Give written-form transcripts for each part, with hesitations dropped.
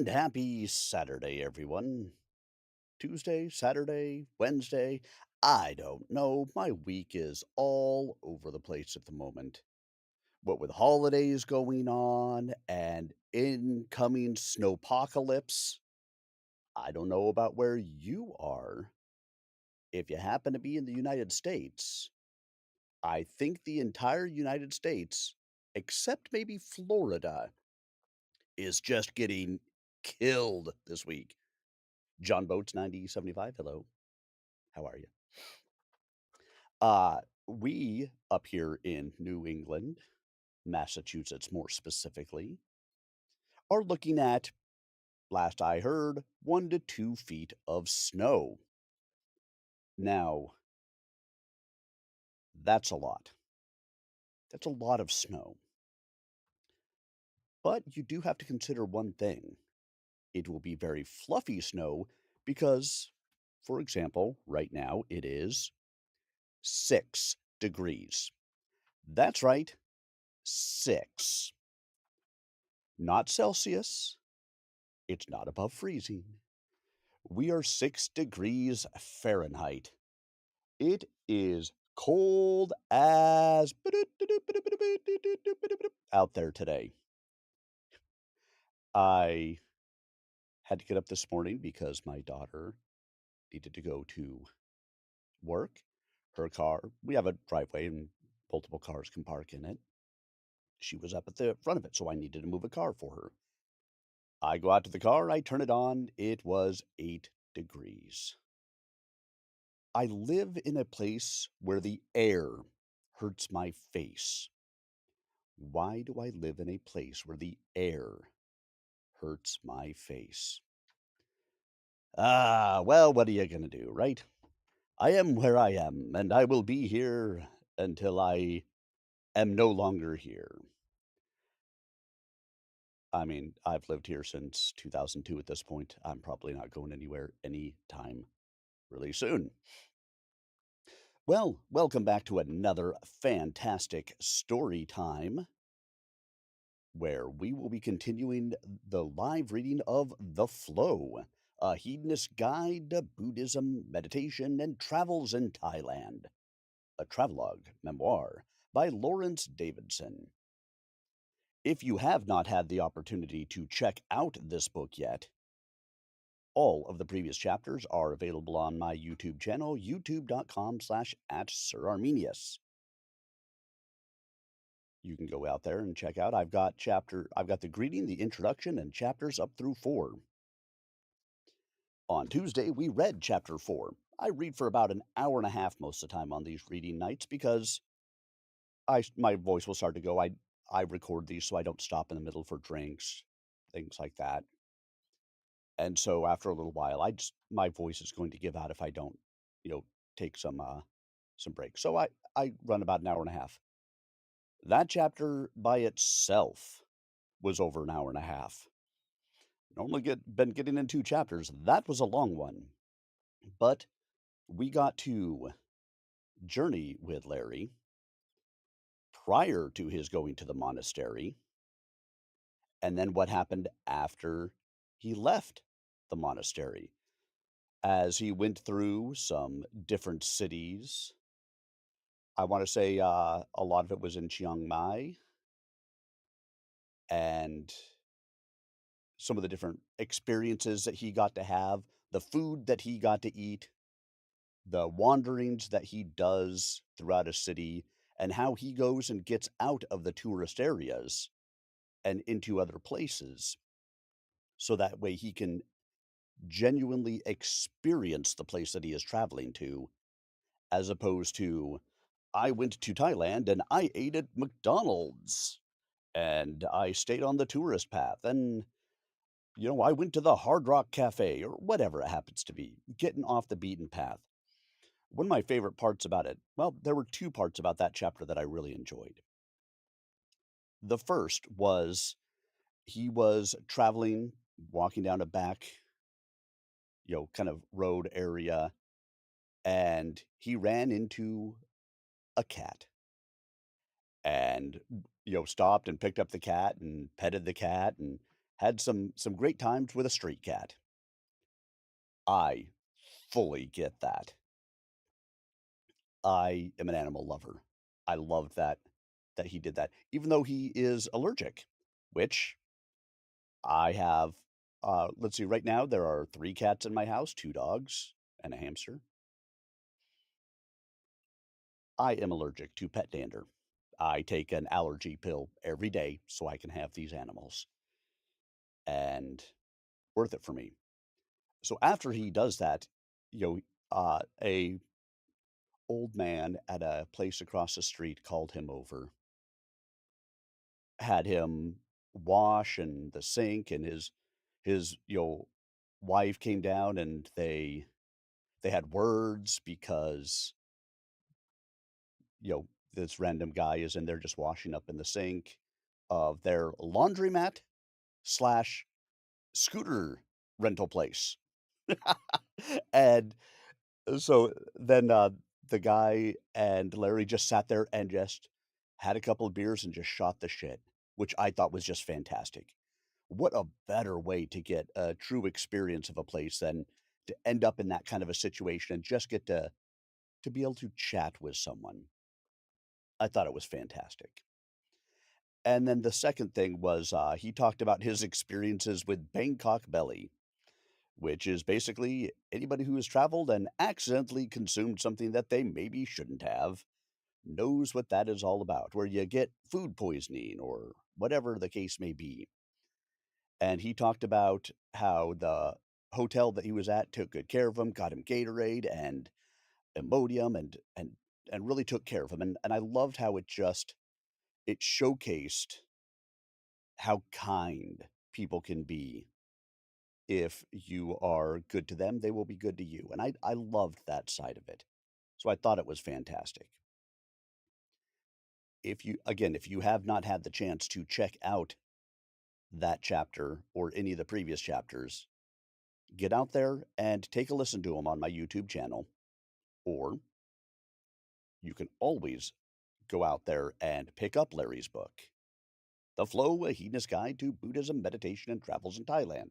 And happy Saturday, everyone. Tuesday, Saturday, Wednesday. I don't know. My week is all over the place at the moment. What with holidays going on and incoming snowpocalypse, I don't know about where you are. If you happen to be in the United States, I think the entire United States, except maybe Florida, is just getting killed this week. John Boats 9075. Hello. How are you? We up here in New England, Massachusetts more specifically, are looking at, last I heard, 1 to 2 feet of snow. Now, that's a lot. That's a lot of snow. But you do have to consider one thing. It will be very fluffy snow because, for example, right now it is 6 degrees. That's right, 6. Not Celsius. It's not above freezing. We are 6 degrees Fahrenheit. It is cold as out there today. I had to get up this morning because my daughter needed to go to work. Her car, we have a driveway and multiple cars can park in it. She was up at the front of it, so I needed to move a car for her. I go out to the car, I turn it on, it was 8 degrees. I live in a place where the air hurts my face. Why do I live in a place where the air hurts my face? Well, what are you going to do, right? I am where I am, and I will be here until I am no longer here. I mean, I've lived here since 2002 at this point. I'm probably not going anywhere anytime really soon. Well, welcome back to another fantastic story time where we will be continuing the live reading of The Flow, a hedonist guide to Buddhism, meditation, and travels in Thailand, a travelogue memoir by Lawrence Davidson. If you have not had the opportunity to check out this book yet, all of the previous chapters are available on my YouTube channel, youtube.com/@SirArminius. You can go out there and check out. I've got the greeting, the introduction, and chapters up through 4. On Tuesday, we read chapter 4. I read for about an hour and a half most of the time on these reading nights because my voice will start to go. I record these so I don't stop in the middle for drinks, things like that. And so after a little while, my voice is going to give out if I don't, take some breaks. So I run about an hour and a half. That chapter by itself was over an hour and a half. Normally been getting in 2 chapters. That was a long one. But we got to journey with Larry prior to his going to the monastery, and then what happened after he left the monastery as he went through some different cities. I want to say a lot of it was in Chiang Mai, and some of the different experiences that he got to have, the food that he got to eat, the wanderings that he does throughout a city, and how he goes and gets out of the tourist areas and into other places so that way he can genuinely experience the place that he is traveling to, as opposed to, I went to Thailand and I ate at McDonald's and I stayed on the tourist path and I went to the Hard Rock Cafe or whatever it happens to be, getting off the beaten path. One of my favorite parts about it, well, there were 2 parts about that chapter that I really enjoyed. The first was he was traveling, walking down a back, kind of road area, and he ran into a cat and, stopped and picked up the cat and petted the cat and Had some great times with a street cat. I fully get that. I am an animal lover. I loved that he did that, even though he is allergic, which I have, let's see, right now there are 3 cats in my house, 2 dogs, and a hamster. I am allergic to pet dander. I take an allergy pill every day so I can have these animals, and worth it for me. So after he does that, you know, a old man at a place across the street called him over, had him wash in the sink, and his wife came down, and they had words because, this random guy is in there just washing up in the sink of their laundromat slash scooter rental place. And so then, the guy and Larry just sat there and just had a couple of beers and just shot the shit, which I thought was just fantastic. What a better way to get a true experience of a place than to end up in that kind of a situation and just get to be able to chat with someone. I thought it was fantastic. And then the second thing was, he talked about his experiences with Bangkok Belly, which is basically anybody who has traveled and accidentally consumed something that they maybe shouldn't have knows what that is all about, where you get food poisoning or whatever the case may be. And he talked about how the hotel that he was at took good care of him, got him Gatorade and Imodium and really took care of him. And I loved how it showcased how kind people can be. If you are good to them, they will be good to you. And I loved that side of it. So I thought it was fantastic. If you have not had the chance to check out that chapter or any of the previous chapters, get out there and take a listen to them on my YouTube channel. Or you can always go out there and pick up Larry's book, The Flow, A Hedonist Guide to Buddhism, Meditation, and Travels in Thailand.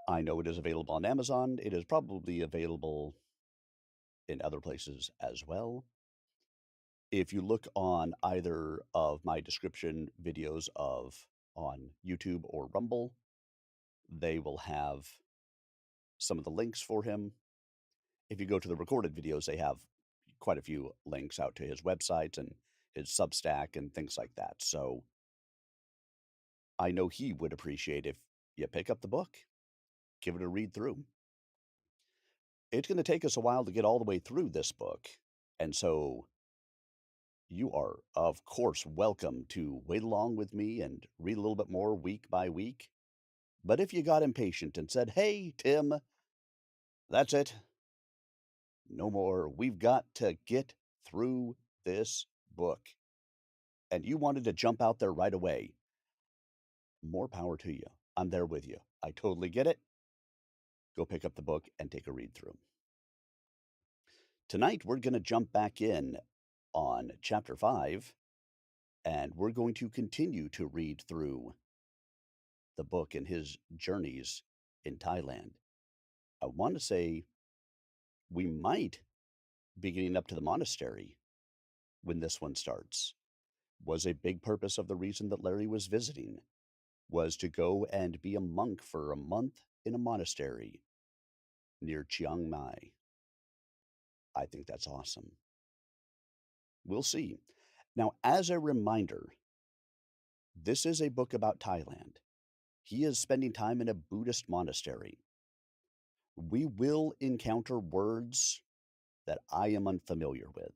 I know it is available on Amazon. It is probably available in other places as well. If you look on either of my description videos of on YouTube or Rumble, they will have some of the links for him. If you go to the recorded videos, they have quite a few links out to his website and his Substack and things like that. So I know he would appreciate if you pick up the book, give it a read through. It's going to take us a while to get all the way through this book. And so you are, of course, welcome to wait along with me and read a little bit more week by week. But if you got impatient and said, "Hey, Tim, that's it, no more, we've got to get through this book," and you wanted to jump out there right away, more power to you. I'm there with you. I totally get it. Go pick up the book and take a read through. Tonight, we're going to jump back in on chapter 5, and we're going to continue to read through the book and his journeys in Thailand. I want to say we might be getting up to the monastery when this one starts. Was a big purpose of the reason that Larry was visiting was to go and be a monk for a month in a monastery near Chiang Mai. I think that's awesome. We'll see. Now, as a reminder, this is a book about Thailand. He is spending time in a Buddhist monastery. We will encounter words that I am unfamiliar with.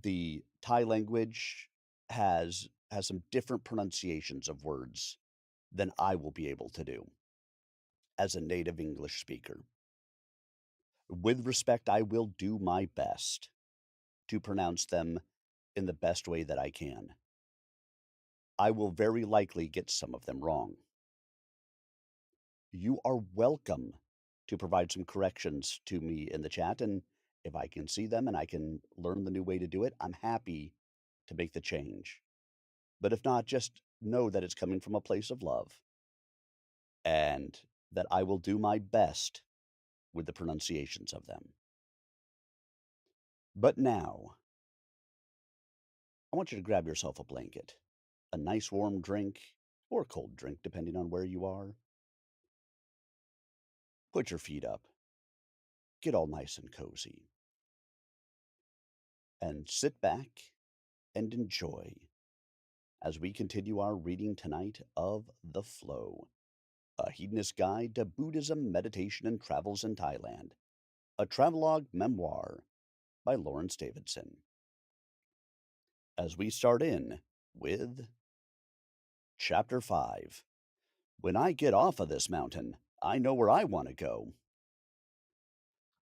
The Thai language has some different pronunciations of words than I will be able to do as a native English speaker. With respect, I will do my best to pronounce them in the best way that I can. I will very likely get some of them wrong. You are welcome to provide some corrections to me in the chat, and if I can see them and I can learn the new way to do it, I'm happy to make the change. But if not, just know that it's coming from a place of love and that I will do my best with the pronunciations of them. But now, I want you to grab yourself a blanket, a nice warm drink, or a cold drink, depending on where you are. Put your feet up, get all nice and cozy, and sit back and enjoy as we continue our reading tonight of The Flow, a hedonist guide to Buddhism, meditation, and travels in Thailand, a travelogue memoir by Lawrence Davidson. As we start in with Chapter 5. When I get off of this mountain, I know where I want to go.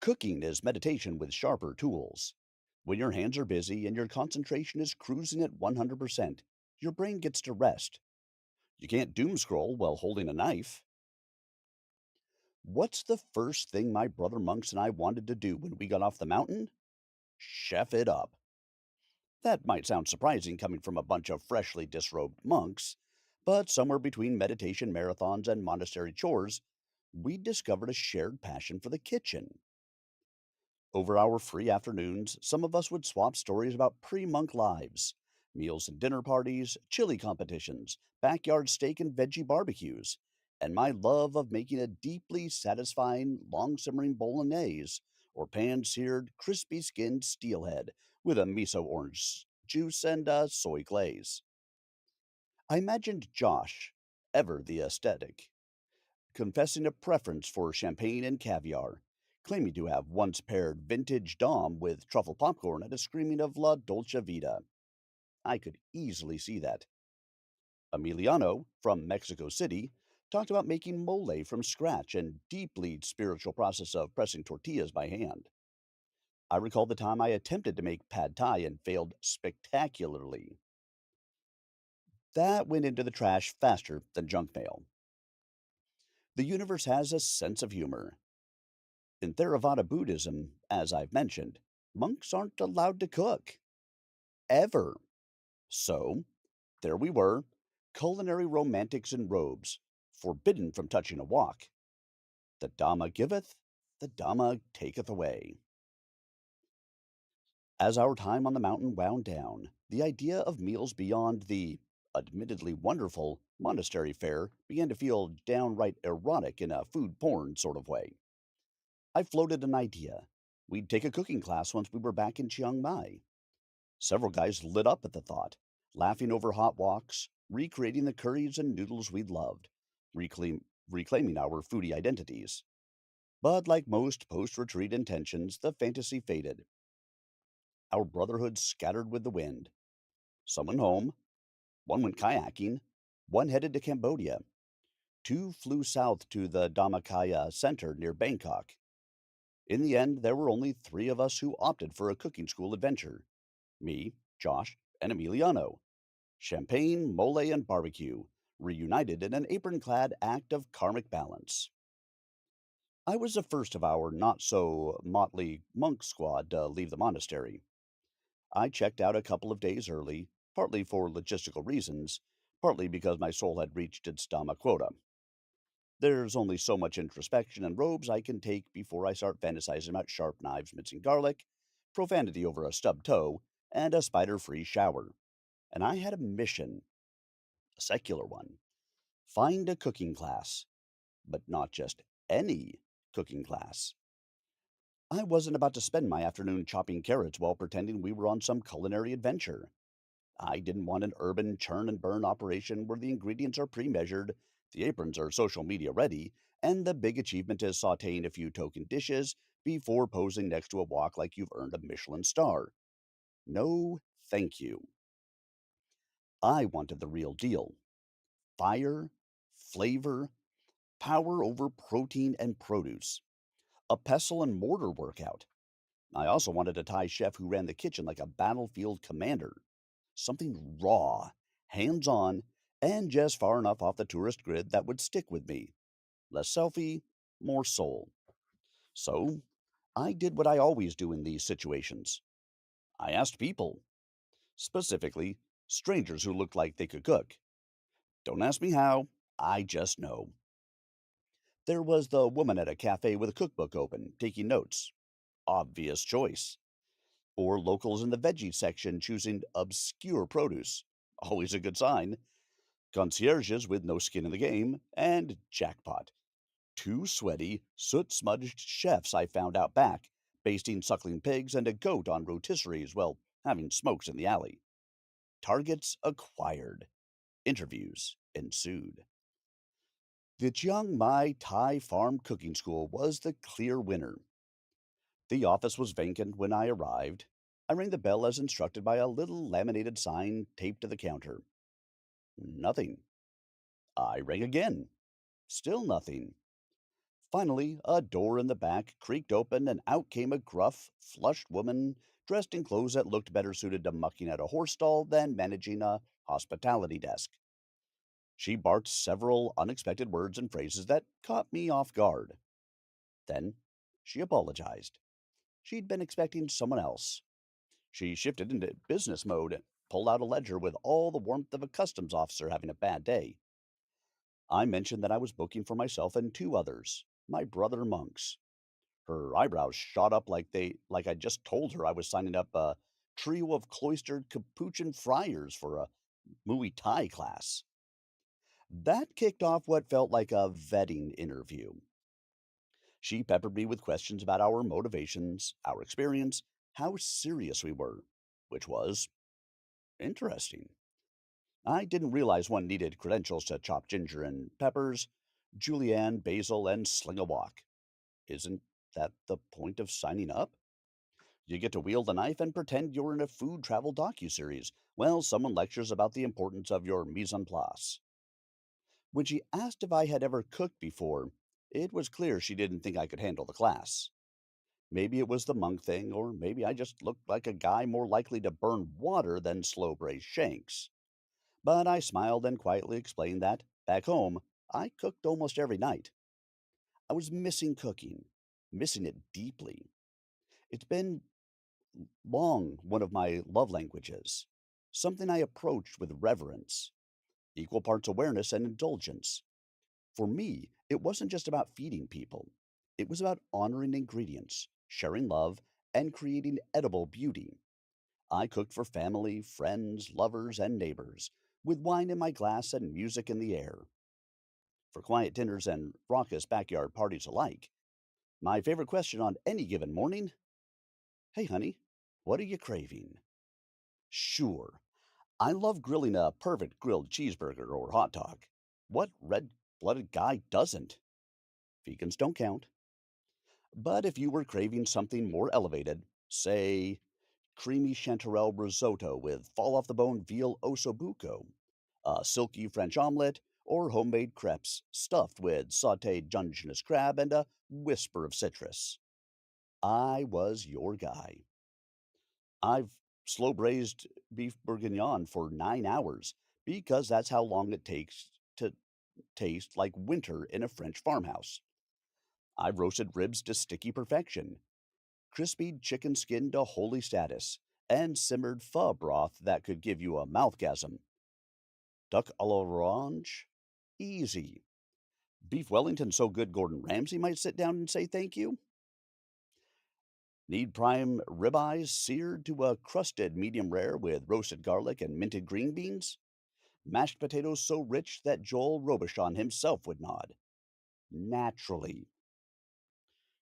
Cooking is meditation with sharper tools. When your hands are busy and your concentration is cruising at 100%, your brain gets to rest. You can't doom scroll while holding a knife. What's the first thing my brother monks and I wanted to do when we got off the mountain? Chef it up. That might sound surprising coming from a bunch of freshly disrobed monks, but somewhere between meditation marathons and monastery chores, we discovered a shared passion for the kitchen. Over our free afternoons, some of us would swap stories about pre monk lives, meals and dinner parties, chili competitions, backyard steak and veggie barbecues, and my love of making a deeply satisfying, long simmering bolognese or pan seared, crispy skinned steelhead with a miso orange juice and a soy glaze. I imagined Josh, ever the aesthetic, confessing a preference for champagne and caviar, claiming to have once paired vintage Dom with truffle popcorn at a screaming of La Dolce Vita. I could easily see that. Emiliano, from Mexico City, talked about making mole from scratch and deeply spiritual process of pressing tortillas by hand. I recall the time I attempted to make pad thai and failed spectacularly. That went into the trash faster than junk mail. The universe has a sense of humor. In Theravada Buddhism, as I've mentioned, monks aren't allowed to cook. Ever. So, there we were, culinary romantics in robes, forbidden from touching a wok. The Dhamma giveth, the Dhamma taketh away. As our time on the mountain wound down, the idea of meals beyond the admittedly wonderful monastery fare began to feel downright erotic in a food porn sort of way. I floated an idea. We'd take a cooking class once we were back in Chiang Mai. Several guys lit up at the thought, laughing over hot woks, recreating the curries and noodles we'd loved, reclaiming our foodie identities. But like most post retreat intentions, the fantasy faded. Our brotherhood scattered with the wind. Some went home, one went kayaking, one headed to Cambodia, two flew south to the Dhammakaya Center near Bangkok. In the end, there were only three of us who opted for a cooking school adventure: me, Josh, and Emiliano. Champagne, mole, and barbecue, reunited in an apron clad act of karmic balance. I was the first of our not so motley monk squad to leave the monastery. I checked out a couple of days early, partly for logistical reasons, partly because my soul had reached its Dhamma quota. There's only so much introspection and robes I can take before I start fantasizing about sharp knives mincing garlic, profanity over a stubbed toe, and a spider free shower. And I had a mission, a secular one: find a cooking class, but not just any cooking class. I wasn't about to spend my afternoon chopping carrots while pretending we were on some culinary adventure. I didn't want an urban churn and burn operation where the ingredients are pre measured, the aprons are social media ready, and the big achievement is sauteing a few token dishes before posing next to a wok like you've earned a Michelin star. No, thank you. I wanted the real deal: fire, flavor, power over protein and produce, a pestle and mortar workout. I also wanted a Thai chef who ran the kitchen like a battlefield commander. Something raw, hands on, and just far enough off the tourist grid that would stick with me. Less selfie, more soul. So, I did what I always do in these situations. I asked people, specifically strangers who looked like they could cook. Don't ask me how, I just know. There was the woman at a cafe with a cookbook open, taking notes. Obvious choice. Or locals in the veggie section choosing obscure produce. Always a good sign. Concierges with no skin in the game, and jackpot. Two sweaty, soot smudged chefs I found out back, basting suckling pigs and a goat on rotisseries while having smokes in the alley. Targets acquired. Interviews ensued. The Chiang Mai Thai Farm Cooking School was the clear winner. The office was vacant when I arrived. I rang the bell as instructed by a little laminated sign taped to the counter. Nothing. I rang again. Still nothing. Finally, a door in the back creaked open and out came a gruff, flushed woman dressed in clothes that looked better suited to mucking at a horse stall than managing a hospitality desk. She barked several unexpected words and phrases that caught me off guard. Then she apologized. She'd been expecting someone else. She shifted into business mode and pulled out a ledger with all the warmth of a customs officer having a bad day. I mentioned that I was booking for myself and two others, my brother monks. Her eyebrows shot up like I just told her I was signing up a trio of cloistered Capuchin friars for a Muay Thai class. That kicked off what felt like a vetting interview. She peppered me with questions about our motivations, our experience, how serious we were, which was interesting. I didn't realize one needed credentials to chop ginger and peppers, julienne, basil, and sling a wok. Isn't that the point of signing up? You get to wield a knife and pretend you're in a food travel docuseries while someone lectures about the importance of your mise en place. When she asked if I had ever cooked before, it was clear she didn't think I could handle the class. Maybe it was the monk thing, or maybe I just looked like a guy more likely to burn water than slow braise shanks. But I smiled and quietly explained that, back home, I cooked almost every night. I was missing cooking, missing it deeply. It's been long one of my love languages, something I approached with reverence, equal parts awareness and indulgence. For me, it wasn't just about feeding people, it was about honoring ingredients, sharing love, and creating edible beauty. I cooked for family, friends, lovers, and neighbors, with wine in my glass and music in the air. For quiet dinners and raucous backyard parties alike, my favorite question on any given morning: Hey, honey, what are you craving? Sure, I love grilling a perfect grilled cheeseburger or hot dog. What red blooded guy doesn't? Vegans don't count. But if you were craving something more elevated, say creamy chanterelle risotto with fall off the bone veal ossobuco, a silky French omelette, or homemade crepes stuffed with sauteed Dungeness crab and a whisper of citrus, I was your guy. I've slow braised beef bourguignon for 9 hours because that's how long it takes to taste like winter in a French farmhouse. I've roasted ribs to sticky perfection, crispied chicken skin to holy status, and simmered pho broth that could give you a mouthgasm. Duck a l'orange? Easy. Beef Wellington so good Gordon Ramsay might sit down and say thank you? Need prime ribeyes seared to a crusted medium rare with roasted garlic and minted green beans? Mashed potatoes so rich that Joel Robuchon himself would nod. Naturally.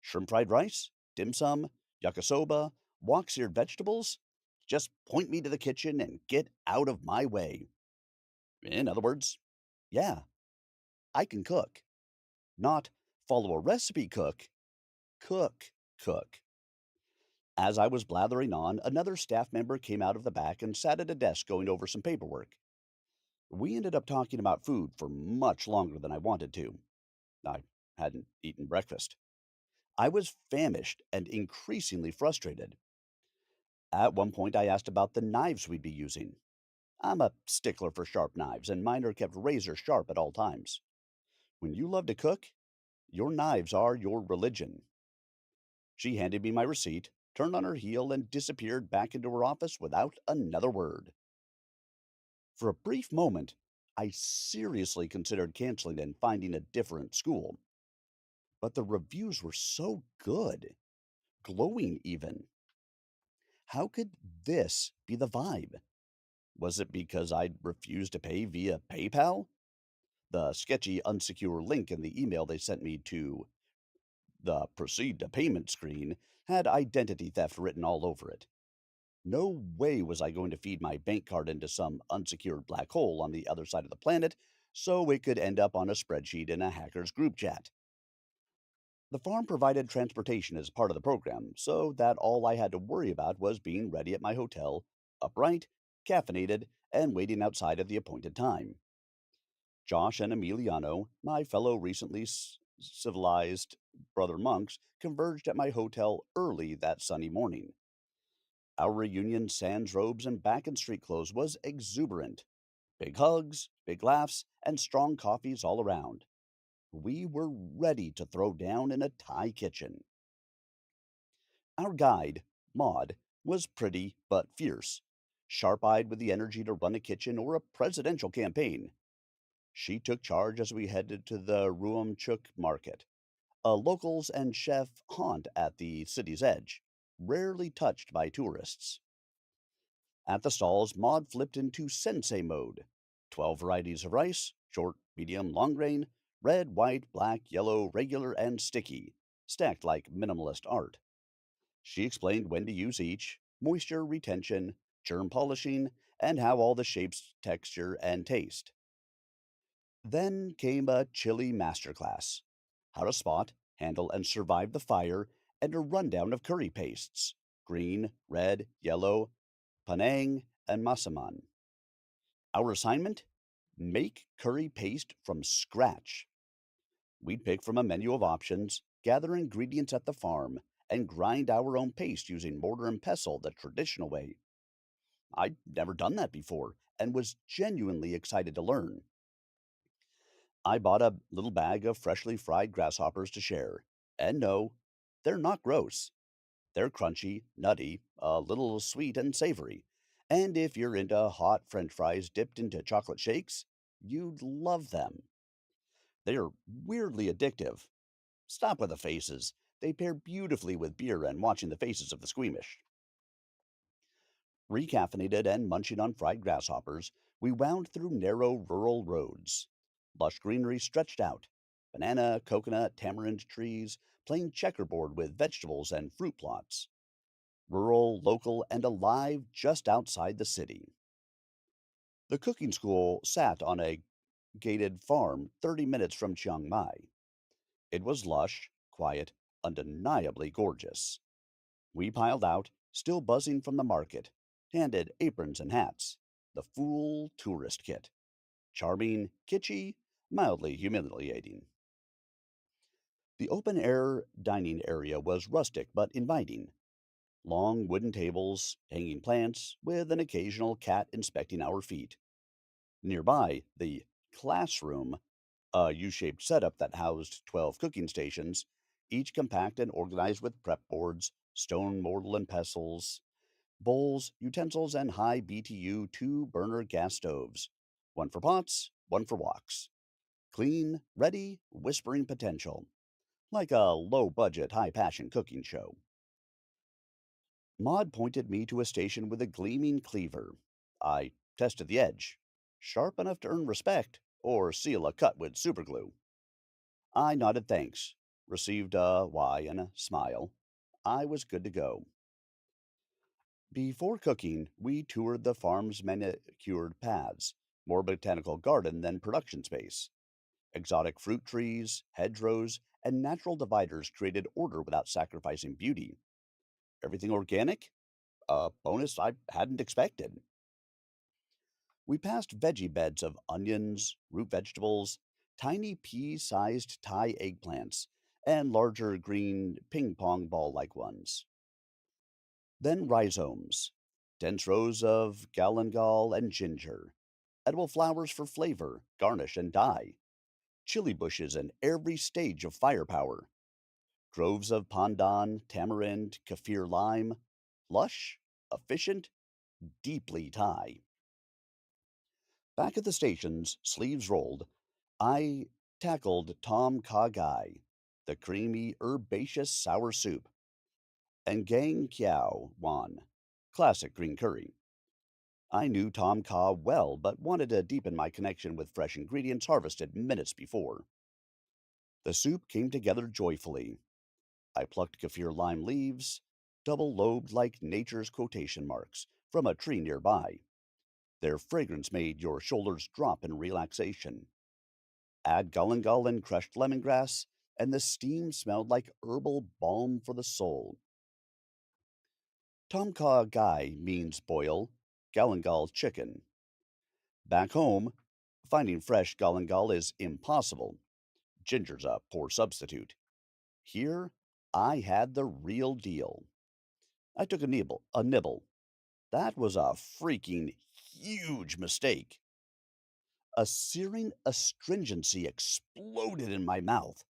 Shrimp fried rice? Dim sum? Yakisoba? Wok seared vegetables? Just point me to the kitchen and get out of my way. In other words, yeah, I can cook. Not follow a recipe cook, cook. As I was blathering on, another staff member came out of the back and sat at a desk going over some paperwork. We ended up talking about food for much longer than I wanted to. I hadn't eaten breakfast. I was famished and increasingly frustrated. At one point, I asked about the knives we'd be using. I'm a stickler for sharp knives, and mine are kept razor sharp at all times. When you love to cook, your knives are your religion. She handed me my receipt, turned on her heel, and disappeared back into her office without another word. For a brief moment, I seriously considered canceling and finding a different school, but the reviews were so good, glowing even. How could this be the vibe? Was it because I'd refused to pay via PayPal? The sketchy, unsecure link in the email they sent me to the proceed to payment screen had identity theft written all over it. No way was I going to feed my bank card into some unsecured black hole on the other side of the planet so it could end up on a spreadsheet in a hacker's group chat. The farm provided transportation as part of the program, so that all I had to worry about was being ready at my hotel, upright, caffeinated, and waiting outside at the appointed time. Josh and Emiliano, my fellow recently civilized brother monks, converged at my hotel early that sunny morning. Our reunion sans robes and back in street clothes was exuberant. Big hugs, big laughs, and strong coffees all around. We were ready to throw down in a Thai kitchen. Our guide, Maud, was pretty but fierce, sharp eyed with the energy to run a kitchen or a presidential campaign. She took charge as we headed to the Ruamchuk market, a locals and chef haunt at the city's edge, rarely touched by tourists. At the stalls, Maud flipped into sensei mode. 12 varieties of rice, short, medium, long grain, red, white, black, yellow, regular, and sticky, stacked like minimalist art. She explained when to use each, moisture retention, germ polishing, and how all the shapes, texture, and taste. Then came a chili masterclass: how to spot, handle, and survive the fire, and a rundown of curry pastes: green, red, yellow, Panang, and Masaman. Our assignment? Make curry paste from scratch. We'd pick from a menu of options, gather ingredients at the farm, and grind our own paste using mortar and pestle the traditional way. I'd never done that before and was genuinely excited to learn. I bought a little bag of freshly fried grasshoppers to share. And no, they're not gross. They're crunchy, nutty, a little sweet and savory. And if you're into hot french fries dipped into chocolate shakes, you'd love them. They are weirdly addictive. Stop with the faces. They pair beautifully with beer and watching the faces of the squeamish. Recaffeinated and munching on fried grasshoppers, we wound through narrow rural roads. Lush greenery stretched out: banana, coconut, tamarind trees, playing checkerboard with vegetables and fruit plots. Rural, local, and alive just outside the city. The cooking school sat on a gated farm 30 minutes from Chiang Mai. It was lush, quiet, undeniably gorgeous. We piled out, still buzzing from the market, handed aprons and hats, the full tourist kit. Charming, kitschy, mildly humiliating. The open air dining area was rustic but inviting. Long wooden tables, hanging plants, with an occasional cat inspecting our feet. Nearby, the classroom, a U shaped setup that housed 12 cooking stations, each compact and organized with prep boards, stone mortar and pestles, bowls, utensils, and high BTU two burner gas stoves. One for pots, one for woks. Clean, ready, whispering potential. Like a low budget, high passion cooking show. Maud pointed me to a station with a gleaming cleaver. I tested the edge. Sharp enough to earn respect or seal a cut with superglue. I nodded thanks, received a Y and a smile. I was good to go. Before cooking, we toured the farm's manicured paths, more botanical garden than production space. Exotic fruit trees, hedgerows, and natural dividers created order without sacrificing beauty. Everything organic? A bonus I hadn't expected. We passed veggie beds of onions, root vegetables, tiny pea sized Thai eggplants, and larger green ping pong ball like ones. Then rhizomes, dense rows of galangal and ginger, edible flowers for flavor, garnish, and dye, chili bushes in every stage of firepower, groves of pandan, tamarind, kaffir lime, lush, efficient, deeply Thai. Back at the stations, sleeves rolled, I tackled Tom Kha Gai, the creamy, herbaceous sour soup, and Gang Kiao Wan, classic green curry. I knew Tom Kha well, but wanted to deepen my connection with fresh ingredients harvested minutes before. The soup came together joyfully. I plucked kaffir lime leaves, double lobed like nature's quotation marks, from a tree nearby. Their fragrance made your shoulders drop in relaxation. Add galangal and crushed lemongrass, and the steam smelled like herbal balm for the soul. Tom Kha Gai means boil, galangal chicken. Back home, finding fresh galangal is impossible. Ginger's a poor substitute. Here, I had the real deal. I took a nibble. That was a freaking huge mistake. A searing astringency exploded in my mouth,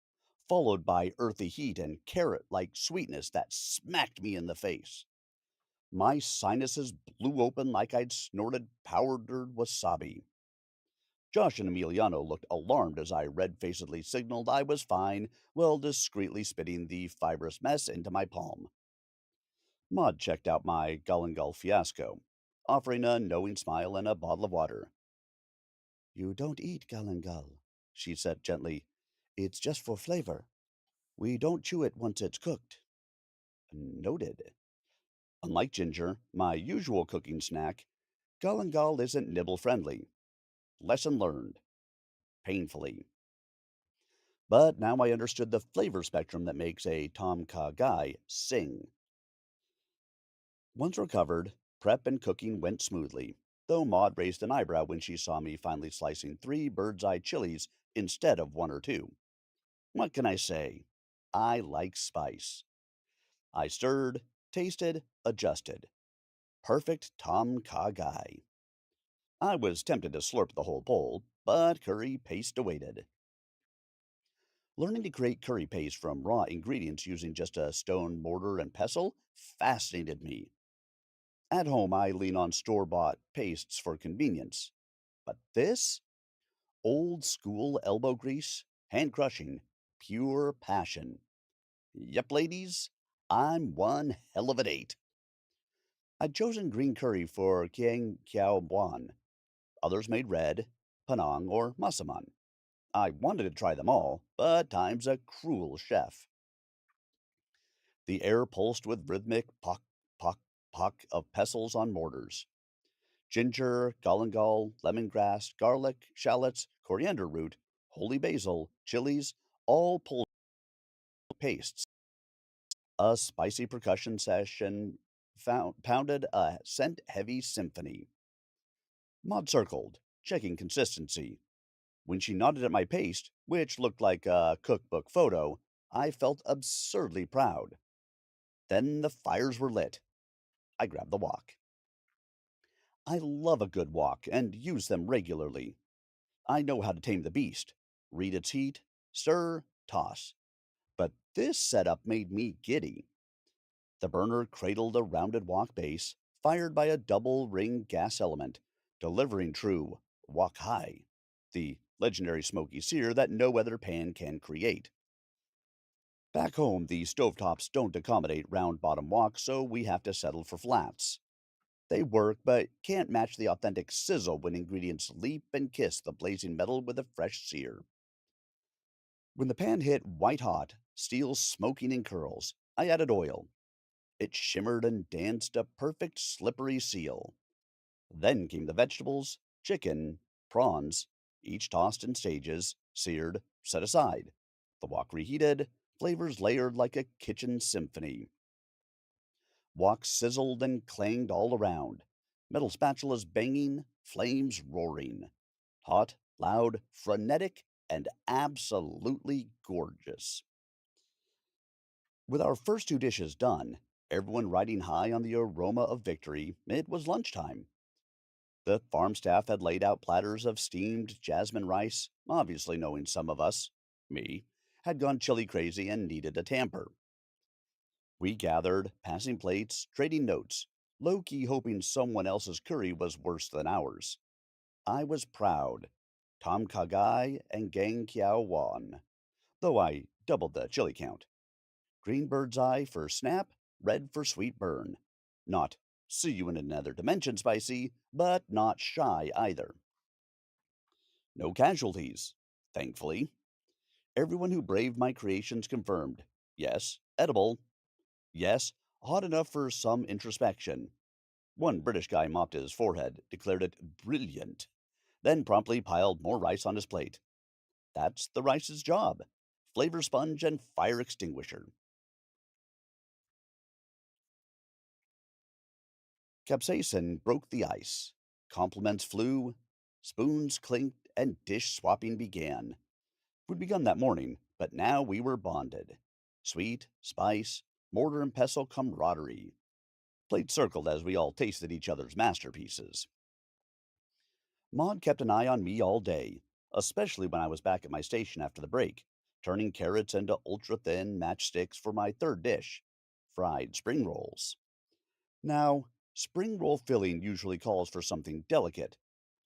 followed by earthy heat and carrot like sweetness that smacked me in the face. My sinuses blew open like I'd snorted powdered wasabi. Josh and Emiliano looked alarmed as I red facedly signaled I was fine while discreetly spitting the fibrous mess into my palm. Maud checked out my Gullingull fiasco, offering a knowing smile and a bottle of water. You don't eat galangal, she said gently. It's just for flavor. We don't chew it once it's cooked. Noted. Unlike ginger, my usual cooking snack, galangal isn't nibble friendly. Lesson learned. Painfully. But now I understood the flavor spectrum that makes a Tom Kha Gai sing. Once recovered, prep and cooking went smoothly, though Maud raised an eyebrow when she saw me finally slicing 3 bird's eye chilies instead of 1 or 2. What can I say? I like spice. I stirred, tasted, adjusted. Perfect Tom Kha Gai. I was tempted to slurp the whole bowl, but curry paste awaited. Learning to create curry paste from raw ingredients using just a stone mortar and pestle fascinated me. At home, I lean on store bought pastes for convenience. But this? Old school elbow grease, hand crushing, pure passion. Yep, ladies, I'm one hell of an 8. I'd chosen green curry for Kiang Kiao Buan. Others made red, Penang, or Masaman. I wanted to try them all, but time's a cruel chef. The air pulsed with rhythmic pock, pock, pock of pestles on mortars. Ginger, galangal, lemongrass, garlic, shallots, coriander root, holy basil, chilies, all pulled pastes. A spicy percussion session pounded a scent heavy symphony. Maud circled, checking consistency. When she nodded at my paste, which looked like a cookbook photo, I felt absurdly proud. Then the fires were lit. I grabbed the wok. I love a good wok and use them regularly. I know how to tame the beast. Read its heat, stir, toss. But this setup made me giddy. The burner cradled a rounded wok base, fired by a double ring gas element, delivering true wok high, the legendary smoky sear that no other pan can create. Back home, the stovetops don't accommodate round bottom woks, so we have to settle for flats. They work, but can't match the authentic sizzle when ingredients leap and kiss the blazing metal with a fresh sear. When the pan hit white hot, steel smoking in curls, I added oil. It shimmered and danced a perfect slippery seal. Then came the vegetables, chicken, prawns, each tossed in stages, seared, set aside. The wok reheated, flavors layered like a kitchen symphony. Wok sizzled and clanged all around, metal spatulas banging, flames roaring. Hot, loud, frenetic, and absolutely gorgeous. With our first 2 dishes done, everyone riding high on the aroma of victory, it was lunchtime. The farm staff had laid out platters of steamed jasmine rice, obviously knowing some of us, me, had gone chili crazy and needed a tamper. We gathered, passing plates, trading notes, low key hoping someone else's curry was worse than ours. I was proud. Tom Kagai and Gang Kiao Wan, though I doubled the chili count. Green bird's eye for snap, red for sweet burn. Not see you in another dimension spicy, but not shy either. No casualties, thankfully. Everyone who braved my creations confirmed. Yes, edible. Yes, hot enough for some introspection. One British guy mopped his forehead, declared it brilliant, then promptly piled more rice on his plate. That's the rice's job: flavor sponge and fire extinguisher. Capsaicin broke the ice. Compliments flew, spoons clinked, and dish swapping began. We'd begun that morning, but now we were bonded. Sweet, spice, mortar and pestle camaraderie. Plates circled as we all tasted each other's masterpieces. Maud kept an eye on me all day, especially when I was back at my station after the break, turning carrots into ultra thin matchsticks for my third dish: fried spring rolls. Now, spring roll filling usually calls for something delicate,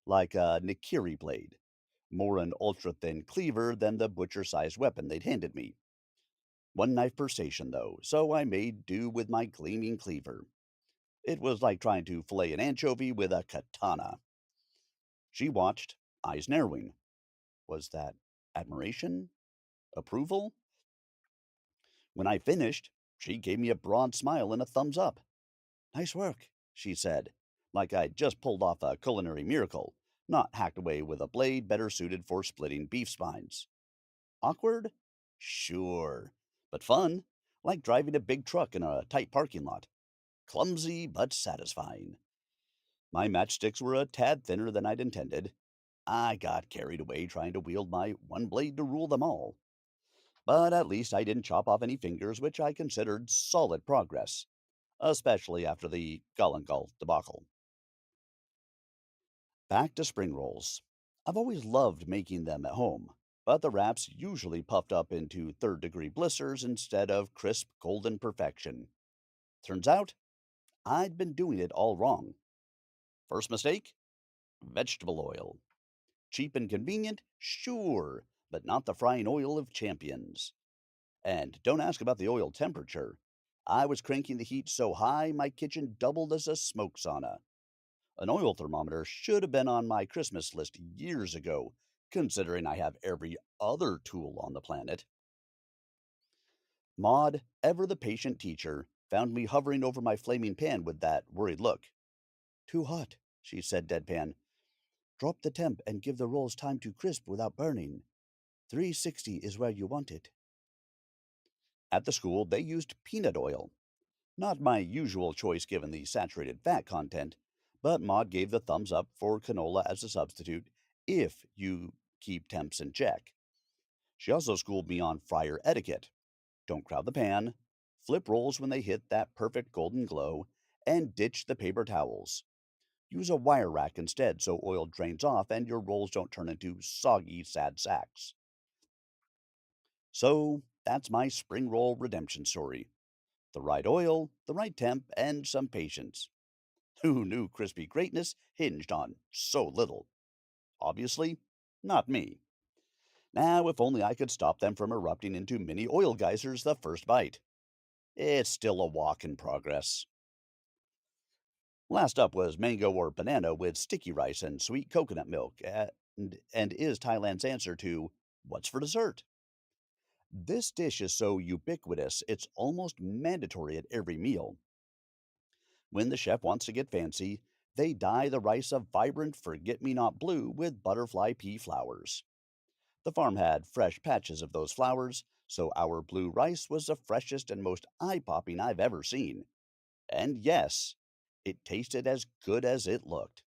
like a nikiri blade, more an ultra thin cleaver than the butcher sized weapon they'd handed me. One knife per station, though, so I made do with my gleaming cleaver. It was like trying to fillet an anchovy with a katana. She watched, eyes narrowing. Was that admiration? Approval? When I finished, she gave me a broad smile and a thumbs up. Nice work, she said, like I'd just pulled off a culinary miracle, not hacked away with a blade better suited for splitting beef spines. Awkward? Sure. But fun, like driving a big truck in a tight parking lot. Clumsy but satisfying. My matchsticks were a tad thinner than I'd intended. I got carried away trying to wield my one blade to rule them all. But at least I didn't chop off any fingers, which I considered solid progress, especially after the Galangal debacle. Back to spring rolls. I've always loved making them at home, but the wraps usually puffed up into third-degree blisters instead of crisp golden perfection. Turns out, I'd been doing it all wrong. First mistake? Vegetable oil. Cheap and convenient? Sure, but not the frying oil of champions. And don't ask about the oil temperature. I was cranking the heat so high my kitchen doubled as a smoke sauna. An oil thermometer should have been on my Christmas list years ago, considering I have every other tool on the planet. Maud, ever the patient teacher, found me hovering over my flaming pan with that worried look. Too hot, she said deadpan. Drop the temp and give the rolls time to crisp without burning. 360 is where you want it. At the school, they used peanut oil. Not my usual choice given the saturated fat content, but Maud gave the thumbs up for canola as a substitute if you keep temps in check. She also schooled me on fryer etiquette. Don't crowd the pan, flip rolls when they hit that perfect golden glow, and ditch the paper towels. Use a wire rack instead so oil drains off and your rolls don't turn into soggy, sad sacks. So, that's my spring roll redemption story. The right oil, the right temp, and some patience. Who knew crispy greatness hinged on so little? Obviously, not me. Now, if only I could stop them from erupting into mini oil geysers the first bite. It's still a walk in progress. Last up was mango or banana with sticky rice and sweet coconut milk, and is Thailand's answer to what's for dessert? This dish is so ubiquitous, it's almost mandatory at every meal. When the chef wants to get fancy, they dye the rice a vibrant forget me not blue with butterfly pea flowers. The farm had fresh patches of those flowers, so our blue rice was the freshest and most eye popping I've ever seen. And yes, it tasted as good as it looked.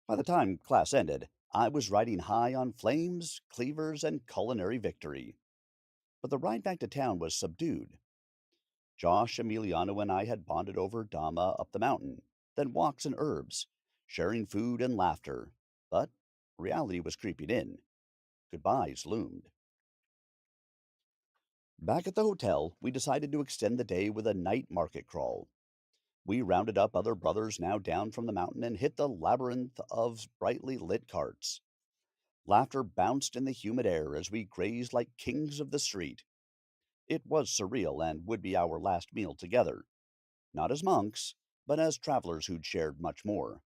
By the time class ended, I was riding high on flames, cleavers, and culinary victory. But the ride back to town was subdued. Josh, Emiliano, and I had bonded over Dhamma up the mountain, then walks and herbs, sharing food and laughter. But reality was creeping in. Goodbyes loomed. Back at the hotel, we decided to extend the day with a night market crawl. We rounded up other brothers now down from the mountain and hit the labyrinth of brightly lit carts. Laughter bounced in the humid air as we grazed like kings of the street. It was surreal and would be our last meal together, not as monks, but as travelers who'd shared much more.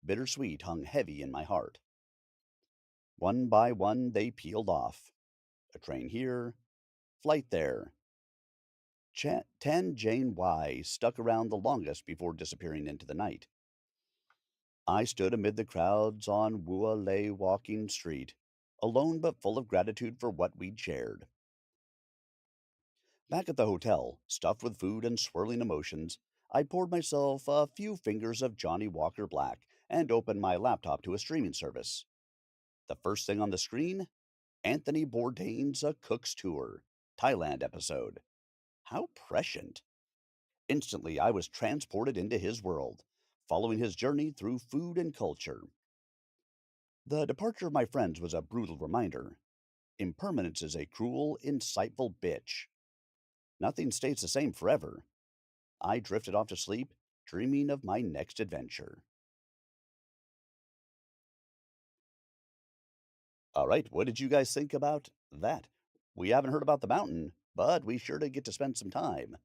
Bittersweet hung heavy in my heart. One by one, they peeled off. A train here, flight there. Tan Jane Y stuck around the longest before disappearing into the night. I stood amid the crowds on Wua Lei Walking Street, alone but full of gratitude for what we'd shared. Back at the hotel, stuffed with food and swirling emotions, I poured myself a few fingers of Johnny Walker Black and opened my laptop to a streaming service. The first thing on the screen, Anthony Bourdain's A Cook's Tour, Thailand episode. How prescient! Instantly, I was transported into his world, following his journey through food and culture. The departure of my friends was a brutal reminder. Impermanence is a cruel, insightful bitch. Nothing stays the same forever. I drifted off to sleep, dreaming of my next adventure. All right, what did you guys think about that? We haven't heard about the mountain, but we sure did get to spend some time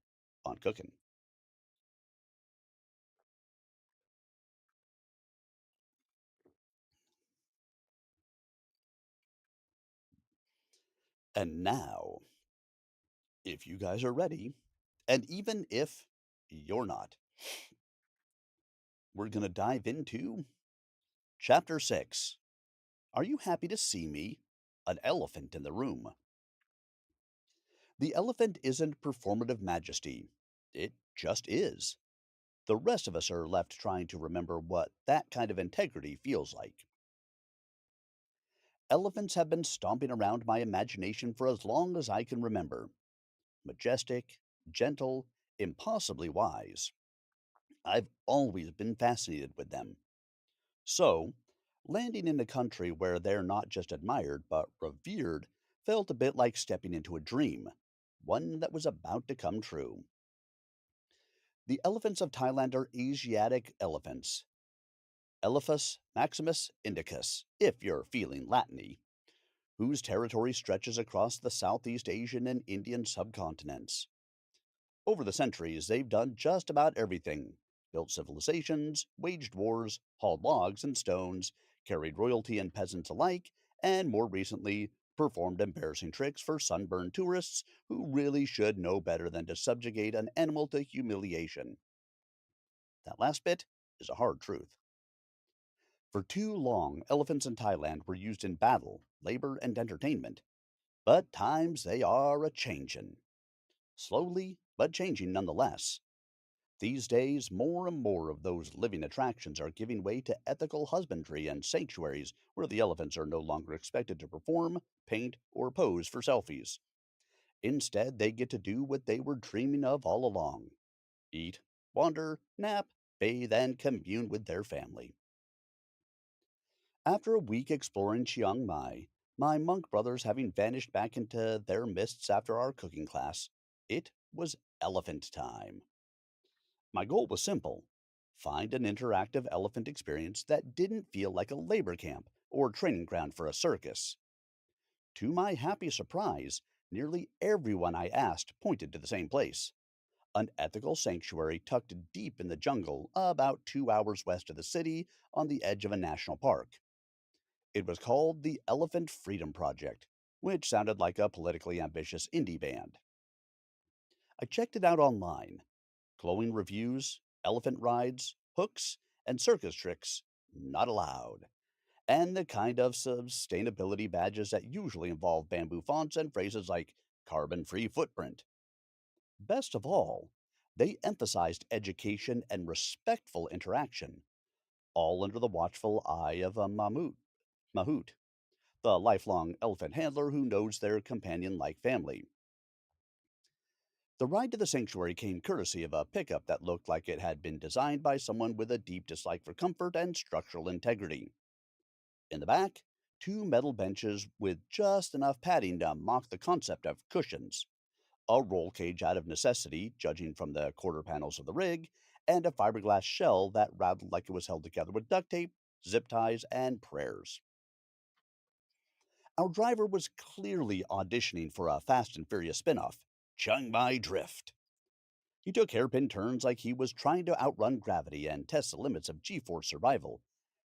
on cooking. And now, if you guys are ready, and even if you're not, we're going to dive into Chapter 6. Are you happy to see me? An elephant in the room. The elephant isn't performative majesty, it just is. The rest of us are left trying to remember what that kind of integrity feels like. Elephants have been stomping around my imagination for as long as I can remember. Majestic, gentle, impossibly wise. I've always been fascinated with them. So, landing in a country where they're not just admired but revered felt a bit like stepping into a dream, one that was about to come true. The elephants of Thailand are Asiatic elephants, Elephas maximus indicus, if you're feeling Latiny, whose territory stretches across the Southeast Asian and Indian subcontinents. Over the centuries, they've done just about everything: built civilizations, waged wars, hauled logs and stones, carried royalty and peasants alike, and more recently, performed embarrassing tricks for sunburned tourists who really should know better than to subjugate an animal to humiliation. That last bit is a hard truth. For too long, elephants in Thailand were used in battle, labor, and entertainment. But times they are a changin'. Slowly, but changing nonetheless. These days, more and more of those living attractions are giving way to ethical husbandry and sanctuaries where the elephants are no longer expected to perform, paint, or pose for selfies. Instead, they get to do what they were dreaming of all along: eat, wander, nap, bathe, and commune with their family. After a week exploring Chiang Mai, my monk brothers having vanished back into their mists after our cooking class, it was elephant time. My goal was simple: find an interactive elephant experience that didn't feel like a labor camp or training ground for a circus. To my happy surprise, nearly everyone I asked pointed to the same place: an ethical sanctuary tucked deep in the jungle about 2 hours west of the city on the edge of a national park. It was called the Elephant Freedom Project, which sounded like a politically ambitious indie band. I checked it out online. Glowing reviews, elephant rides, hooks, and circus tricks not allowed, and the kind of sustainability badges that usually involve bamboo fonts and phrases like carbon free footprint. Best of all, they emphasized education and respectful interaction, all under the watchful eye of a mahout, the lifelong elephant handler who knows their companion like family. The ride to the sanctuary came courtesy of a pickup that looked like it had been designed by someone with a deep dislike for comfort and structural integrity. In the back, two metal benches with just enough padding to mock the concept of cushions, a roll cage out of necessity, judging from the quarter panels of the rig, and a fiberglass shell that rattled like it was held together with duct tape, zip ties, and prayers. Our driver was clearly auditioning for a Fast and Furious spinoff, Chung Mai Drift. He took hairpin turns like he was trying to outrun gravity and test the limits of G force survival,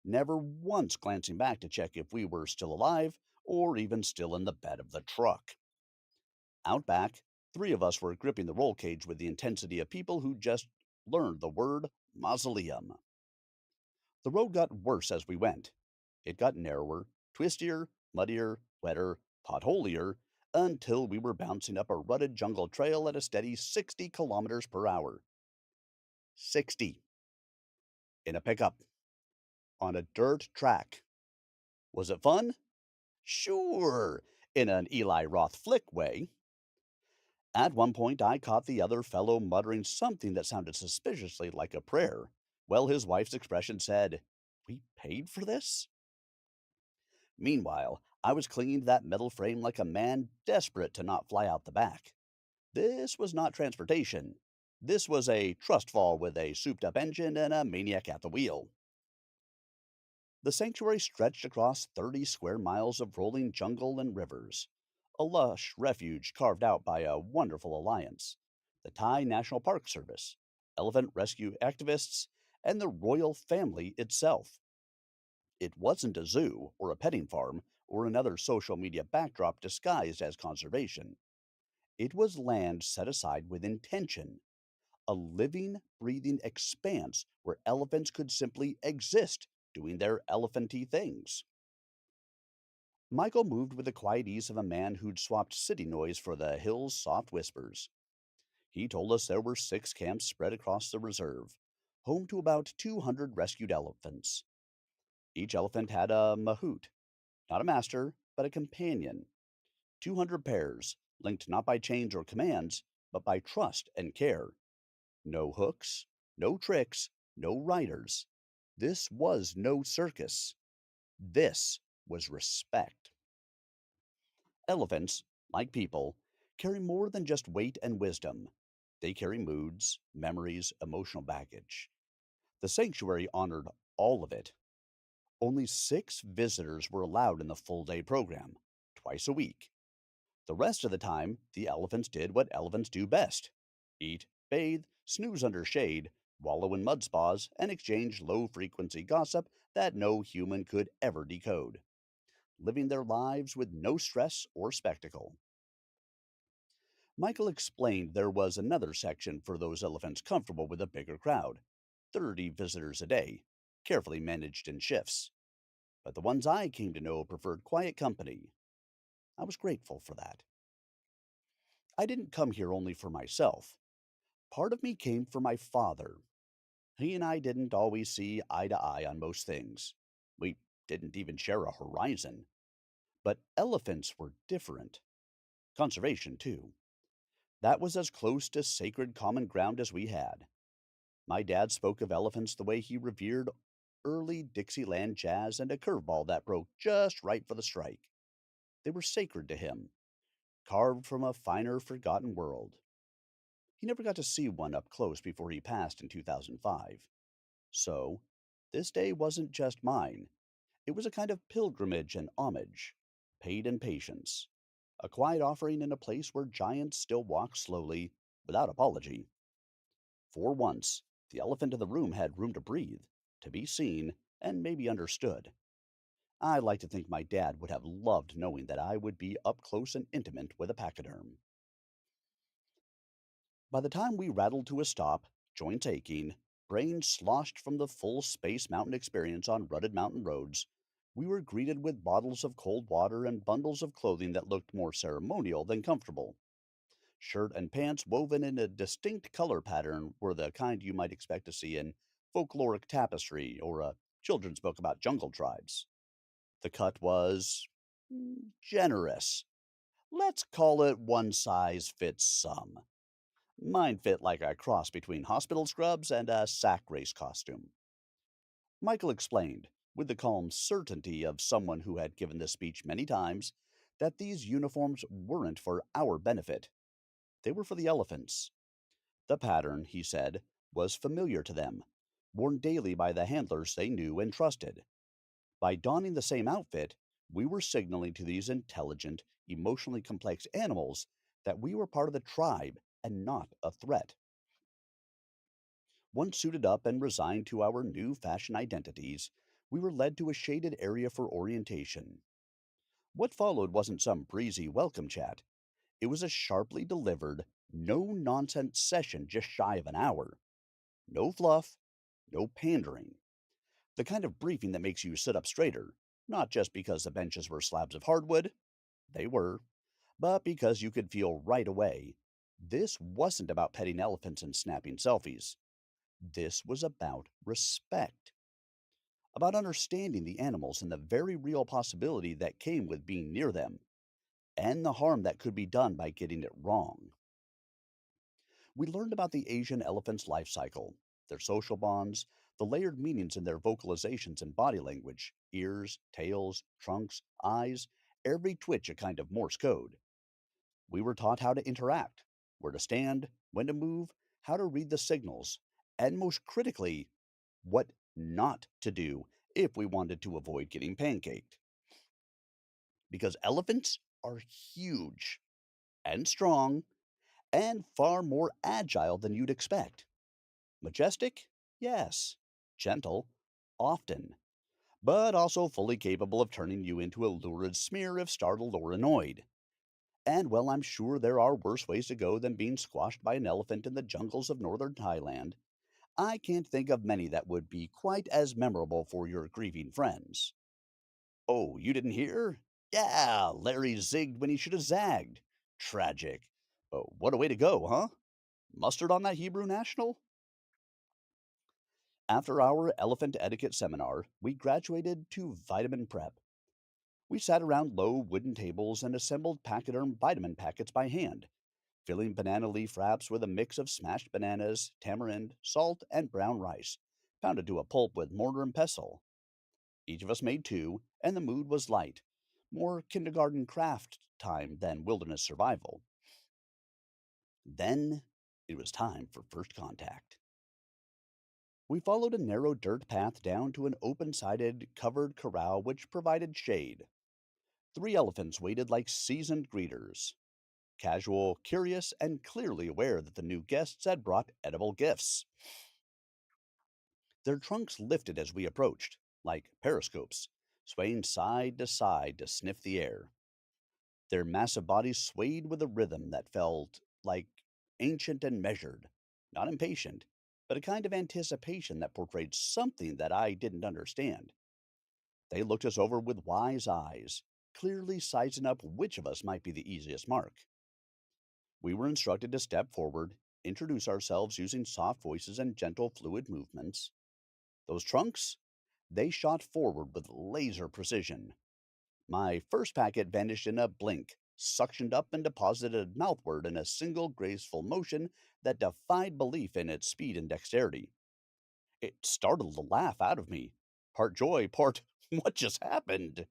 never once glancing back to check if we were still alive or even still in the bed of the truck. Out back, three of us were gripping the roll cage with the intensity of people who just learned the word mausoleum. The road got worse as we went. It got narrower, twistier, muddier, wetter, potholier, until we were bouncing up a rutted jungle trail at a steady 60 kilometers per hour. 60. In a pickup. On a dirt track. Was it fun? Sure, in an Eli Roth flick way. At one point, I caught the other fellow muttering something that sounded suspiciously like a prayer. Well, his wife's expression said, "We paid for this?" Meanwhile, I was clinging to that metal frame like a man desperate to not fly out the back. This was not transportation. This was a trust fall with a souped up engine and a maniac at the wheel. The sanctuary stretched across 30 square miles of rolling jungle and rivers, a lush refuge carved out by a wonderful alliance: the Thai National Park Service, elephant rescue activists, and the royal family itself. It wasn't a zoo or a petting farm or another social media backdrop disguised as conservation. It was land set aside with intention, a living, breathing expanse where elephants could simply exist doing their elephanty things. Michael moved with the quiet ease of a man who'd swapped city noise for the hill's soft whispers. He told us there were 6 camps spread across the reserve, home to about 200 rescued elephants. Each elephant had a mahout, not a master, but a companion. 200 pairs, linked not by chains or commands, but by trust and care. No hooks, no tricks, no riders. This was no circus. This was respect. Elephants, like people, carry more than just weight and wisdom. They carry moods, memories, emotional baggage. The sanctuary honored all of it. Only 6 visitors were allowed in the full day program, twice a week. The rest of the time, the elephants did what elephants do best: eat, bathe, snooze under shade, wallow in mud spas, and exchange low frequency gossip that no human could ever decode, living their lives with no stress or spectacle. Michael explained there was another section for those elephants comfortable with a bigger crowd: 30 visitors a day, carefully managed in shifts. But the ones I came to know preferred quiet company. I was grateful for that. I didn't come here only for myself. Part of me came for my father. He and I didn't always see eye to eye on most things. We didn't even share a horizon. But elephants were different. Conservation, too. That was as close to sacred common ground as we had. My dad spoke of elephants the way he revered early Dixieland jazz and a curveball that broke just right for the strike. They were sacred to him, carved from a finer, forgotten world. He never got to see one up close before he passed in 2005. So, this day wasn't just mine. It was a kind of pilgrimage and homage, paid in patience, a quiet offering in a place where giants still walk slowly, without apology. For once, the elephant in the room had room to breathe, to be seen, and maybe understood. I like to think my dad would have loved knowing that I would be up close and intimate with a pachyderm. By the time we rattled to a stop, joints aching, brains sloshed from the full space mountain experience on rutted mountain roads, we were greeted with bottles of cold water and bundles of clothing that looked more ceremonial than comfortable. Shirt and pants woven in a distinct color pattern were the kind you might expect to see in folkloric tapestry or a children's book about jungle tribes. The cut was generous. Let's call it one size fits some. Mine fit like a cross between hospital scrubs and a sack race costume. Michael explained, with the calm certainty of someone who had given this speech many times, that these uniforms weren't for our benefit. They were for the elephants. The pattern, he said, was familiar to them, worn daily by the handlers they knew and trusted. By donning the same outfit, we were signaling to these intelligent, emotionally complex animals that we were part of the tribe and not a threat. Once suited up and resigned to our new fashion identities, we were led to a shaded area for orientation. What followed wasn't some breezy welcome chat. It was a sharply delivered, no nonsense session just shy of an hour. No fluff, no pandering. The kind of briefing that makes you sit up straighter, not just because the benches were slabs of hardwood, they were, but because you could feel right away. This wasn't about petting elephants and snapping selfies. This was about respect, about understanding the animals and the very real possibility that came with being near them, and the harm that could be done by getting it wrong. We learned about the Asian elephant's life cycle, their social bonds, the layered meanings in their vocalizations and body language ears, tails, trunks, eyes, every twitch a kind of Morse code. We were taught how to interact, where to stand, when to move, how to read the signals, and most critically, what not to do if we wanted to avoid getting pancaked. Because elephants are huge and strong and far more agile than you'd expect. Majestic? Yes. Gentle? Often. But also fully capable of turning you into a lurid smear if startled or annoyed. And well, I'm sure there are worse ways to go than being squashed by an elephant in the jungles of northern Thailand. I can't think of many that would be quite as memorable for your grieving friends. Oh, you didn't hear? Yeah, Larry zigged when he should have zagged. Tragic. Oh, what a way to go, huh? Mustard on that Hebrew national? After our elephant etiquette seminar, we graduated to vitamin prep. We sat around low wooden tables and assembled pachyderm vitamin packets by hand, filling banana leaf wraps with a mix of smashed bananas, tamarind, salt, and brown rice, pounded to a pulp with mortar and pestle. Each of us made two, and the mood was light, more kindergarten craft time than wilderness survival. Then it was time for first contact. We followed a narrow dirt path down to an open sided, covered corral which provided shade. Three elephants waited like seasoned greeters, casual, curious, and clearly aware that the new guests had brought edible gifts. Their trunks lifted as we approached, like periscopes, swaying side to sniff the air. Their massive bodies swayed with a rhythm that felt like ancient and measured, not impatient, but a kind of anticipation that portrayed something that I didn't understand. They looked us over with wise eyes, clearly sizing up which of us might be the easiest mark. We were instructed to step forward, introduce ourselves using soft voices and gentle, fluid movements. Those trunks? They shot forward with laser precision. My first packet vanished in a blink, suctioned up and deposited mouthward in a single graceful motion that defied belief in its speed and dexterity. It startled a laugh out of me. Part joy, part what just happened?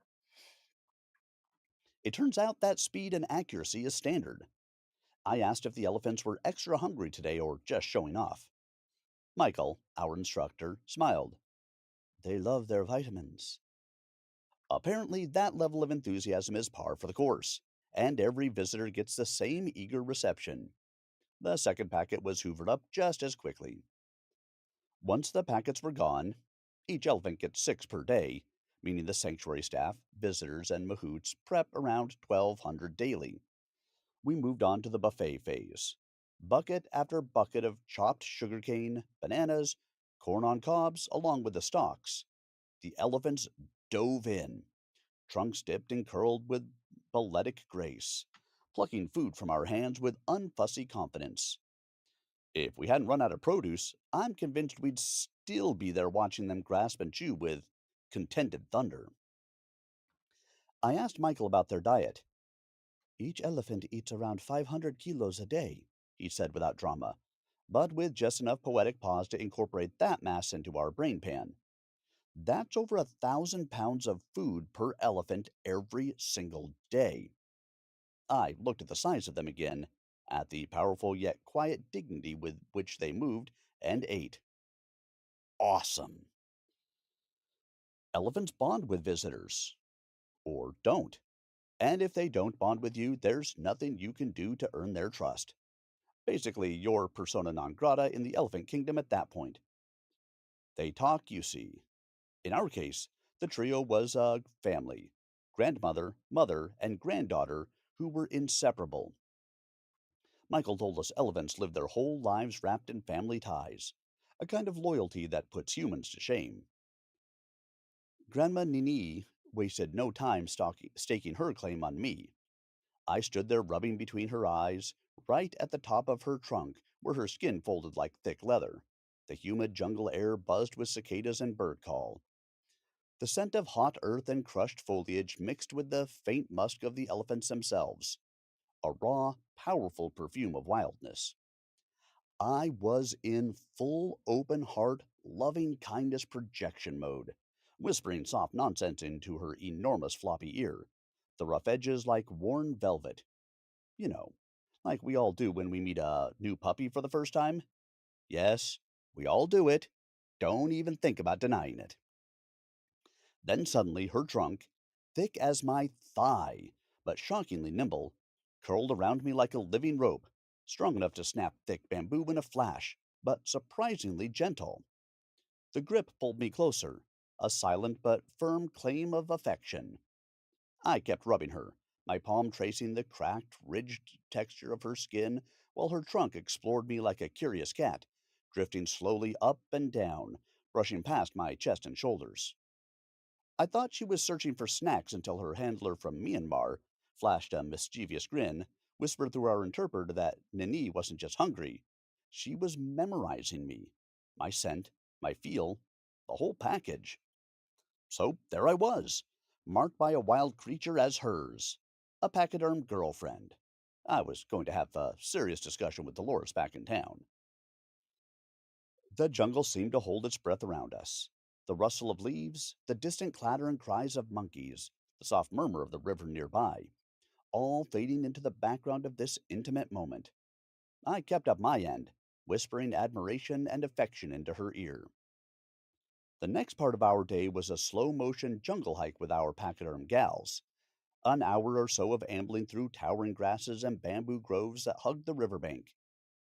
It turns out that speed and accuracy is standard. I asked if the elephants were extra hungry today or just showing off. Michael, our instructor, smiled. They love their vitamins. Apparently, that level of enthusiasm is par for the course, and every visitor gets the same eager reception. The second packet was hoovered up just as quickly. Once the packets were gone, each elephant gets six per day, meaning the sanctuary staff, visitors, and mahouts prep around 1,200 daily. We moved on to the buffet phase. Bucket after bucket of chopped sugarcane, bananas, corn on cobs, along with the stalks. The elephants dove in, trunks dipped and curled with balletic grace, plucking food from our hands with unfussy confidence. If we hadn't run out of produce, I'm convinced we'd still be there watching them grasp and chew with contented thunder. I asked Michael about their diet. Each elephant eats around 500 kilos a day, he said without drama, but with just enough poetic pause to incorporate that mass into our brain pan. That's over 1,000 pounds of food per elephant every single day. I looked at the size of them again, at the powerful yet quiet dignity with which they moved, and ate. Awesome. Elephants bond with visitors, or don't. And if they don't bond with you, there's nothing you can do to earn their trust. Basically, you're persona non grata in the elephant kingdom at that point. They talk, you see. In our case, the trio was a family: grandmother, mother, and granddaughter who were inseparable. Michael told us elephants live their whole lives wrapped in family ties, a kind of loyalty that puts humans to shame. Grandma Nini wasted no time staking her claim on me. I stood there rubbing between her eyes, right at the top of her trunk, where her skin folded like thick leather. The humid jungle air buzzed with cicadas and bird call. The scent of hot earth and crushed foliage mixed with the faint musk of the elephants themselves, a raw, powerful perfume of wildness. I was in full open heart, loving kindness projection mode, whispering soft nonsense into her enormous floppy ear, the rough edges like worn velvet. You know, like we all do when we meet a new puppy for the first time. Yes, we all do it. Don't even think about denying it. Then suddenly her trunk, thick as my thigh, but shockingly nimble, curled around me like a living rope, strong enough to snap thick bamboo in a flash, but surprisingly gentle. The grip pulled me closer, a silent but firm claim of affection. I kept rubbing her, my palm tracing the cracked, ridged texture of her skin, while her trunk explored me like a curious cat, drifting slowly up and down, brushing past my chest and shoulders. I thought she was searching for snacks until her handler from Myanmar flashed a mischievous grin, whispered through our interpreter that Nini wasn't just hungry, she was memorizing me, my scent, my feel, the whole package. So there I was, marked by a wild creature as hers, a pachyderm girlfriend. I was going to have a serious discussion with Dolores back in town. The jungle seemed to hold its breath around us. The rustle of leaves, the distant clatter and cries of monkeys, the soft murmur of the river nearby, all fading into the background of this intimate moment. I kept up my end, whispering admiration and affection into her ear. The next part of our day was a slow motion jungle hike with our pachyderm gals, an hour or so of ambling through towering grasses and bamboo groves that hugged the riverbank.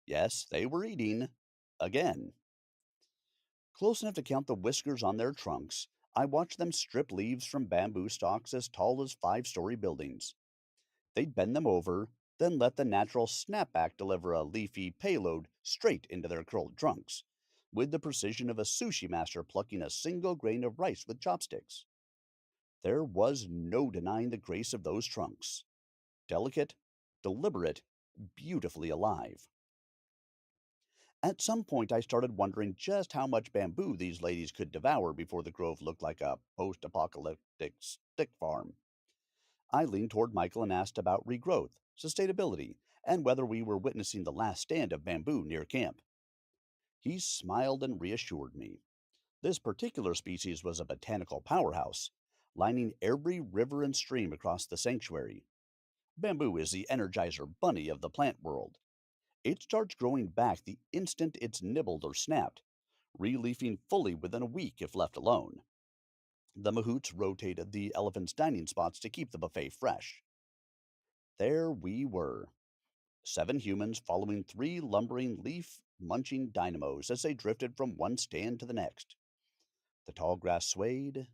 Yes, they were eating. Again. Close enough to count the whiskers on their trunks, I watched them strip leaves from bamboo stalks as tall as 5-story buildings. They'd bend them over, then let the natural snapback deliver a leafy payload straight into their curled trunks, with the precision of a sushi master plucking a single grain of rice with chopsticks. There was no denying the grace of those trunks. Delicate, deliberate, beautifully alive. At some point, I started wondering just how much bamboo these ladies could devour before the grove looked like a post apocalyptic stick farm. I leaned toward Michael and asked about regrowth, sustainability, and whether we were witnessing the last stand of bamboo near camp. He smiled and reassured me. This particular species was a botanical powerhouse, lining every river and stream across the sanctuary. Bamboo is the energizer bunny of the plant world. It starts growing back the instant it's nibbled or snapped, reliefing fully within a week if left alone. The mahouts rotated the elephants' dining spots to keep the buffet fresh. There we were, 7 humans following 3 lumbering, leaf munching dynamos as they drifted from one stand to the next. The tall grass swayed,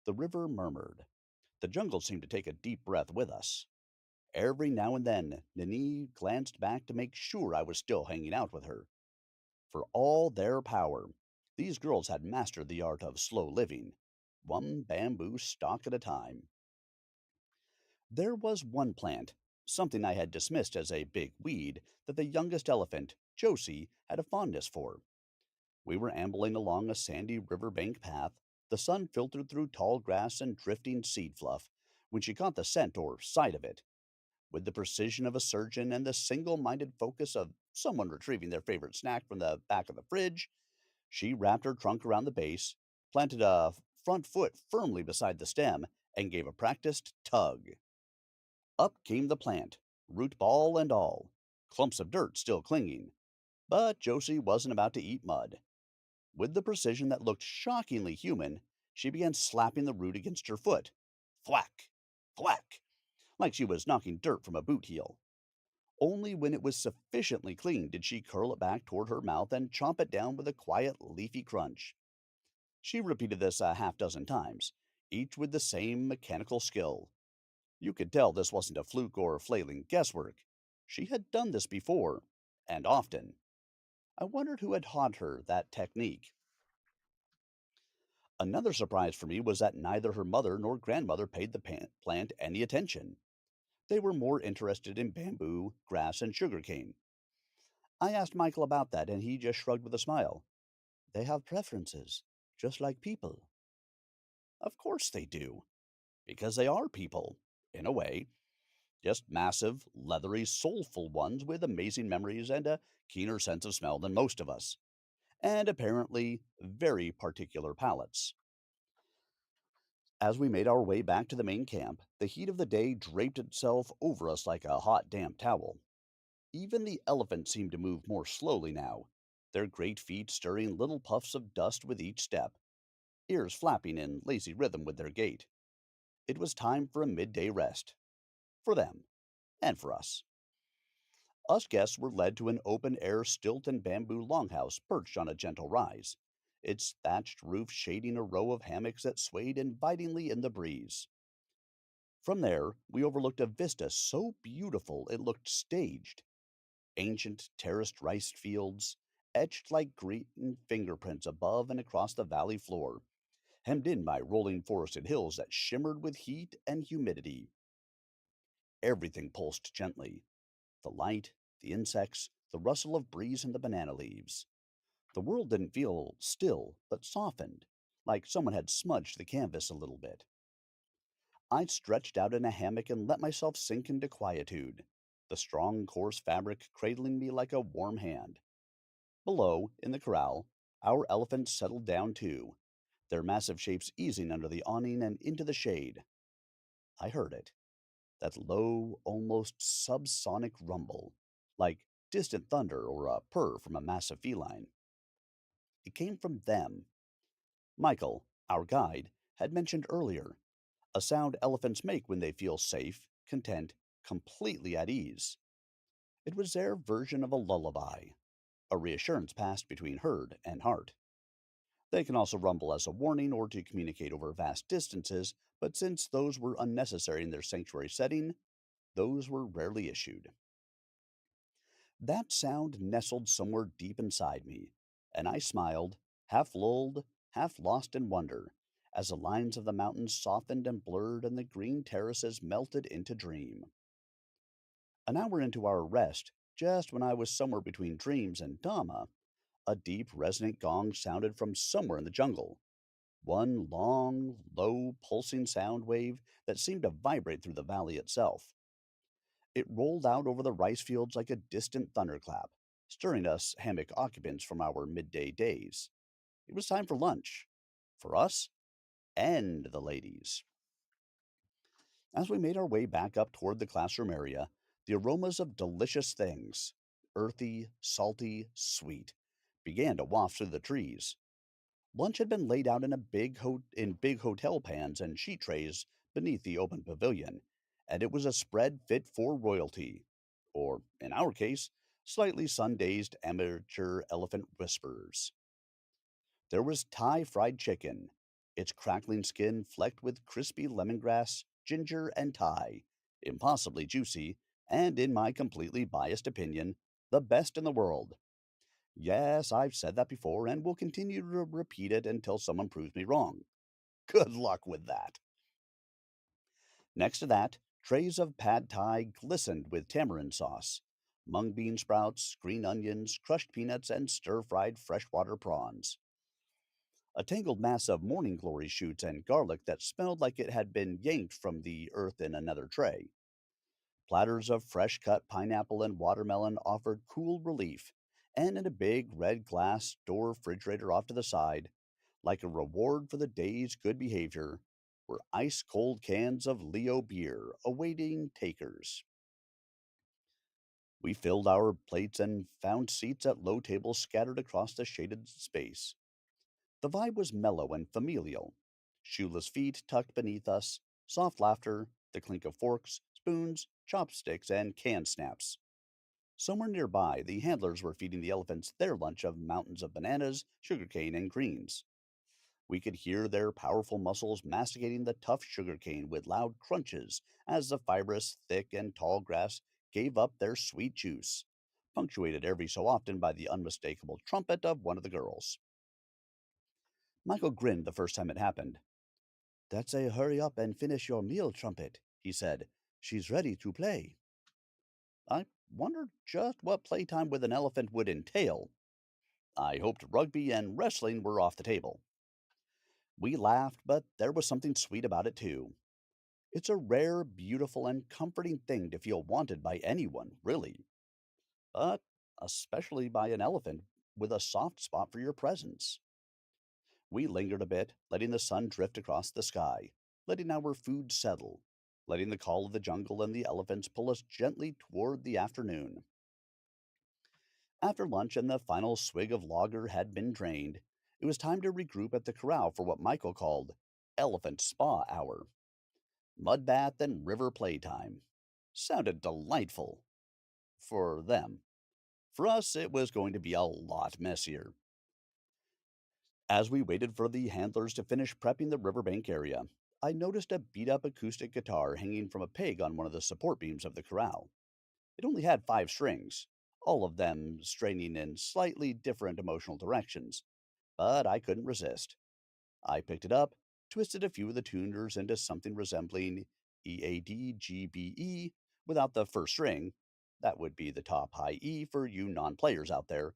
the river murmured. The jungle seemed to take a deep breath with us. Every now and then, Nini glanced back to make sure I was still hanging out with her. For all their power, these girls had mastered the art of slow living, one bamboo stalk at a time. There was one plant, something I had dismissed as a big weed, that the youngest elephant, Josie, had a fondness for. We were ambling along a sandy riverbank path, the sun filtered through tall grass and drifting seed fluff, when she caught the scent or sight of it. With the precision of a surgeon and the single minded focus of someone retrieving their favorite snack from the back of the fridge, she wrapped her trunk around the base, planted a front foot firmly beside the stem, and gave a practiced tug. Up came the plant, root ball and all, clumps of dirt still clinging, But Josie wasn't about to eat mud. With the precision that looked shockingly human, she began slapping the root against her foot. Thwack! Thwack! Like she was knocking dirt from a boot heel. Only when it was sufficiently clean did she curl it back toward her mouth and chomp it down with a quiet, leafy crunch. She repeated this a half dozen times, each with the same mechanical skill. You could tell this wasn't a fluke or flailing guesswork. She had done this before, and often. I wondered who had taught her that technique. Another surprise for me was that neither her mother nor grandmother paid the plant any attention. They were more interested in bamboo, grass, and sugarcane. I asked Michael about that, and he just shrugged with a smile. They have preferences, just like people. Of course they do, because they are people, in a way. Just massive, leathery, soulful ones with amazing memories and a keener sense of smell than most of us, and apparently very particular palates. As we made our way back to the main camp, the heat of the day draped itself over us like a hot, damp towel. Even the elephants seemed to move more slowly now, their great feet stirring little puffs of dust with each step, ears flapping in lazy rhythm with their gait. It was time for a midday rest. For them, and for us. Us guests were led to an open air stilt and bamboo longhouse perched on a gentle rise, its thatched roof shading a row of hammocks that swayed invitingly in the breeze. From there, we overlooked a vista so beautiful it looked staged. Ancient terraced rice fields, etched like green fingerprints above and across the valley floor, hemmed in by rolling forested hills that shimmered with heat and humidity. Everything pulsed gently, the light, the insects, the rustle of breeze in the banana leaves. The world didn't feel still, but softened, like someone had smudged the canvas a little bit. I stretched out in a hammock and let myself sink into quietude, the strong, coarse fabric cradling me like a warm hand. Below, in the corral, our elephants settled down too, their massive shapes easing under the awning and into the shade. I heard it, that low, almost subsonic rumble, like distant thunder or a purr from a massive feline. It came from them. Michael, our guide, had mentioned earlier, a sound elephants make when they feel safe, content, completely at ease. It was their version of a lullaby, a reassurance passed between herd and heart. They can also rumble as a warning or to communicate over vast distances, but since those were unnecessary in their sanctuary setting, those were rarely issued. That sound nestled somewhere deep inside me, and I smiled, half lulled, half lost in wonder, as the lines of the mountains softened and blurred and the green terraces melted into dream. An hour into our rest, just when I was somewhere between dreams and Dhamma, a deep, resonant gong sounded from somewhere in the jungle. One long, low, pulsing sound wave that seemed to vibrate through the valley itself. It rolled out over the rice fields like a distant thunderclap, stirring us hammock occupants from our midday daze. It was time for lunch. For us and the ladies. As we made our way back up toward the classroom area, the aromas of delicious things, earthy, salty, sweet, began to waft through the trees. Lunch had been laid out in big hotel pans and sheet trays beneath the open pavilion, and it was a spread fit for royalty, or, in our case, slightly sun-dazed amateur elephant whisperers. There was Thai fried chicken, its crackling skin flecked with crispy lemongrass, ginger, and Thai, impossibly juicy, and, in my completely biased opinion, the best in the world. Yes, I've said that before and will continue to repeat it until someone proves me wrong. Good luck with that. Next to that, trays of pad thai glistened with tamarind sauce, mung bean sprouts, green onions, crushed peanuts, and stir-fried freshwater prawns. A tangled mass of morning glory shoots and garlic that smelled like it had been yanked from the earth in another tray. Platters of fresh cut pineapple and watermelon offered cool relief, and in a big red glass door refrigerator off to the side, like a reward for the day's good behavior, were ice cold cans of Leo beer awaiting takers. We filled our plates and found seats at low tables scattered across the shaded space. The vibe was mellow and familial. Shoeless feet tucked beneath us, soft laughter, the clink of forks, spoons, chopsticks, and can snaps. Somewhere nearby, the handlers were feeding the elephants their lunch of mountains of bananas, sugarcane, and greens. We could hear their powerful muscles masticating the tough sugarcane with loud crunches as the fibrous, thick, and tall grass gave up their sweet juice, punctuated every so often by the unmistakable trumpet of one of the girls. Michael grinned the first time it happened. "That's a hurry up and finish your meal trumpet," he said. "She's ready to play." I wondered just what playtime with an elephant would entail. I hoped rugby and wrestling were off the table. We laughed, but there was something sweet about it too. It's a rare, beautiful, and comforting thing to feel wanted by anyone, really, but especially by an elephant with a soft spot for your presence. We lingered a bit, letting the sun drift across the sky, letting our food settle, letting the call of the jungle and the elephants pull us gently toward the afternoon. After lunch and the final swig of lager had been drained, it was time to regroup at the corral for what Michael called elephant spa hour. Mud bath and river playtime. Sounded delightful. For them. For us, it was going to be a lot messier. As we waited for the handlers to finish prepping the riverbank area, I noticed a beat up acoustic guitar hanging from a peg on one of the support beams of the corral. It only had 5 strings, all of them straining in slightly different emotional directions, but I couldn't resist. I picked it up, twisted a few of the tuners into something resembling EADGBE without the first string. That would be the top high E for you non players out there,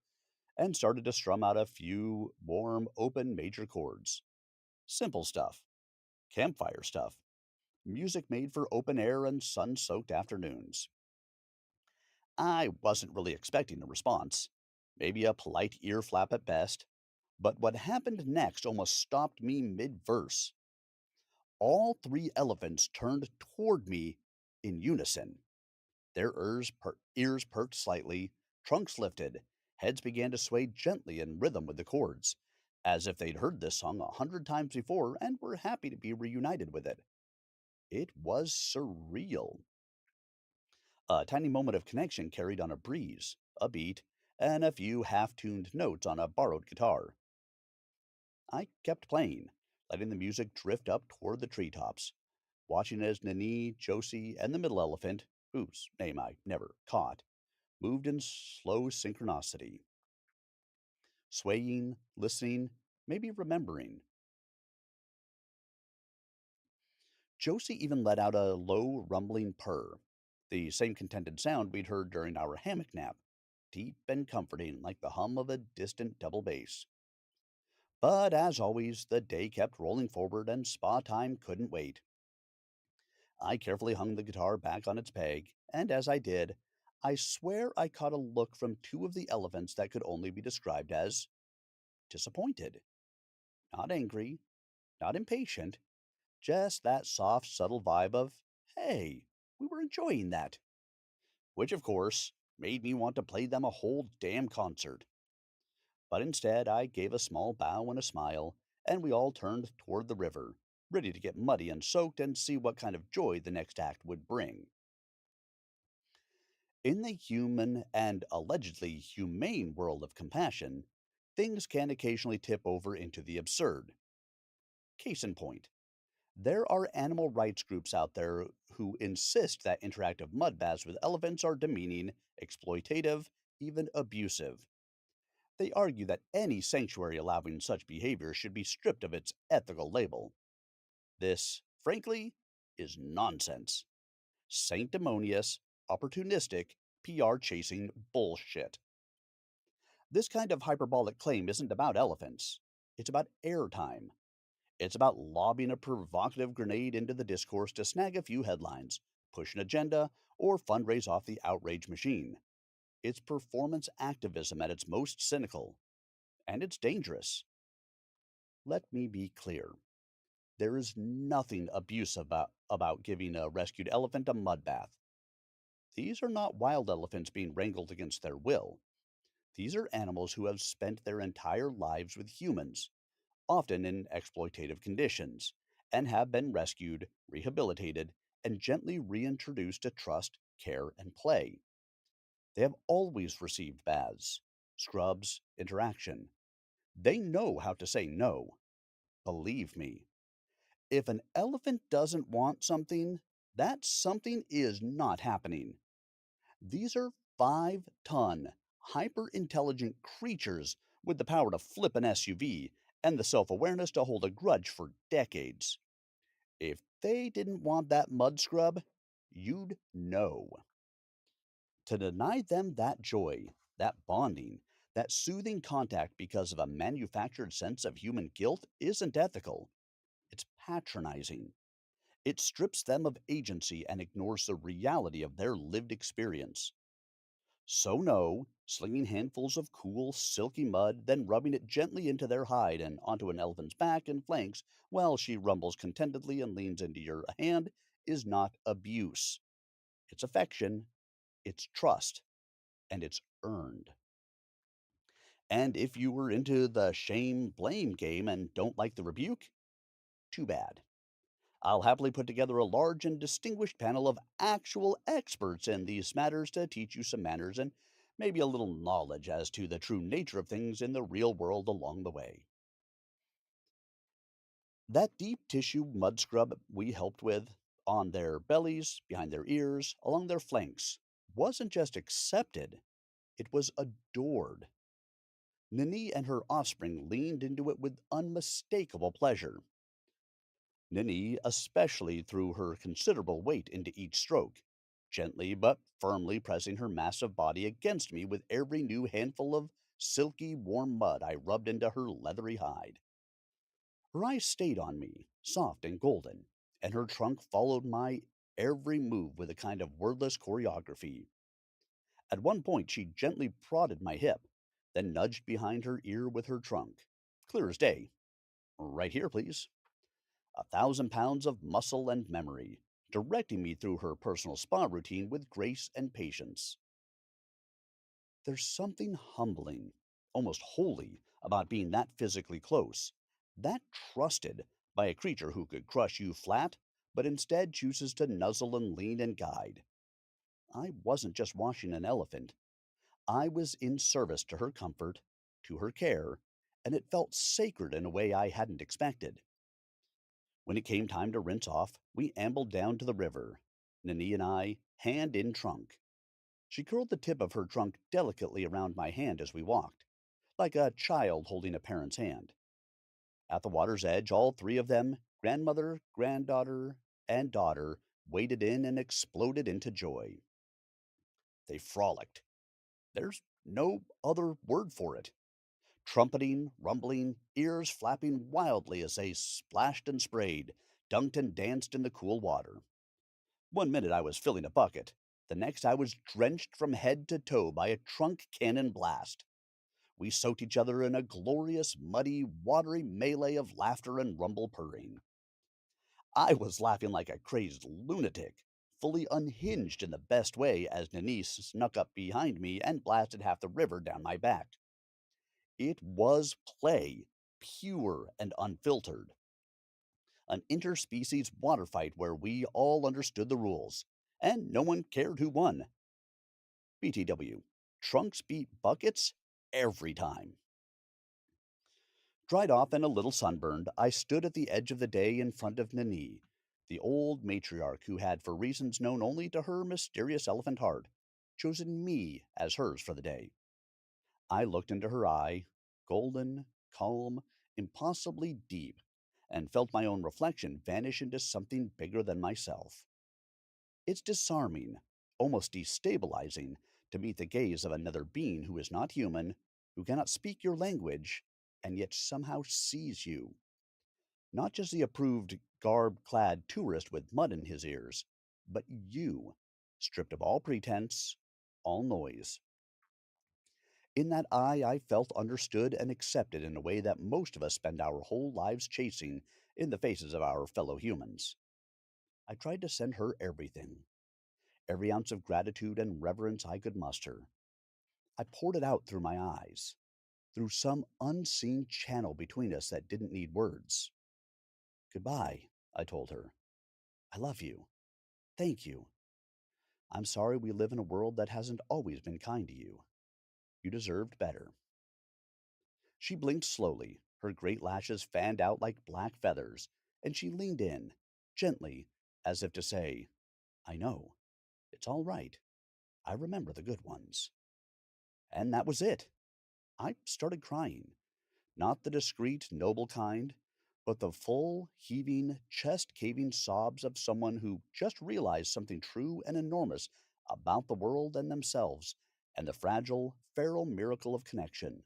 and started to strum out a few warm, open major chords. Simple stuff, campfire stuff, music made for open air and sun soaked afternoons. I wasn't really expecting a response, maybe a polite ear flap at best, but what happened next almost stopped me mid verse. All 3 elephants turned toward me in unison. Their ears perked slightly, trunks lifted, heads began to sway gently in rhythm with the chords, as if they'd heard this song 100 times before and were happy to be reunited with it. It was surreal. A tiny moment of connection carried on a breeze, a beat, and a few half tuned notes on a borrowed guitar. I kept playing, letting the music drift up toward the treetops, watching as Nini, Josie, and the middle elephant, whose name I never caught, moved in slow synchronicity, swaying, listening, maybe remembering. Josie even let out a low, rumbling purr, the same contented sound we'd heard during our hammock nap, deep and comforting like the hum of a distant double bass. But as always, the day kept rolling forward and spa time couldn't wait. I carefully hung the guitar back on its peg, and as I did, I swear I caught a look from 2 of the elephants that could only be described as disappointed. Not angry, not impatient, just that soft, subtle vibe of, hey, we were enjoying that. Which, of course, made me want to play them a whole damn concert. But instead, I gave a small bow and a smile, and we all turned toward the river, ready to get muddy and soaked and see what kind of joy the next act would bring. In the human and allegedly humane world of compassion, things can occasionally tip over into the absurd. Case in point, there are animal rights groups out there who insist that interactive mud baths with elephants are demeaning, exploitative, even abusive. They argue that any sanctuary allowing such behavior should be stripped of its ethical label. This, frankly, is nonsense. Sanctimonious, opportunistic, PR chasing bullshit. This kind of hyperbolic claim isn't about elephants. It's about airtime. It's about lobbing a provocative grenade into the discourse to snag a few headlines, push an agenda, or fundraise off the outrage machine. It's performance activism at its most cynical, and it's dangerous. Let me be clear. There is nothing abusive about giving a rescued elephant a mud bath. These are not wild elephants being wrangled against their will. These are animals who have spent their entire lives with humans, often in exploitative conditions, and have been rescued, rehabilitated, and gently reintroduced to trust, care, and play. They have always received baths, scrubs, interaction. They know how to say no. Believe me, if an elephant doesn't want something, that something is not happening. These are 5-ton, hyper intelligent creatures with the power to flip an SUV and the self awareness to hold a grudge for decades. If they didn't want that mud scrub, you'd know. To deny them that joy, that bonding, that soothing contact because of a manufactured sense of human guilt isn't ethical. It's patronizing. It strips them of agency and ignores the reality of their lived experience. So, no, slinging handfuls of cool, silky mud, then rubbing it gently into their hide and onto an elephant's back and flanks while she rumbles contentedly and leans into your hand is not abuse. It's affection, it's trust, and it's earned. And if you were into the shame blame game and don't like the rebuke, too bad. I'll happily put together a large and distinguished panel of actual experts in these matters to teach you some manners and maybe a little knowledge as to the true nature of things in the real world along the way. That deep tissue mud scrub we helped with on their bellies, behind their ears, along their flanks wasn't just accepted, it was adored. Nini and her offspring leaned into it with unmistakable pleasure. Nini especially threw her considerable weight into each stroke, gently but firmly pressing her massive body against me with every new handful of silky, warm mud I rubbed into her leathery hide. Her eyes stayed on me, soft and golden, and her trunk followed my every move with a kind of wordless choreography. At one point, she gently prodded my hip, then nudged behind her ear with her trunk. Clear as day. Right here, please. 1,000 pounds of muscle and memory, directing me through her personal spa routine with grace and patience. There's something humbling, almost holy, about being that physically close, that trusted by a creature who could crush you flat, but instead chooses to nuzzle and lean and guide. I wasn't just washing an elephant, I was in service to her comfort, to her care, and it felt sacred in a way I hadn't expected. When it came time to rinse off, we ambled down to the river, Nini and I, hand in trunk. She curled the tip of her trunk delicately around my hand as we walked, like a child holding a parent's hand. At the water's edge, all three of them, grandmother, granddaughter, and daughter, waded in and exploded into joy. They frolicked. There's no other word for it. Trumpeting, rumbling, ears flapping wildly as they splashed and sprayed, dunked and danced in the cool water. One minute I was filling a bucket, the next I was drenched from head to toe by a trunk cannon blast. We soaked each other in a glorious, muddy, watery melee of laughter and rumble purring. I was laughing like a crazed lunatic, fully unhinged in the best way as Denise snuck up behind me and blasted half the river down my back. It was play, pure and unfiltered. An interspecies water fight where we all understood the rules, and no one cared who won. BTW. Trunks beat buckets every time. Dried off and a little sunburned, I stood at the edge of the day in front of Nani, the old matriarch who had, for reasons known only to her mysterious elephant heart, chosen me as hers for the day. I looked into her eye, golden, calm, impossibly deep, and felt my own reflection vanish into something bigger than myself. It's disarming, almost destabilizing, to meet the gaze of another being who is not human, who cannot speak your language, and yet somehow sees you. Not just the approved garb clad tourist with mud in his ears, but you, stripped of all pretense, all noise. In that eye, I felt understood and accepted in a way that most of us spend our whole lives chasing in the faces of our fellow humans. I tried to send her everything every ounce of gratitude and reverence I could muster. I poured it out through my eyes, through some unseen channel between us that didn't need words. Goodbye, I told her. I love you. Thank you. I'm sorry we live in a world that hasn't always been kind to you. You deserved better. She blinked slowly, her great lashes fanned out like black feathers, and she leaned in, gently, as if to say, I know. It's all right. I remember the good ones. And that was it. I started crying. Not the discreet, noble kind, but the full, heaving, chest caving sobs of someone who just realized something true and enormous about the world and themselves and the fragile, feral miracle of connection.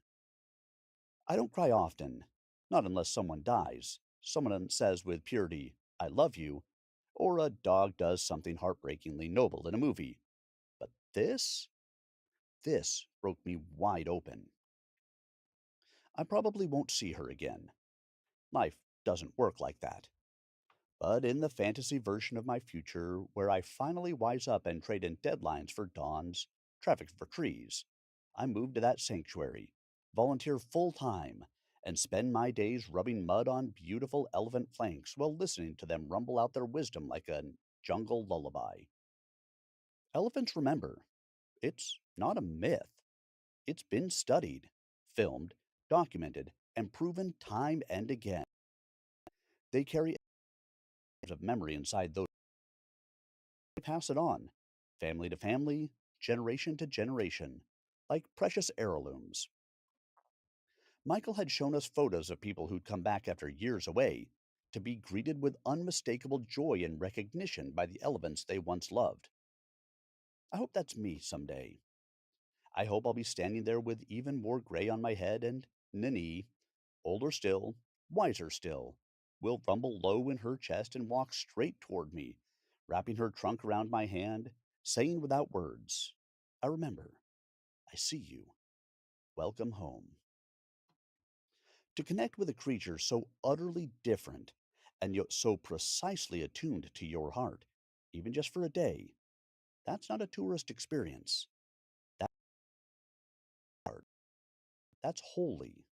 I don't cry often, not unless someone dies, someone says with purity, I love you, or a dog does something heartbreakingly noble in a movie. But this broke me wide open. I probably won't see her again. Life doesn't work like that. But in the fantasy version of my future, where I finally wise up and trade in deadlines for dawns, traffic for trees, I move to that sanctuary, volunteer full time, and spend my days rubbing mud on beautiful elephant flanks while listening to them rumble out their wisdom like a jungle lullaby. Elephants remember. It's not a myth. It's been studied, filmed, documented, and proven time and again. They carry of memory inside those. They pass it on, family to family, generation to generation, like precious heirlooms. Michael had shown us photos of people who'd come back after years away to be greeted with unmistakable joy and recognition by the elephants they once loved. I hope that's me someday. I hope I'll be standing there with even more gray on my head and Nini, older still, wiser still, will rumble low in her chest and walk straight toward me, wrapping her trunk around my hand, saying without words, I remember, I see you, welcome home. To connect with a creature so utterly different and yet so precisely attuned to your heart, even just for a day, that's not a tourist experience. That's art. That's holy.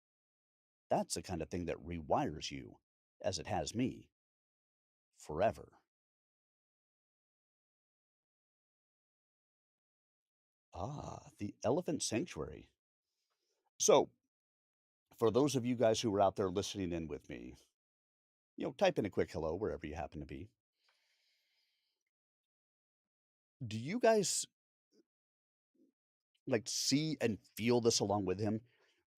That's the kind of thing that rewires you, as it has me, forever. Ah, the elephant sanctuary. So, for those of you guys who were out there listening in with me, type in a quick hello wherever you happen to be. Do you guys like see and feel this along with him?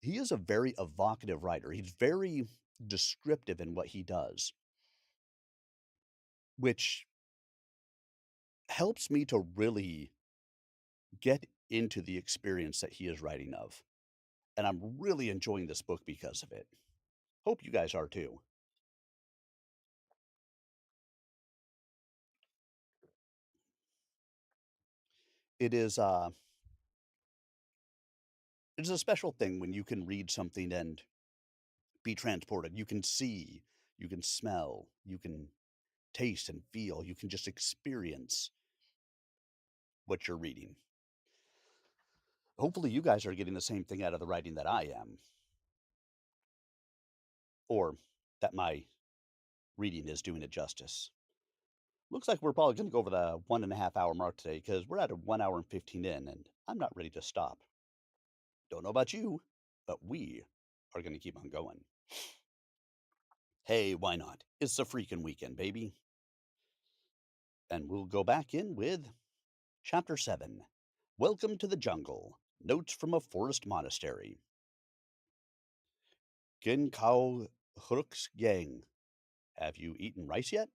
He is a very evocative writer. He's very descriptive in what he does, which helps me to really get into the experience that he is writing of. And I'm really enjoying this book because of it. Hope you guys are too. It is it is a special thing when you can read something and be transported. You can see, you can smell, you can taste and feel, you can just experience what you're reading. Hopefully, you guys are getting the same thing out of the writing that I am, or that my reading is doing it justice. Looks like we're probably going to go over the 1.5 hour mark today because we're at a 1 hour and 15 in, and I'm not ready to stop. Don't know about you, but we are going to keep on going. Hey, why not? It's the freaking weekend, baby. And we'll go back in with Chapter 7. Welcome to the Jungle. Notes from a Forest Monastery. Gin Kao Hruks Yang. Have you eaten rice yet?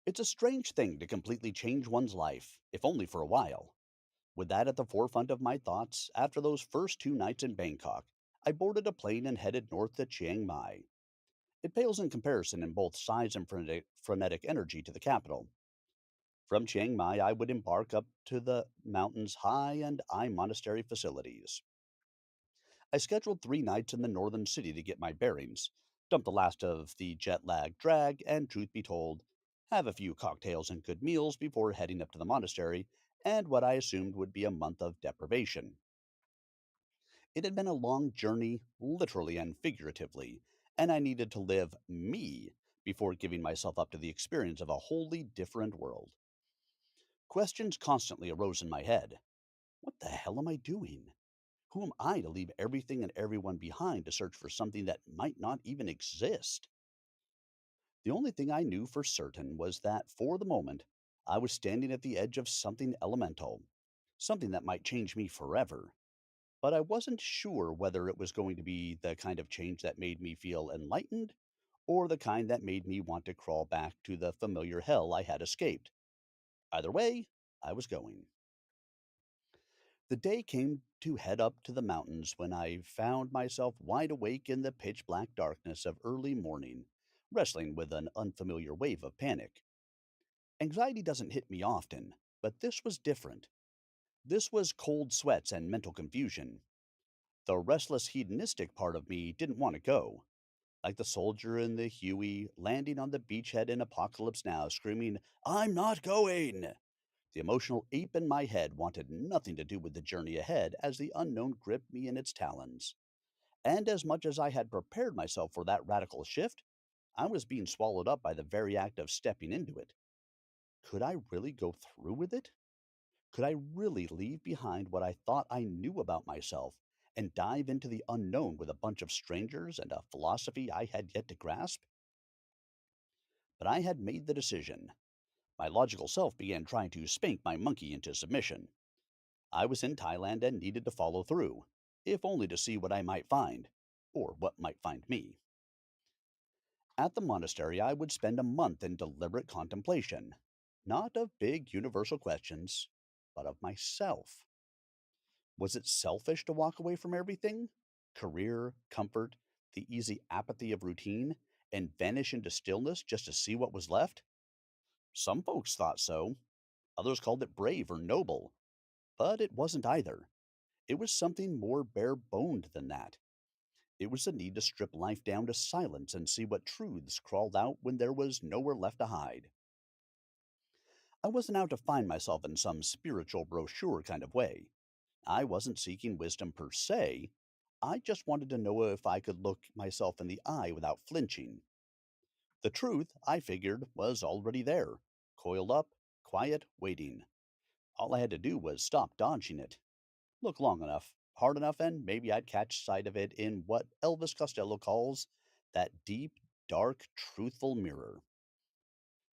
It's a strange thing to completely change one's life, if only for a while. With that at the forefront of my thoughts, after those first 2 nights in Bangkok, I boarded a plane and headed north to Chiang Mai. It pales in comparison in both size and frenetic energy to the capital. From Chiang Mai, I would embark up to the mountain's high and I monastery facilities. I scheduled 3 nights in the northern city to get my bearings, dump the last of the jet lag drag, and truth be told, have a few cocktails and good meals before heading up to the monastery, and what I assumed would be a month of deprivation. It had been a long journey, literally and figuratively, and I needed to live me before giving myself up to the experience of a wholly different world. Questions constantly arose in my head. What the hell am I doing? Who am I to leave everything and everyone behind to search for something that might not even exist? The only thing I knew for certain was that, for the moment, I was standing at the edge of something elemental, something that might change me forever. But I wasn't sure whether it was going to be the kind of change that made me feel enlightened or the kind that made me want to crawl back to the familiar hell I had escaped. Either way, I was going. The day came to head up to the mountains when I found myself wide awake in the pitch black darkness of early morning, wrestling with an unfamiliar wave of panic. Anxiety doesn't hit me often, but this was different. This was cold sweats and mental confusion. The restless hedonistic part of me didn't want to go, like the soldier in the Huey landing on the beachhead in Apocalypse Now, screaming, "I'm not going!" The emotional ape in my head wanted nothing to do with the journey ahead as the unknown gripped me in its talons. And as much as I had prepared myself for that radical shift, I was being swallowed up by the very act of stepping into it. Could I really go through with it? Could I really leave behind what I thought I knew about myself and dive into the unknown with a bunch of strangers and a philosophy I had yet to grasp? But I had made the decision. My logical self began trying to spank my monkey into submission. I was in Thailand and needed to follow through, if only to see what I might find, or what might find me. At the monastery, I would spend a month in deliberate contemplation, not of big universal questions, but of myself. Was it selfish to walk away from everything? Career, comfort, the easy apathy of routine, and vanish into stillness just to see what was left? Some folks thought so. Others called it brave or noble. But it wasn't either. It was something more bare boned than that. It was the need to strip life down to silence and see what truths crawled out when there was nowhere left to hide. I wasn't out to find myself in some spiritual brochure kind of way. I wasn't seeking wisdom per se. I just wanted to know if I could look myself in the eye without flinching. The truth, I figured, was already there, coiled up, quiet, waiting. All I had to do was stop dodging it. Look long enough, hard enough, and maybe I'd catch sight of it in what Elvis Costello calls that deep, dark, truthful mirror.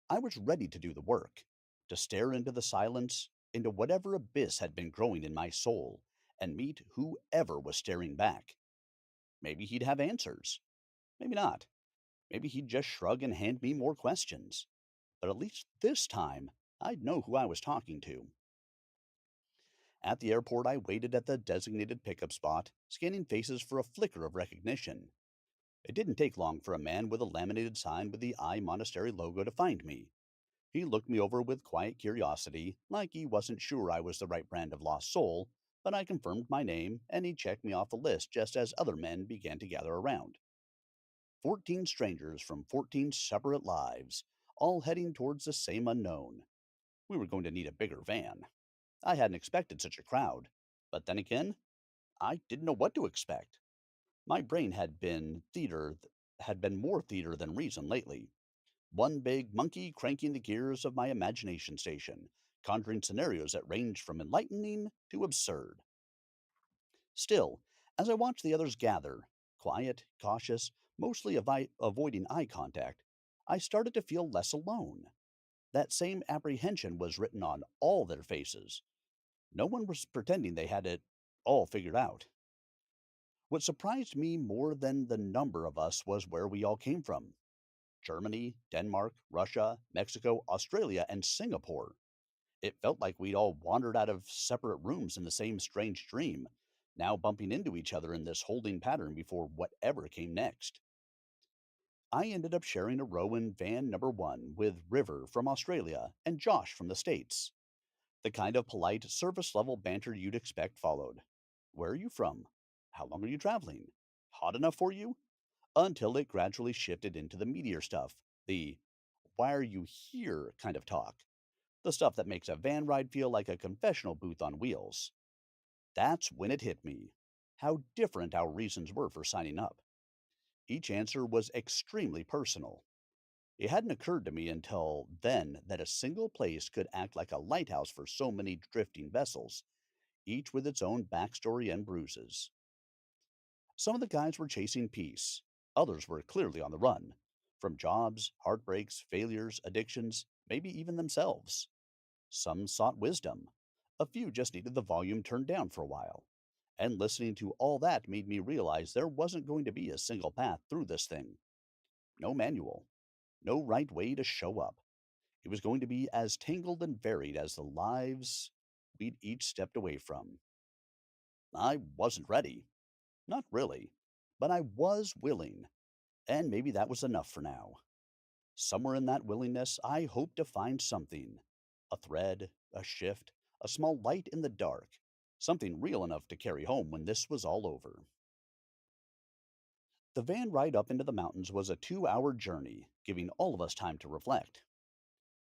I was ready to do the work, to stare into the silence, into whatever abyss had been growing in my soul, and meet whoever was staring back. Maybe he'd have answers. Maybe not. Maybe he'd just shrug and hand me more questions. But at least this time, I'd know who I was talking to. At the airport, I waited at the designated pickup spot, scanning faces for a flicker of recognition. It didn't take long for a man with a laminated sign with the I Monastery logo to find me. He looked me over with quiet curiosity, like he wasn't sure I was the right brand of lost soul, but I confirmed my name and he checked me off the list just as other men began to gather around. 14 strangers from 14 separate lives, all heading towards the same unknown. We were going to need a bigger van. I hadn't expected such a crowd, but then again, I didn't know what to expect. My brain had been more theater than reason lately. One big monkey cranking the gears of my imagination station, conjuring scenarios that ranged from enlightening to absurd. Still, as I watched the others gather, quiet, cautious, mostly avoiding eye contact, I started to feel less alone. That same apprehension was written on all their faces. No one was pretending they had it all figured out. What surprised me more than the number of us was where we all came from: Germany, Denmark, Russia, Mexico, Australia, and Singapore. It felt like we'd all wandered out of separate rooms in the same strange dream, now bumping into each other in this holding pattern before whatever came next. I ended up sharing a row in van number one with River from Australia and Josh from the States. The kind of polite, surface level banter you'd expect followed. Where are you from? How long are you traveling? Hot enough for you? Until it gradually shifted into the meteor stuff. The why are you here kind of talk. The stuff that makes a van ride feel like a confessional booth on wheels. That's when it hit me. How different our reasons were for signing up. Each answer was extremely personal. It hadn't occurred to me until then that a single place could act like a lighthouse for so many drifting vessels, each with its own backstory and bruises. Some of the guys were chasing peace, others were clearly on the run from jobs, heartbreaks, failures, addictions, maybe even themselves. Some sought wisdom. A few just needed the volume turned down for a while. And listening to all that made me realize there wasn't going to be a single path through this thing. No manual. No right way to show up. It was going to be as tangled and varied as the lives we'd each stepped away from. I wasn't ready. Not really. But I was willing. And maybe that was enough for now. Somewhere in that willingness, I hoped to find something, a thread, a shift, a small light in the dark, something real enough to carry home when this was all over. The van ride up into the mountains was a 2 hour journey, giving all of us time to reflect.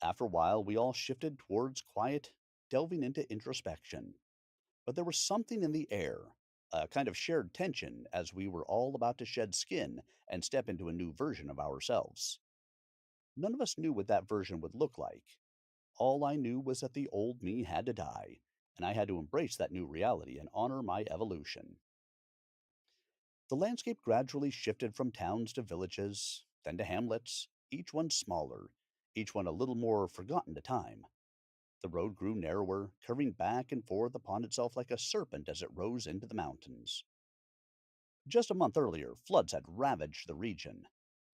After a while, we all shifted towards quiet, delving into introspection. But there was something in the air, a kind of shared tension as we were all about to shed skin and step into a new version of ourselves. None of us knew what that version would look like. All I knew was that the old me had to die, and I had to embrace that new reality and honor my evolution. The landscape gradually shifted from towns to villages, then to hamlets, each one smaller, each one a little more forgotten to time. The road grew narrower, curving back and forth upon itself like a serpent as it rose into the mountains. Just a month earlier, floods had ravaged the region.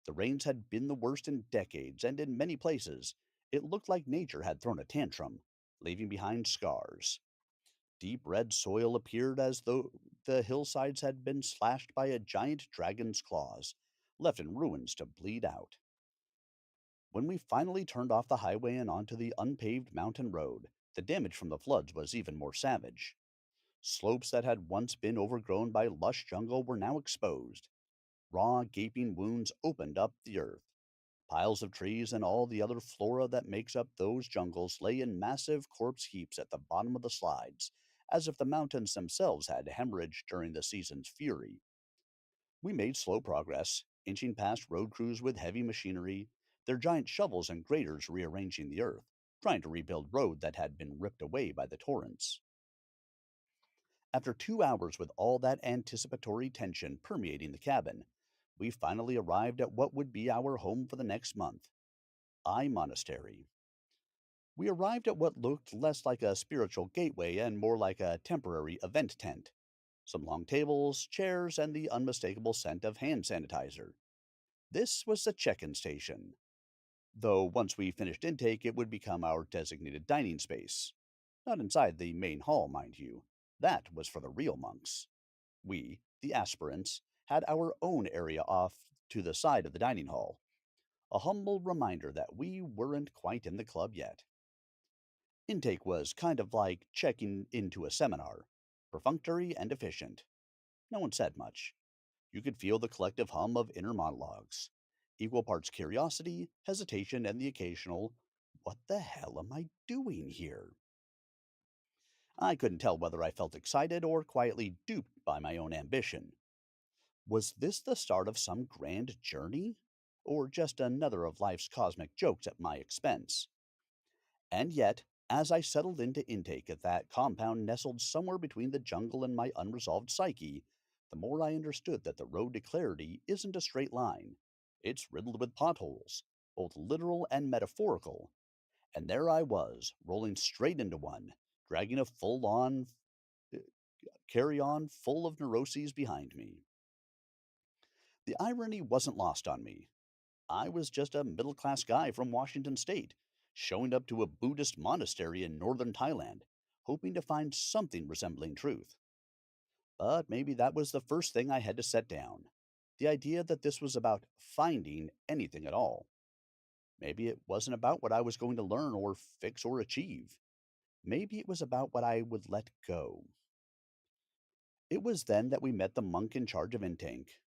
The rains had been the worst in decades, and in many places, it looked like nature had thrown a tantrum, leaving behind scars. Deep red soil appeared as though the hillsides had been slashed by a giant dragon's claws, left in ruins to bleed out. When we finally turned off the highway and onto the unpaved mountain road, the damage from the floods was even more savage. Slopes that had once been overgrown by lush jungle were now exposed. Raw, gaping wounds opened up the earth. Piles of trees and all the other flora that makes up those jungles lay in massive corpse heaps at the bottom of the slides, as if the mountains themselves had hemorrhaged during the season's fury. We made slow progress, inching past road crews with heavy machinery, their giant shovels and graders rearranging the earth, trying to rebuild road that had been ripped away by the torrents. After 2 hours with all that anticipatory tension permeating the cabin, we finally arrived at what would be our home for the next month, I Monastery. We arrived at what looked less like a spiritual gateway and more like a temporary event tent. Some long tables, chairs, and the unmistakable scent of hand sanitizer. This was the check in station, though once we finished intake, it would become our designated dining space. Not inside the main hall, mind you. That was for the real monks. We, the aspirants, had our own area off to the side of the dining hall, a humble reminder that we weren't quite in the club yet. Intake was kind of like checking into a seminar, perfunctory and efficient. No one said much. You could feel the collective hum of inner monologues, equal parts curiosity, hesitation, and the occasional, "What the hell am I doing here?" I couldn't tell whether I felt excited or quietly duped by my own ambition. Was this the start of some grand journey? Or just another of life's cosmic jokes at my expense? And yet, as I settled into intake at that compound nestled somewhere between the jungle and my unresolved psyche, the more I understood that the road to clarity isn't a straight line. It's riddled with potholes, both literal and metaphorical. And there I was, rolling straight into one, dragging a full on carry on full of neuroses behind me. The irony wasn't lost on me. I was just a middle class guy from Washington State, showing up to a Buddhist monastery in northern Thailand, hoping to find something resembling truth. But maybe that was the first thing I had to set down. The idea that this was about finding anything at all. Maybe it wasn't about what I was going to learn or fix or achieve. Maybe it was about what I would let go. It was then that we met the monk in charge of intake,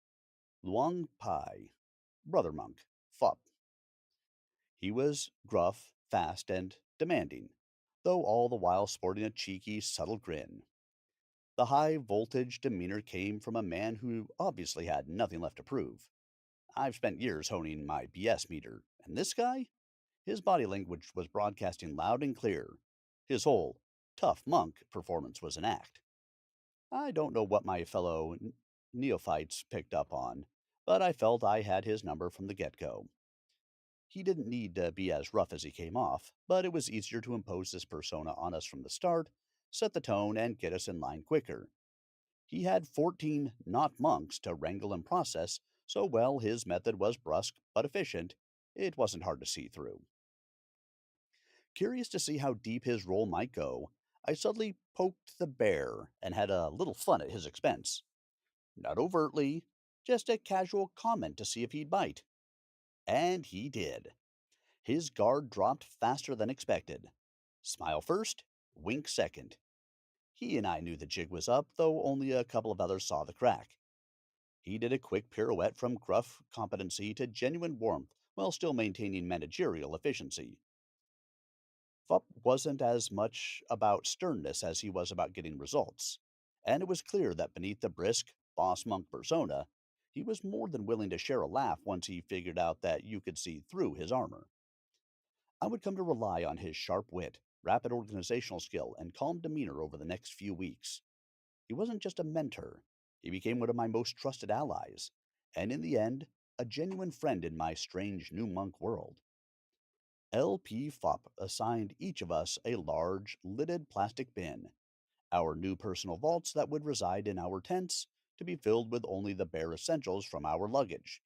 Luang Pai, brother monk, Fop. He was gruff, fast, and demanding, though all the while sporting a cheeky, subtle grin. The high voltage demeanor came from a man who obviously had nothing left to prove. I've spent years honing my BS meter, and this guy? His body language was broadcasting loud and clear. His whole tough monk performance was an act. I don't know what my fellow neophytes picked up on, but I felt I had his number from the get go. He didn't need to be as rough as he came off, but it was easier to impose this persona on us from the start, set the tone, and get us in line quicker. He had 14 not monks to wrangle and process, so while his method was brusque but efficient, it wasn't hard to see through. Curious to see how deep his role might go, I suddenly poked the bear and had a little fun at his expense. Not overtly, just a casual comment to see if he'd bite. And he did. His guard dropped faster than expected. Smile first, wink second. He and I knew the jig was up, though only a couple of others saw the crack. He did a quick pirouette from gruff competency to genuine warmth while still maintaining managerial efficiency. Fup wasn't as much about sternness as he was about getting results, and it was clear that beneath the brisk, boss monk persona, he was more than willing to share a laugh once he figured out that you could see through his armor. I would come to rely on his sharp wit, rapid organizational skill, and calm demeanor over the next few weeks. He wasn't just a mentor, he became one of my most trusted allies, and in the end, a genuine friend in my strange new monk world. LP FOP assigned each of us a large, lidded plastic bin, our new personal vaults that would reside in our tents, to be filled with only the bare essentials from our luggage: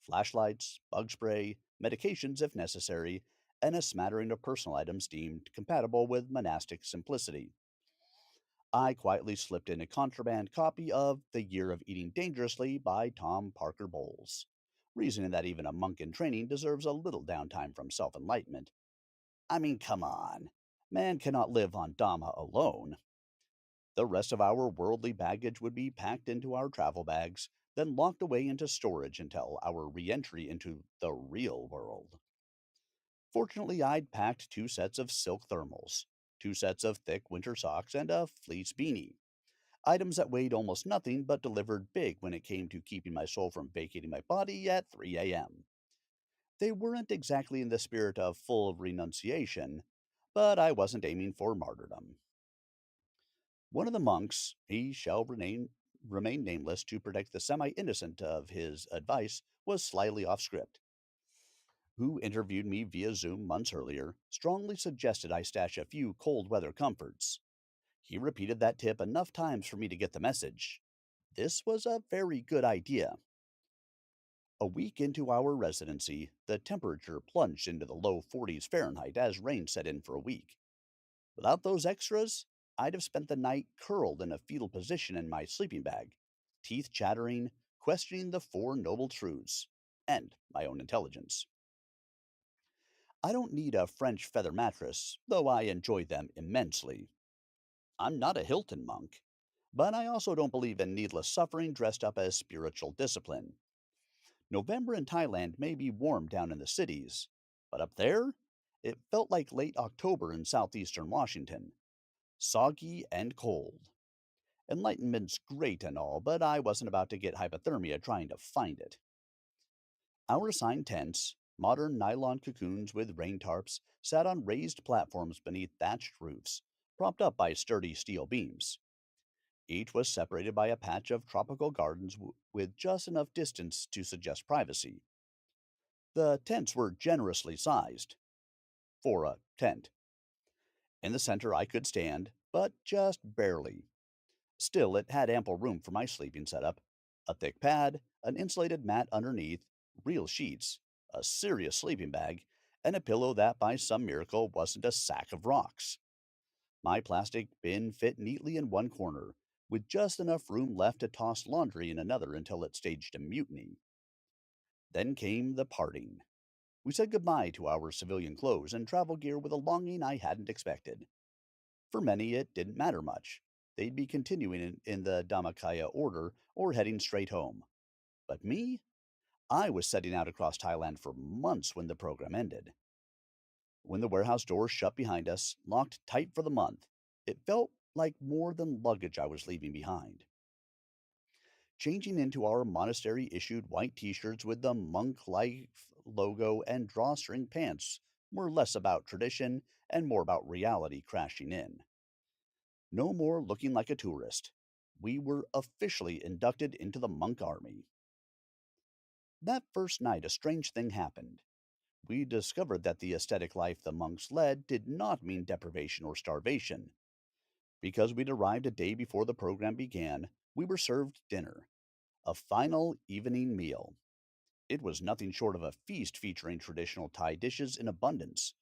flashlights, bug spray, medications if necessary, and a smattering of personal items deemed compatible with monastic simplicity. I quietly slipped in a contraband copy of The Year of Eating Dangerously by Tom Parker Bowles, reasoning that even a monk in training deserves a little downtime from self enlightenment. I mean, come on. Man cannot live on Dhamma alone. The rest of our worldly baggage would be packed into our travel bags, then locked away into storage until our re entry into the real world. Fortunately, I'd packed two sets of silk thermals, two sets of thick winter socks, and a fleece beanie. Items that weighed almost nothing but delivered big when it came to keeping my soul from vacating my body at 3 a.m. They weren't exactly in the spirit of full renunciation, but I wasn't aiming for martyrdom. One of the monks, he shall remain nameless to protect the semi innocent of his advice, was slightly off script, who interviewed me via Zoom months earlier, strongly suggested I stash a few cold weather comforts. He repeated that tip enough times for me to get the message. This was a very good idea. A week into our residency, the temperature plunged into the low 40s Fahrenheit as rain set in for a week. Without those extras, I'd have spent the night curled in a fetal position in my sleeping bag, teeth chattering, questioning the Four Noble Truths and my own intelligence. I don't need a French feather mattress, though I enjoy them immensely. I'm not a Hilton monk, but I also don't believe in needless suffering dressed up as spiritual discipline. November in Thailand may be warm down in the cities, but up there, it felt like late October in southeastern Washington, soggy and cold. Enlightenment's great and all, but I wasn't about to get hypothermia trying to find it. Our assigned tents, modern nylon cocoons with rain tarps, sat on raised platforms beneath thatched roofs, propped up by sturdy steel beams. Each was separated by a patch of tropical gardens with just enough distance to suggest privacy. The tents were generously sized for a tent. In the center, I could stand, but just barely. Still, it had ample room for my sleeping setup: a thick pad, an insulated mat underneath, real sheets, a serious sleeping bag, and a pillow that by some miracle wasn't a sack of rocks. My plastic bin fit neatly in one corner, with just enough room left to toss laundry in another until it staged a mutiny. Then came the parting. We said goodbye to our civilian clothes and travel gear with a longing I hadn't expected. For many, it didn't matter much. They'd be continuing in the Dhammakaya order or heading straight home. But me? I was setting out across Thailand for months when the program ended. When the warehouse doors shut behind us, locked tight for the month, it felt like more than luggage I was leaving behind. Changing into our monastery issued white t shirts with the monk life logo and drawstring pants were less about tradition and more about reality crashing in. No more looking like a tourist. We were officially inducted into the monk army. That first night, a strange thing happened. We discovered that the ascetic life the monks led did not mean deprivation or starvation. Because we'd arrived a day before the program began, we were served dinner, a final evening meal. It was nothing short of a feast featuring traditional Thai dishes in abundance: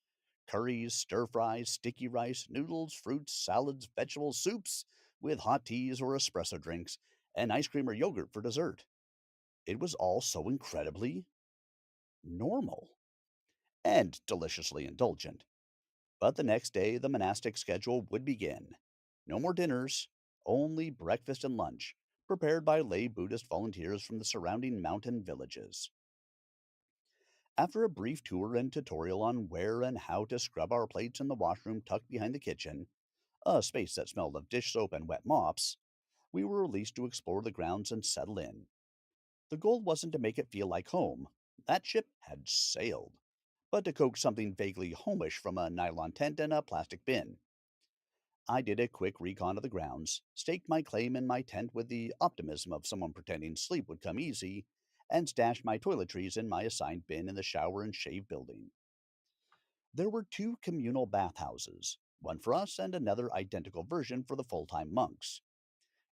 curries, stir fries, sticky rice, noodles, fruits, salads, vegetable soups, with hot teas or espresso drinks, and ice cream or yogurt for dessert. It was all so incredibly normal and deliciously indulgent. But the next day, the monastic schedule would begin. No more dinners, only breakfast and lunch, prepared by lay Buddhist volunteers from the surrounding mountain villages. After a brief tour and tutorial on where and how to scrub our plates in the washroom tucked behind the kitchen, a space that smelled of dish soap and wet mops, we were released to explore the grounds and settle in. The goal wasn't to make it feel like home. That ship had sailed. But to coax something vaguely homish from a nylon tent and a plastic bin. I did a quick recon of the grounds, staked my claim in my tent with the optimism of someone pretending sleep would come easy, and stashed my toiletries in my assigned bin in the shower and shave building. There were two communal bathhouses, one for us and another identical version for the full time monks.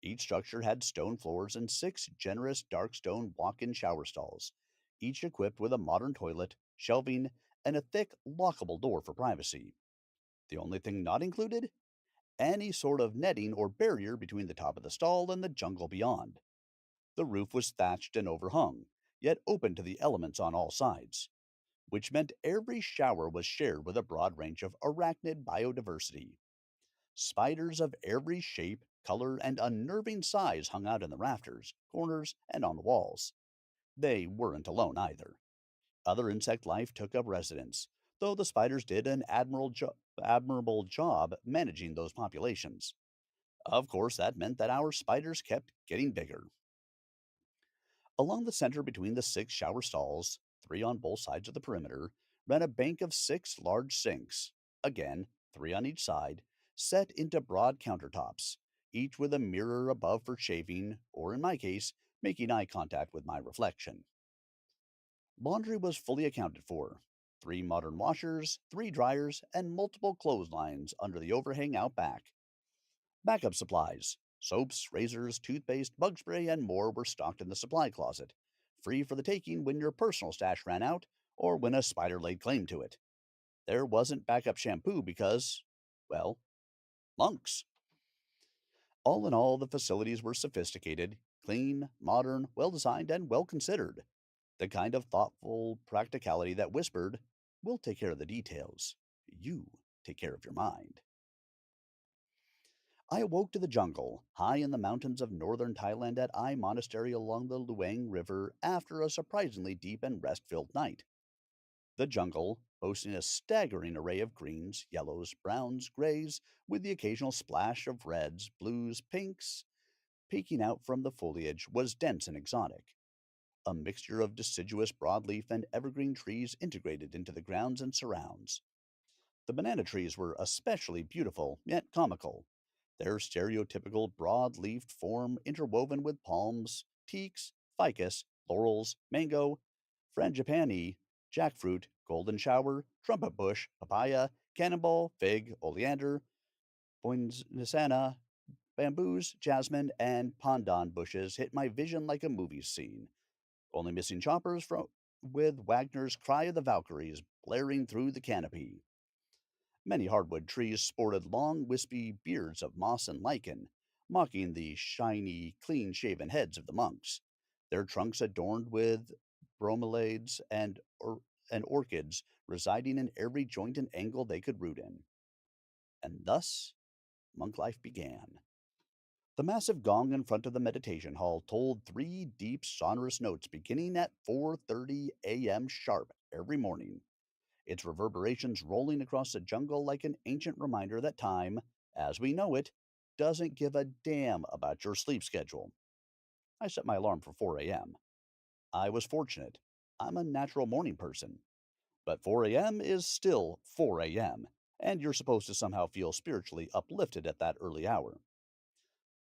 Each structure had stone floors and six generous dark stone walk in shower stalls, each equipped with a modern toilet, shelving, and a thick, lockable door for privacy. The only thing not included? Any sort of netting or barrier between the top of the stall and the jungle beyond. The roof was thatched and overhung, yet open to the elements on all sides, which meant every shower was shared with a broad range of arachnid biodiversity. Spiders of every shape, color, and unnerving size hung out in the rafters, corners, and on the walls. They weren't alone either. Other insect life took up residence, though the spiders did an admirable job managing those populations. Of course, that meant that our spiders kept getting bigger. Along the center between the six shower stalls, three on both sides of the perimeter, ran a bank of six large sinks, again, three on each side, set into broad countertops, each with a mirror above for shaving, or in my case, making eye contact with my reflection. Laundry was fully accounted for. Three modern washers, three dryers, and multiple clotheslines under the overhang out back. Backup supplies, soaps, razors, toothpaste, bug spray, and more were stocked in the supply closet, free for the taking when your personal stash ran out or when a spider laid claim to it. There wasn't backup shampoo because, well, monks. All in all, the facilities were sophisticated, clean, modern, well designed, and well considered. The kind of thoughtful practicality that whispered, "We'll take care of the details. You take care of your mind." I awoke to the jungle, high in the mountains of northern Thailand at Ai Monastery along the Luang River after a surprisingly deep and rest filled night. The jungle, boasting a staggering array of greens, yellows, browns, grays, with the occasional splash of reds, blues, pinks peeking out from the foliage, was dense and exotic. A mixture of deciduous broadleaf and evergreen trees integrated into the grounds and surrounds. The banana trees were especially beautiful, yet comical, their stereotypical broad-leafed form interwoven with palms, teaks, ficus, laurels, mango, frangipani, jackfruit, golden shower, trumpet bush, papaya, cannonball, fig, oleander, poinsana, bamboos, jasmine, and pandan bushes hit my vision like a movie scene, only missing choppers with Wagner's Cry of the Valkyries blaring through the canopy. Many hardwood trees sported long, wispy beards of moss and lichen, mocking the shiny, clean shaven heads of the monks, their trunks adorned with bromeliads and orchids residing in every joint and angle they could root in. And thus, monk life began. The massive gong in front of the meditation hall tolled three deep, sonorous notes beginning at 4:30 a.m. sharp every morning. its reverberations rolling across the jungle like an ancient reminder that time, as we know it, doesn't give a damn about your sleep schedule. I set my alarm for 4 a.m. I was fortunate. I'm a natural morning person. But 4 a.m. is still 4 a.m., and you're supposed to somehow feel spiritually uplifted at that early hour.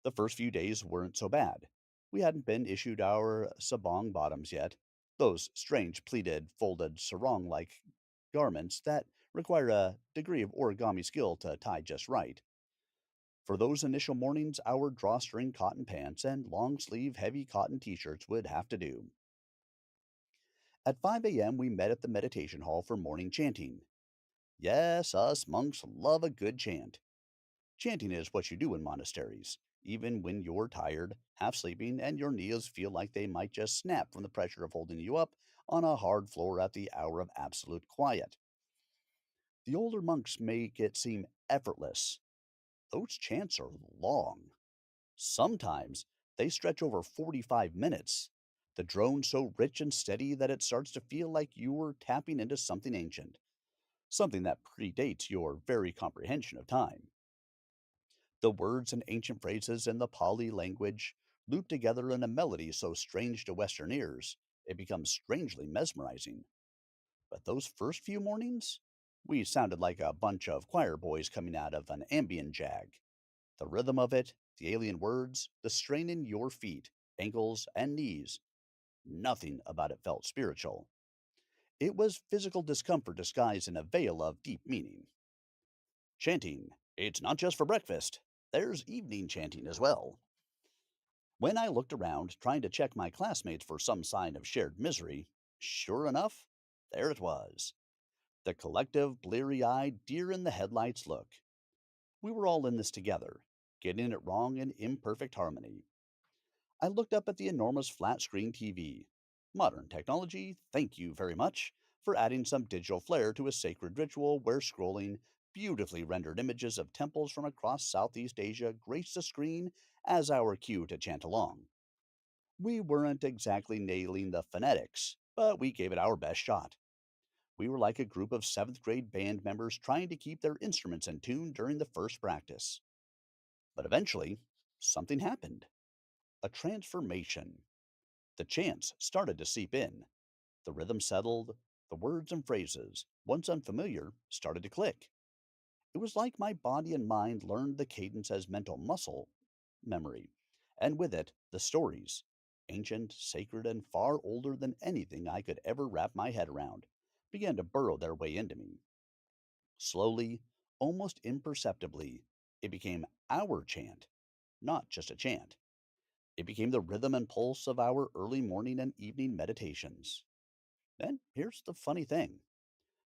The first few days weren't so bad. We hadn't been issued our sabong bottoms yet, those strange pleated, folded sarong like garments that require a degree of origami skill to tie just right. For those initial mornings, our drawstring cotton pants and long sleeve heavy cotton t shirts would have to do. At 5 a.m., we met at the meditation hall for morning chanting. Yes, us monks love a good chant. Chanting is what you do in monasteries, even when you're tired, half sleeping, and your knees feel like they might just snap from the pressure of holding you up on a hard floor at the hour of absolute quiet. The older monks make it seem effortless. Those chants are long. Sometimes they stretch over 45 minutes. The drone so rich and steady that it starts to feel like you're tapping into something ancient, something that predates your very comprehension of time. The words and ancient phrases in the Pali language loop together in a melody so strange to Western ears, it becomes strangely mesmerizing. But those first few mornings, we sounded like a bunch of choir boys coming out of an ambient jag. The rhythm of it, the alien words, the strain in your feet, ankles, and knees, nothing about it felt spiritual. It was physical discomfort disguised in a veil of deep meaning. Chanting. It's not just for breakfast. There's evening chanting as well. When I looked around, trying to check my classmates for some sign of shared misery, sure enough, there it was. The collective, bleary eyed, deer in the headlights look. We were all in this together, getting it wrong in imperfect harmony. I looked up at the enormous flat screen TV. Modern technology, thank you very much for adding some digital flair to a sacred ritual where scrolling beautifully rendered images of temples from across Southeast Asia graced the screen as our cue to chant along. We weren't exactly nailing the phonetics, but we gave it our best shot. We were like a group of seventh grade band members trying to keep their instruments in tune during the first practice. But eventually, something happened. A transformation. The chants started to seep in. The rhythm settled. The words and phrases, once unfamiliar, started to click. It was like my body and mind learned the cadence as mental muscle memory, and with it, the stories, ancient, sacred, and far older than anything I could ever wrap my head around, began to burrow their way into me. Slowly, almost imperceptibly, it became our chant, not just a chant. It became the rhythm and pulse of our early morning and evening meditations. And here's the funny thing,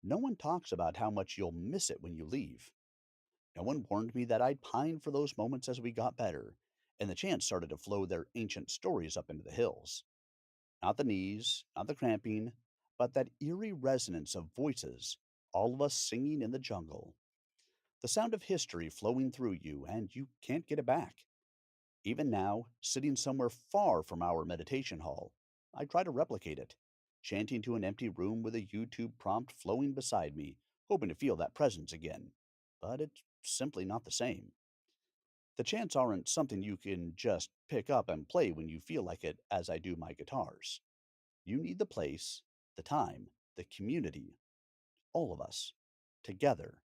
no one talks about how much you'll miss it when you leave. No one warned me that I'd pine for those moments as we got better, and the chants started to flow their ancient stories up into the hills. Not the knees, not the cramping, but that eerie resonance of voices, all of us singing in the jungle. The sound of history flowing through you, and you can't get it back. Even now, sitting somewhere far from our meditation hall, I try to replicate it, chanting to an empty room with a YouTube prompt flowing beside me, hoping to feel that presence again. But it's simply not the same. The chants aren't something you can just pick up and play when you feel like it, as I do my guitars. You need the place, the time, the community, all of us, together.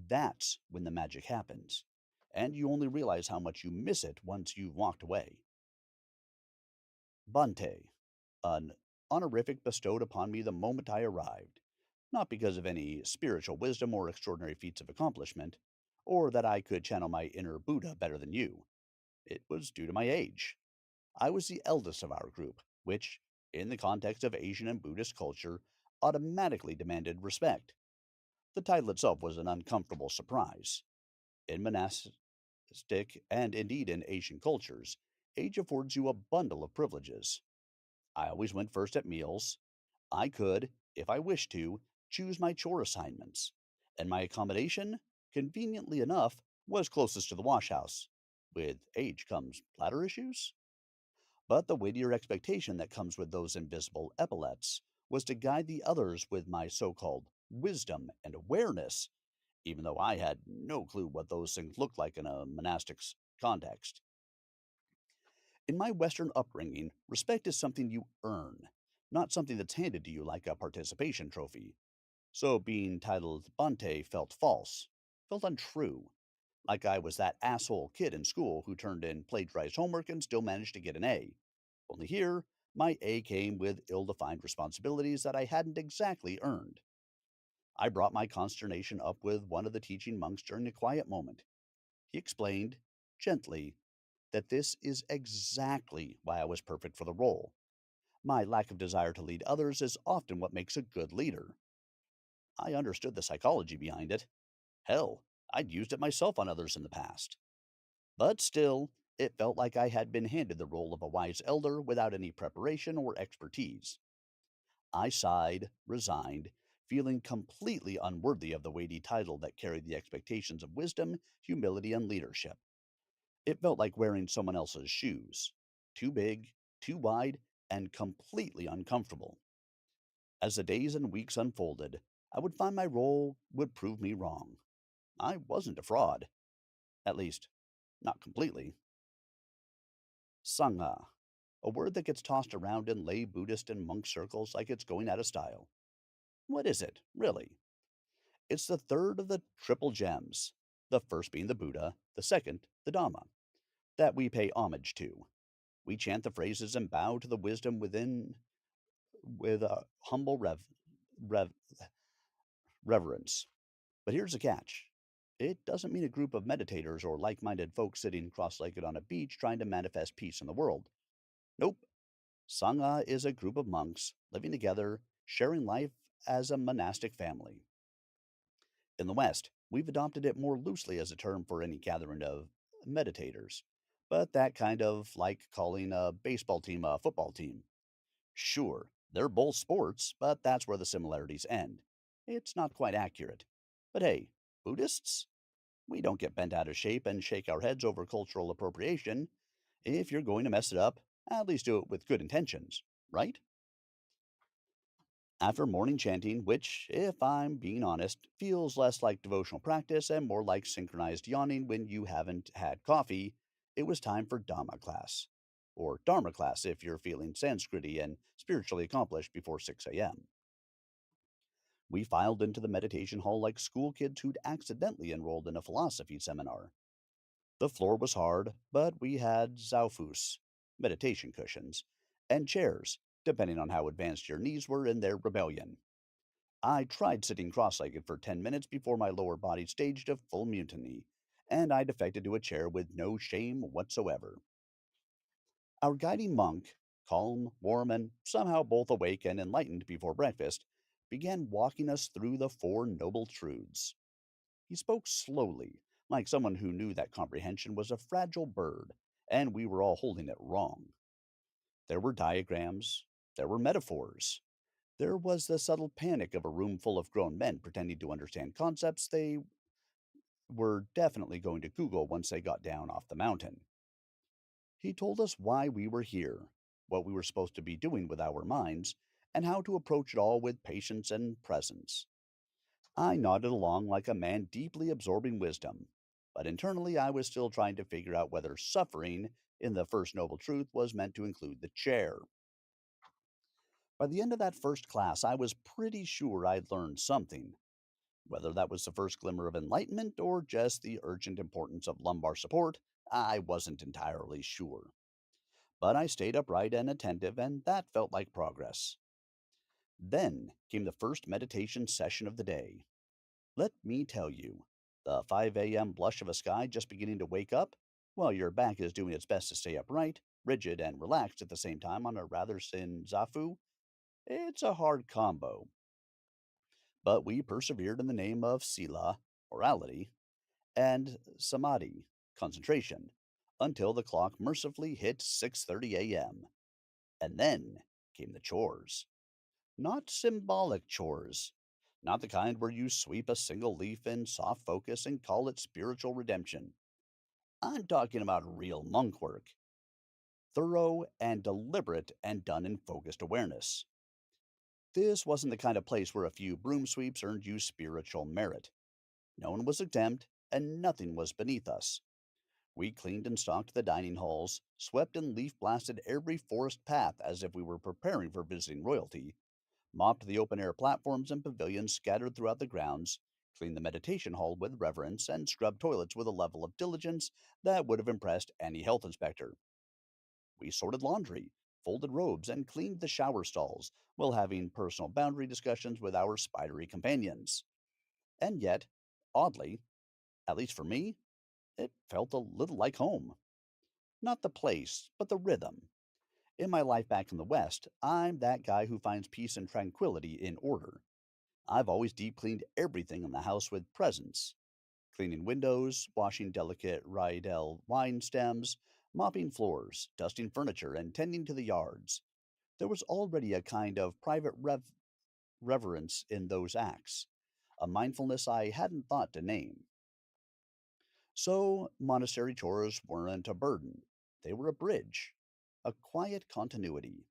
That's when the magic happens. And you only realize how much you miss it once you've walked away. Bante, an honorific bestowed upon me the moment I arrived, not because of any spiritual wisdom or extraordinary feats of accomplishment, or that I could channel my inner Buddha better than you. It was due to my age. I was the eldest of our group, which, in the context of Asian and Buddhist culture, automatically demanded respect. The title itself was an uncomfortable surprise. In monastic and indeed in Asian cultures, age affords you a bundle of privileges. I always went first at meals. I could, if I wished to, choose my chore assignments. And my accommodation, conveniently enough, was closest to the wash house. With age comes bladder issues? But the weightier expectation that comes with those invisible epaulets was to guide the others with my so called wisdom, and awareness, even though I had no clue what those things looked like in a monastic's context. In my Western upbringing, respect is something you earn, not something that's handed to you like a participation trophy. So being titled Bante felt false, felt untrue, like I was that asshole kid in school who turned in plagiarized homework and still managed to get an A. Only here, my A came with ill defined responsibilities that I hadn't exactly earned. I brought my consternation up with one of the teaching monks during a quiet moment. He explained, gently, that this is exactly why I was perfect for the role. My lack of desire to lead others is often what makes a good leader. I understood the psychology behind it. Hell, I'd used it myself on others in the past. But still, it felt like I had been handed the role of a wise elder without any preparation or expertise. I sighed, resigned, feeling completely unworthy of the weighty title that carried the expectations of wisdom, humility, and leadership. It felt like wearing someone else's shoes. Too big, too wide, and completely uncomfortable. As the days and weeks unfolded, I would find my role would prove me wrong. I wasn't a fraud. At least, not completely. Sangha, a word that gets tossed around in lay Buddhist and monk circles like it's going out of style. What is it, really? It's the third of the triple gems, the first being the Buddha, the second, the Dhamma, that we pay homage to. We chant the phrases and bow to the wisdom within with a humble rev, reverence. But here's the catch. It doesn't mean a group of meditators or like minded folks sitting cross legged on a beach trying to manifest peace in the world. Nope. Sangha is a group of monks living together, sharing life as a monastic family. In the West, we've adopted it more loosely as a term for any gathering of meditators, but that kind of like calling a baseball team a football team. Sure, they're both sports, but that's where the similarities end. It's not quite accurate. But hey, Buddhists? We don't get bent out of shape and shake our heads over cultural appropriation. If you're going to mess it up, at least do it with good intentions, right? After morning chanting, which, if I'm being honest, feels less like devotional practice and more like synchronized yawning when you haven't had coffee, it was time for Dhamma class. Or Dharma class if you're feeling Sanskriti and spiritually accomplished before 6 a.m. We filed into the meditation hall like school kids who'd accidentally enrolled in a philosophy seminar. The floor was hard, but we had zaufus, meditation cushions, and chairs, depending on how advanced your knees were in their rebellion. I tried sitting cross legged for 10 minutes before my lower body staged a full mutiny, and I defected to a chair with no shame whatsoever. Our guiding monk, calm, warm, and somehow both awake and enlightened before breakfast, began walking us through the Four Noble Truths. He spoke slowly, like someone who knew that comprehension was a fragile bird, and we were all holding it wrong. There were diagrams, there were metaphors, there was the subtle panic of a room full of grown men pretending to understand concepts they were definitely going to Google once they got down off the mountain. He told us why we were here, what we were supposed to be doing with our minds, and how to approach it all with patience and presence. I nodded along like a man deeply absorbing wisdom, but internally I was still trying to figure out whether suffering in the First Noble Truth was meant to include the chair. By the end of that first class, I was pretty sure I'd learned something. Whether that was the first glimmer of enlightenment or just the urgent importance of lumbar support, I wasn't entirely sure. But I stayed upright and attentive, and that felt like progress. Then came the first meditation session of the day. Let me tell you, the 5 a.m. blush of a sky just beginning to wake up, while your back is doing its best to stay upright, rigid, and relaxed at the same time on a rather thin zafu, it's a hard combo. But we persevered in the name of sila, morality, and samadhi, concentration, until the clock mercifully hit 6:30 a.m. And then came the chores. Not symbolic chores. Not the kind where you sweep a single leaf in soft focus and call it spiritual redemption. I'm talking about real monk work. Thorough and deliberate and done in focused awareness. This wasn't the kind of place where a few broom sweeps earned you spiritual merit. No one was exempt, and nothing was beneath us. We cleaned and stocked the dining halls, swept and leaf blasted every forest path as if we were preparing for visiting royalty, mopped the open air platforms and pavilions scattered throughout the grounds, cleaned the meditation hall with reverence, and scrubbed toilets with a level of diligence that would have impressed any health inspector. We sorted laundry, folded robes, and cleaned the shower stalls while having personal boundary discussions with our spidery companions. And yet, oddly, at least for me, it felt a little like home. Not the place, but the rhythm. In my life back in the West, I'm that guy who finds peace and tranquility in order. I've always deep cleaned everything in the house with presence, cleaning windows, washing delicate Riedel wine stems, mopping floors, dusting furniture, and tending to the yards. There was already a kind of private reverence in those acts, a mindfulness I hadn't thought to name. So, monastery chores weren't a burden. They were a bridge, a quiet continuity,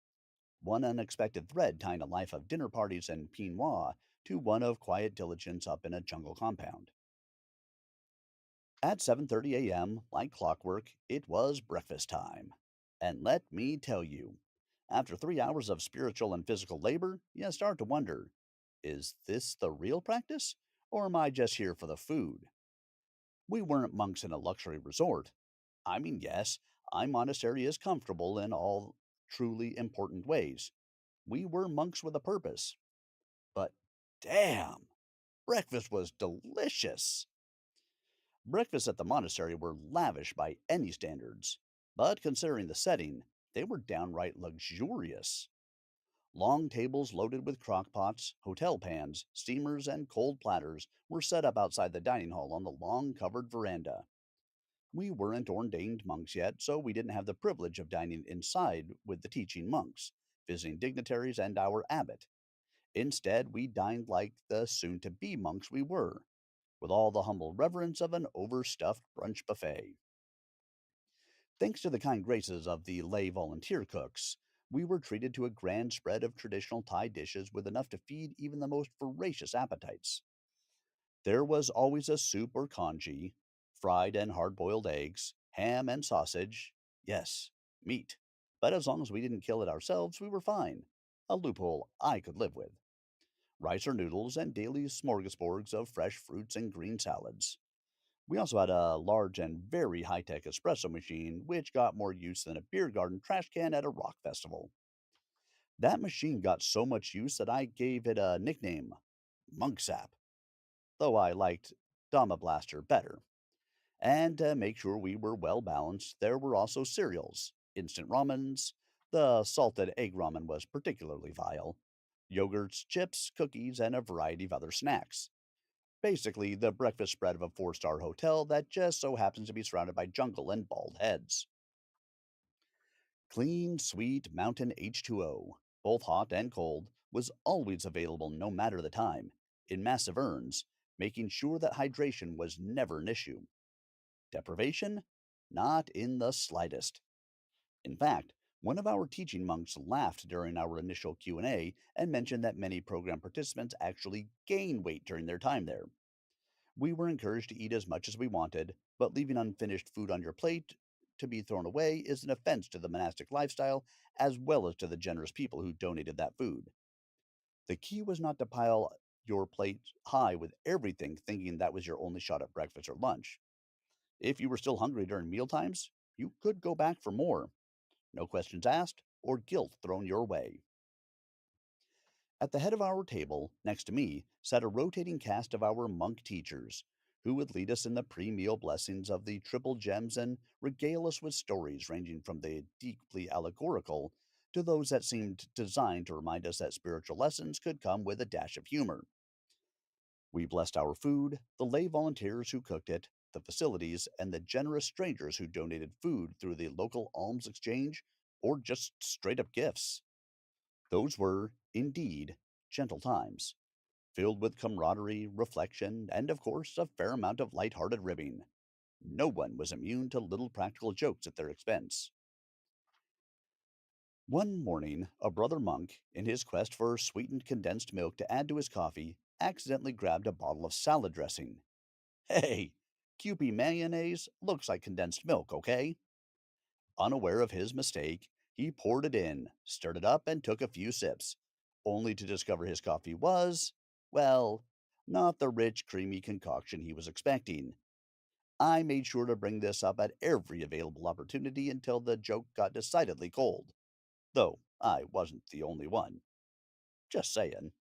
one unexpected thread tying a life of dinner parties and pinois to one of quiet diligence up in a jungle compound. At 7:30 a.m., like clockwork, it was breakfast time. And let me tell you, after 3 hours of spiritual and physical labor, you start to wonder, is this the real practice? Or am I just here for the food? We weren't monks in a luxury resort. I mean, yes, our monastery is comfortable in all truly important ways. We were monks with a purpose. But damn, breakfast was delicious. Breakfasts at the monastery were lavish by any standards, but considering the setting, they were downright luxurious. Long tables loaded with crock pots, hotel pans, steamers, and cold platters were set up outside the dining hall on the long covered veranda. We weren't ordained monks yet, so we didn't have the privilege of dining inside with the teaching monks, visiting dignitaries, and our abbot. Instead, we dined like the soon to be monks we were, with all the humble reverence of an overstuffed brunch buffet. Thanks to the kind graces of the lay volunteer cooks, we were treated to a grand spread of traditional Thai dishes with enough to feed even the most voracious appetites. There was always a soup or congee, fried and hard boiled eggs, ham and sausage. Yes, meat. But as long as we didn't kill it ourselves, we were fine. A loophole I could live with. Rice or noodles, and daily smorgasbords of fresh fruits and green salads. We also had a large and very high tech espresso machine, which got more use than a beer garden trash can at a rock festival. That machine got so much use that I gave it a nickname, Monksap, though I liked Dama Blaster better. And to make sure we were well balanced, there were also cereals, instant ramens. The salted egg ramen was particularly vile. Yogurts, chips, cookies, and a variety of other snacks. Basically, the breakfast spread of a four-star hotel that just so happens to be surrounded by jungle and bald heads. Clean, sweet mountain H2O, both hot and cold, was always available no matter the time, in massive urns, making sure that hydration was never an issue. Deprivation? Not in the slightest. In fact, one of our teaching monks laughed during our initial Q&A and mentioned that many program participants actually gain weight during their time there. We were encouraged to eat as much as we wanted, but leaving unfinished food on your plate to be thrown away is an offense to the monastic lifestyle as well as to the generous people who donated that food. The key was not to pile your plate high with everything thinking that was your only shot at breakfast or lunch. If you were still hungry during mealtimes, you could go back for more. No questions asked or guilt thrown your way. At the head of our table, next to me, sat a rotating cast of our monk teachers, who would lead us in the pre meal blessings of the triple gems and regale us with stories ranging from the deeply allegorical to those that seemed designed to remind us that spiritual lessons could come with a dash of humor. We blessed our food, the lay volunteers who cooked it, the facilities, and the generous strangers who donated food through the local alms exchange or just straight up gifts. Those were, indeed, gentle times, filled with camaraderie, reflection, and, of course, a fair amount of light-hearted ribbing. No one was immune to little practical jokes at their expense. One morning, a brother monk, in his quest for sweetened condensed milk to add to his coffee, accidentally grabbed a bottle of salad dressing. Hey, Kewpie mayonnaise looks like condensed milk, okay? Unaware of his mistake, he poured it in, stirred it up, and took a few sips, only to discover his coffee was, well, not the rich, creamy concoction he was expecting. I made sure to bring this up at every available opportunity until the joke got decidedly cold, though I wasn't the only one. Just saying.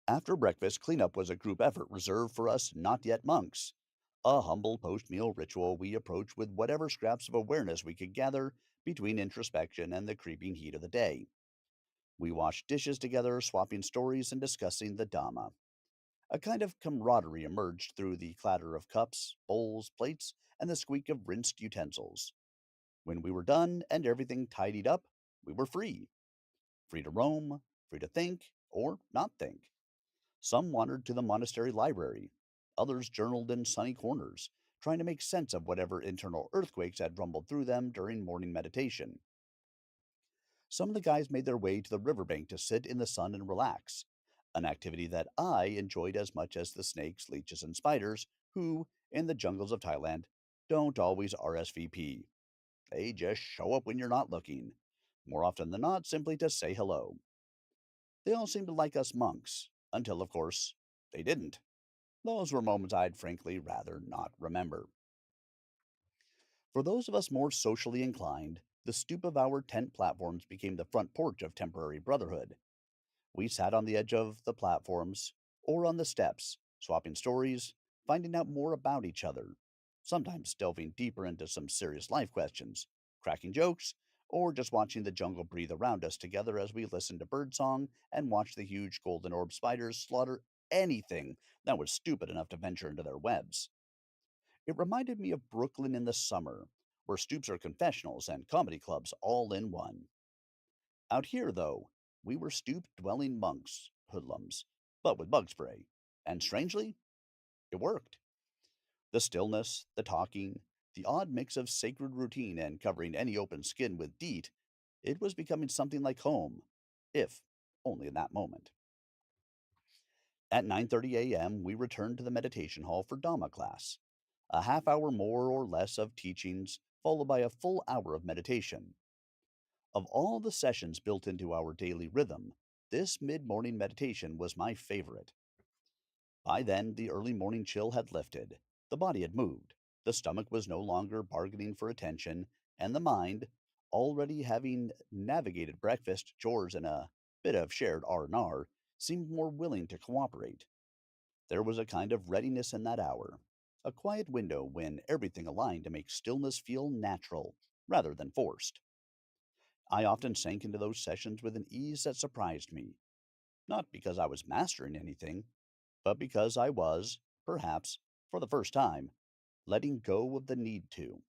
After breakfast, cleanup was a group effort reserved for us not yet monks. A humble post meal ritual we approached with whatever scraps of awareness we could gather between introspection and the creeping heat of the day. We washed dishes together, swapping stories and discussing the Dhamma. A kind of camaraderie emerged through the clatter of cups, bowls, plates, and the squeak of rinsed utensils. When we were done and everything tidied up, we were free. Free to roam, free to think, or not think. Some wandered to the monastery library. Others journaled in sunny corners, trying to make sense of whatever internal earthquakes had rumbled through them during morning meditation. Some of the guys made their way to the riverbank to sit in the sun and relax, an activity that I enjoyed as much as the snakes, leeches, and spiders who, in the jungles of Thailand, don't always RSVP. They just show up when you're not looking, more often than not simply to say hello. They all seemed to like us monks, until, of course, they didn't. Those were moments I'd frankly rather not remember. For those of us more socially inclined, the stoop of our tent platforms became the front porch of temporary brotherhood. We sat on the edge of the platforms or on the steps, swapping stories, finding out more about each other, sometimes delving deeper into some serious life questions, cracking jokes, or just watching the jungle breathe around us together as we listened to birdsong and watched the huge golden orb spiders slaughter anything that was stupid enough to venture into their webs. It reminded me of Brooklyn in the summer, where stoops are confessionals and comedy clubs all in one. Out here, though, we were stoop dwelling monks, hoodlums, but with bug spray. And strangely, it worked. The stillness, the talking, the odd mix of sacred routine and covering any open skin with DEET, it was becoming something like home, if only in that moment. At 9:30 a.m., we returned to the meditation hall for Dhamma class, a half hour more or less of teachings, followed by a full hour of meditation. Of all the sessions built into our daily rhythm, this mid morning meditation was my favorite. By then, the early morning chill had lifted, the body had moved, the stomach was no longer bargaining for attention, and the mind, already having navigated breakfast, chores, and a bit of shared R&R, seemed more willing to cooperate. There was a kind of readiness in that hour, a quiet window when everything aligned to make stillness feel natural rather than forced. I often sank into those sessions with an ease that surprised me, not because I was mastering anything, but because I was, perhaps, for the first time, letting go of the need to.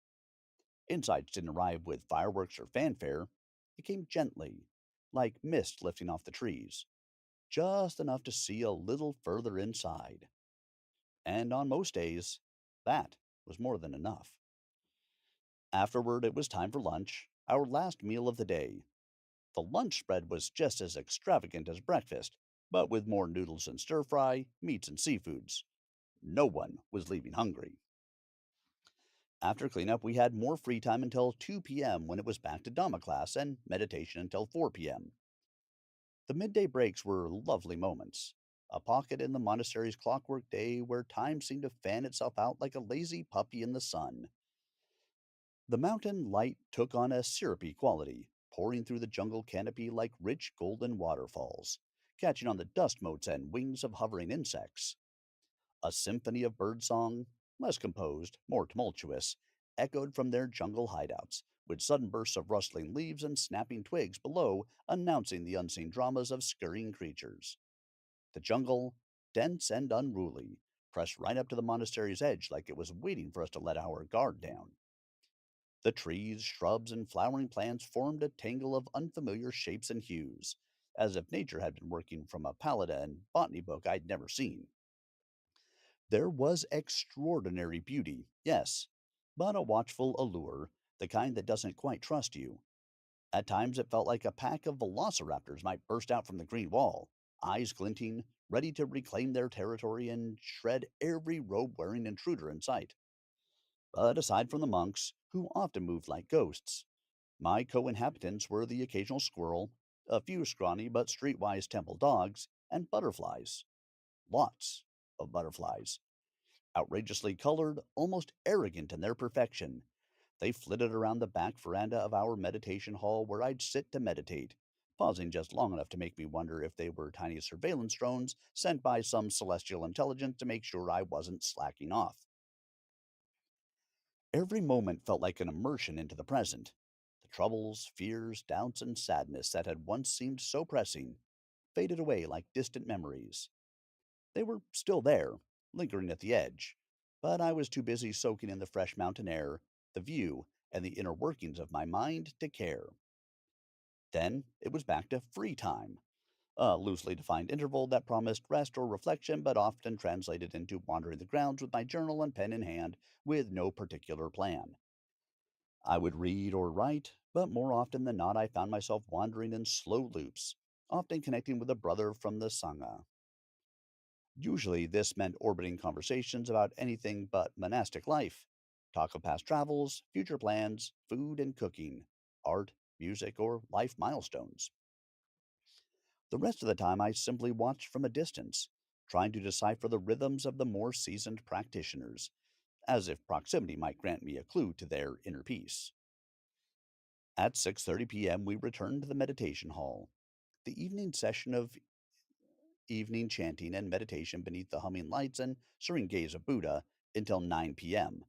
Insights didn't arrive with fireworks or fanfare. It came gently, like mist lifting off the trees, just enough to see a little further inside. And on most days, that was more than enough. Afterward, it was time for lunch, our last meal of the day. The lunch spread was just as extravagant as breakfast, but with more noodles and stir fry, meats and seafoods. No one was leaving hungry. After cleanup, we had more free time until 2 p.m. when it was back to Dhamma class and meditation until 4 p.m. The midday breaks were lovely moments, a pocket in the monastery's clockwork day where time seemed to fan itself out like a lazy puppy in the sun. The mountain light took on a syrupy quality, pouring through the jungle canopy like rich golden waterfalls, catching on the dust motes and wings of hovering insects. A symphony of birdsong, less composed, more tumultuous, echoed from their jungle hideouts, with sudden bursts of rustling leaves and snapping twigs below announcing the unseen dramas of scurrying creatures. The jungle, dense and unruly, pressed right up to the monastery's edge like it was waiting for us to let our guard down. The trees, shrubs, and flowering plants formed a tangle of unfamiliar shapes and hues, as if nature had been working from a palette and botany book I'd never seen. There was extraordinary beauty, yes, but a watchful allure, the kind that doesn't quite trust you. At times it felt like a pack of velociraptors might burst out from the green wall, eyes glinting, ready to reclaim their territory and shred every robe wearing intruder in sight. But aside from the monks, who often moved like ghosts, my co inhabitants were the occasional squirrel, a few scrawny but streetwise temple dogs, and butterflies. Lots of butterflies. Outrageously colored, almost arrogant in their perfection. They flitted around the back veranda of our meditation hall where I'd sit to meditate, pausing just long enough to make me wonder if they were tiny surveillance drones sent by some celestial intelligence to make sure I wasn't slacking off. Every moment felt like an immersion into the present. The troubles, fears, doubts, and sadness that had once seemed so pressing faded away like distant memories. They were still there, lingering at the edge, but I was too busy soaking in the fresh mountain air, the view, and the inner workings of my mind to care. Then it was back to free time, a loosely defined interval that promised rest or reflection but often translated into wandering the grounds with my journal and pen in hand with no particular plan. I would read or write, but more often than not I found myself wandering in slow loops, often connecting with a brother from the Sangha. Usually, this meant orbiting conversations about anything but monastic life, talk of past travels, future plans, food and cooking, art, music, or life milestones. The rest of the time, I simply watched from a distance, trying to decipher the rhythms of the more seasoned practitioners, as if proximity might grant me a clue to their inner peace. At 6:30 p.m., we returned to the meditation hall. The evening session of evening chanting and meditation beneath the humming lights and serene gaze of Buddha until 9 p.m.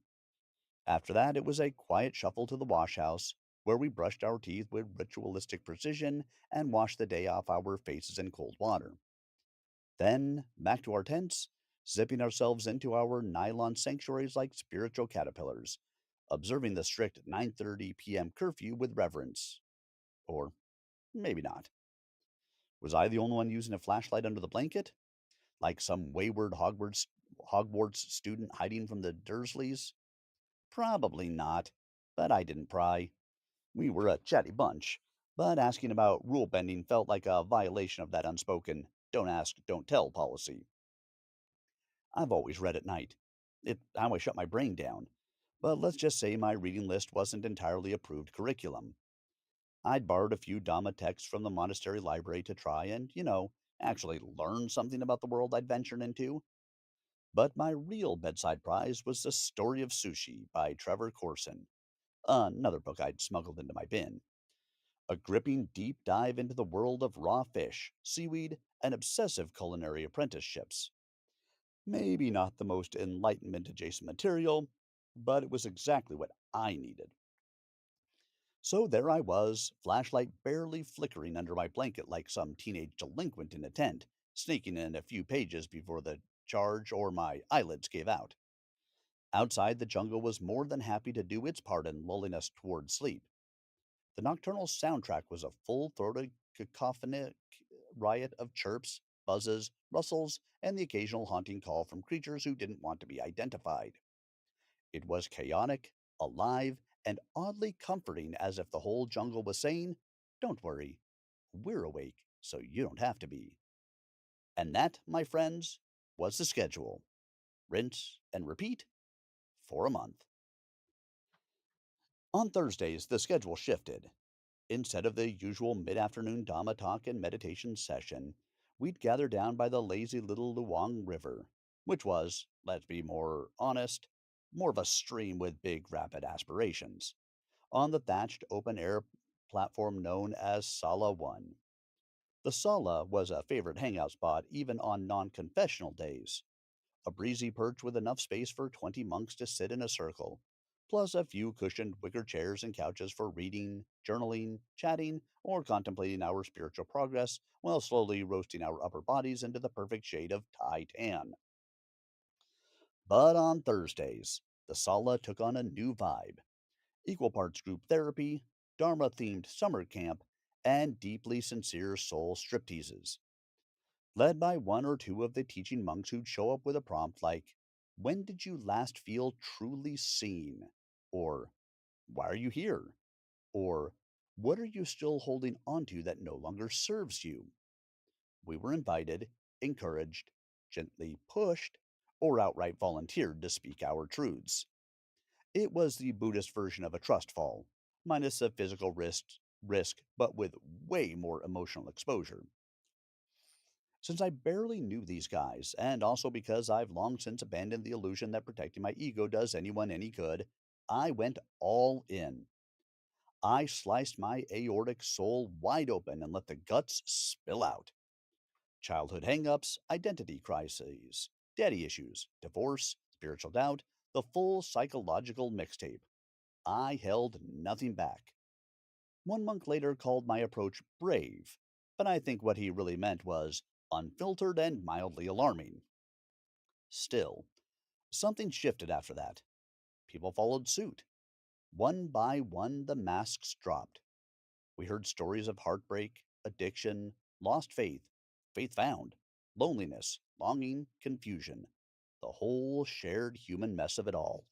After that, it was a quiet shuffle to the wash house, where we brushed our teeth with ritualistic precision and washed the day off our faces in cold water. Then, back to our tents, zipping ourselves into our nylon sanctuaries like spiritual caterpillars, observing the strict 9:30 p.m. curfew with reverence. Or maybe not. Was I the only one using a flashlight under the blanket? Like some wayward Hogwarts student hiding from the Dursleys? Probably not, but I didn't pry. We were a chatty bunch, but asking about rule bending felt like a violation of that unspoken don't ask, don't tell policy. I've always read at night. It's how I shut my brain down. But let's just say my reading list wasn't entirely approved curriculum. I'd borrowed a few Dhamma texts from the monastery library to try and, actually learn something about the world I'd ventured into. But my real bedside prize was The Story of Sushi by Trevor Corson, another book I'd smuggled into my bin. A gripping deep dive into the world of raw fish, seaweed, and obsessive culinary apprenticeships. Maybe not the most enlightenment adjacent material, but it was exactly what I needed. So there I was, flashlight barely flickering under my blanket like some teenage delinquent in a tent, sneaking in a few pages before the charge or my eyelids gave out. Outside, the jungle was more than happy to do its part in lulling us toward sleep. The nocturnal soundtrack was a full throated cacophonic riot of chirps, buzzes, rustles, and the occasional haunting call from creatures who didn't want to be identified. It was chaotic, alive, and oddly comforting, as if the whole jungle was saying, "Don't worry, we're awake, so you don't have to be." And that, my friends, was the schedule. Rinse and repeat for a month. On Thursdays, the schedule shifted. Instead of the usual mid afternoon Dhamma talk and meditation session, we'd gather down by the lazy little Luang River, which was, let's be more honest, more of a stream with big, rapid aspirations, on the thatched open air platform known as Sala 1. The Sala was a favorite hangout spot even on non confessional days, a breezy perch with enough space for 20 monks to sit in a circle, plus a few cushioned wicker chairs and couches for reading, journaling, chatting, or contemplating our spiritual progress while slowly roasting our upper bodies into the perfect shade of Thai tan. But on Thursdays, the Sala took on a new vibe: equal parts group therapy, Dharma themed summer camp, and deeply sincere soul stripteases, led by one or two of the teaching monks who'd show up with a prompt like, "When did you last feel truly seen?" Or, "Why are you here?" Or, What are you still holding onto that no longer serves you? We were invited, encouraged, gently pushed, or outright volunteered to speak our truths. It was the Buddhist version of a trust fall, minus the physical risk, but with way more emotional exposure. Since I barely knew these guys, and also because I've long since abandoned the illusion that protecting my ego does anyone any good, I went all in. I sliced my aortic soul wide open and let the guts spill out. Childhood hangups, identity crises, daddy issues, divorce, spiritual doubt, the full psychological mixtape. I held nothing back. One monk later called my approach brave, but I think what he really meant was unfiltered and mildly alarming. Still, something shifted after that. People followed suit. One by one, the masks dropped. We heard stories of heartbreak, addiction, lost faith, faith found, loneliness, longing, confusion, the whole shared human mess of it all.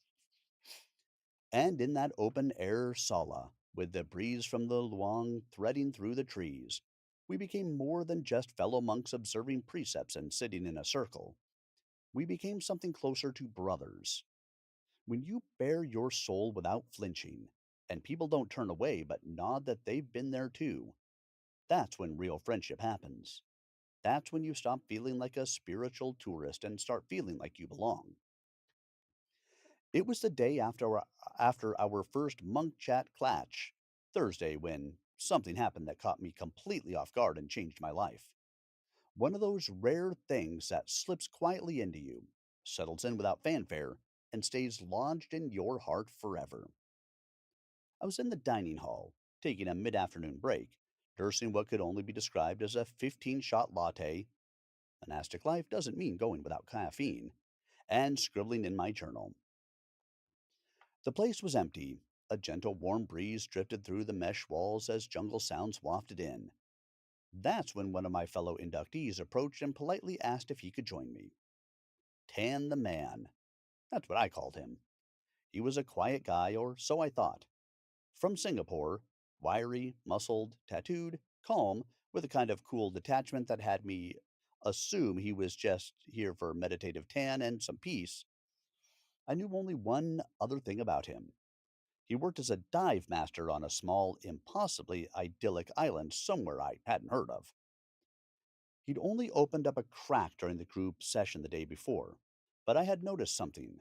And in that open air sala, with the breeze from the Luang threading through the trees, we became more than just fellow monks observing precepts and sitting in a circle. We became something closer to brothers. When you bare your soul without flinching, and people don't turn away but nod that they've been there too, that's when real friendship happens. That's when you stop feeling like a spiritual tourist and start feeling like you belong. It was the day after our first monk chat clatch, Thursday, when something happened that caught me completely off guard and changed my life. One of those rare things that slips quietly into you, settles in without fanfare, and stays lodged in your heart forever. I was in the dining hall, taking a mid afternoon break, nursing what could only be described as a 15-shot latte. Monastic life doesn't mean going without caffeine, and scribbling in my journal. The place was empty. A gentle warm breeze drifted through the mesh walls as jungle sounds wafted in. That's when one of my fellow inductees approached and politely asked if he could join me. Tan the man. That's what I called him. He was a quiet guy, or so I thought. From Singapore, wiry, muscled, tattooed, calm, with a kind of cool detachment that had me assume he was just here for meditative tan and some peace. I knew only one other thing about him. He worked as a dive master on a small, impossibly idyllic island somewhere I hadn't heard of. He'd only opened up a crack during the group session the day before, but I had noticed something.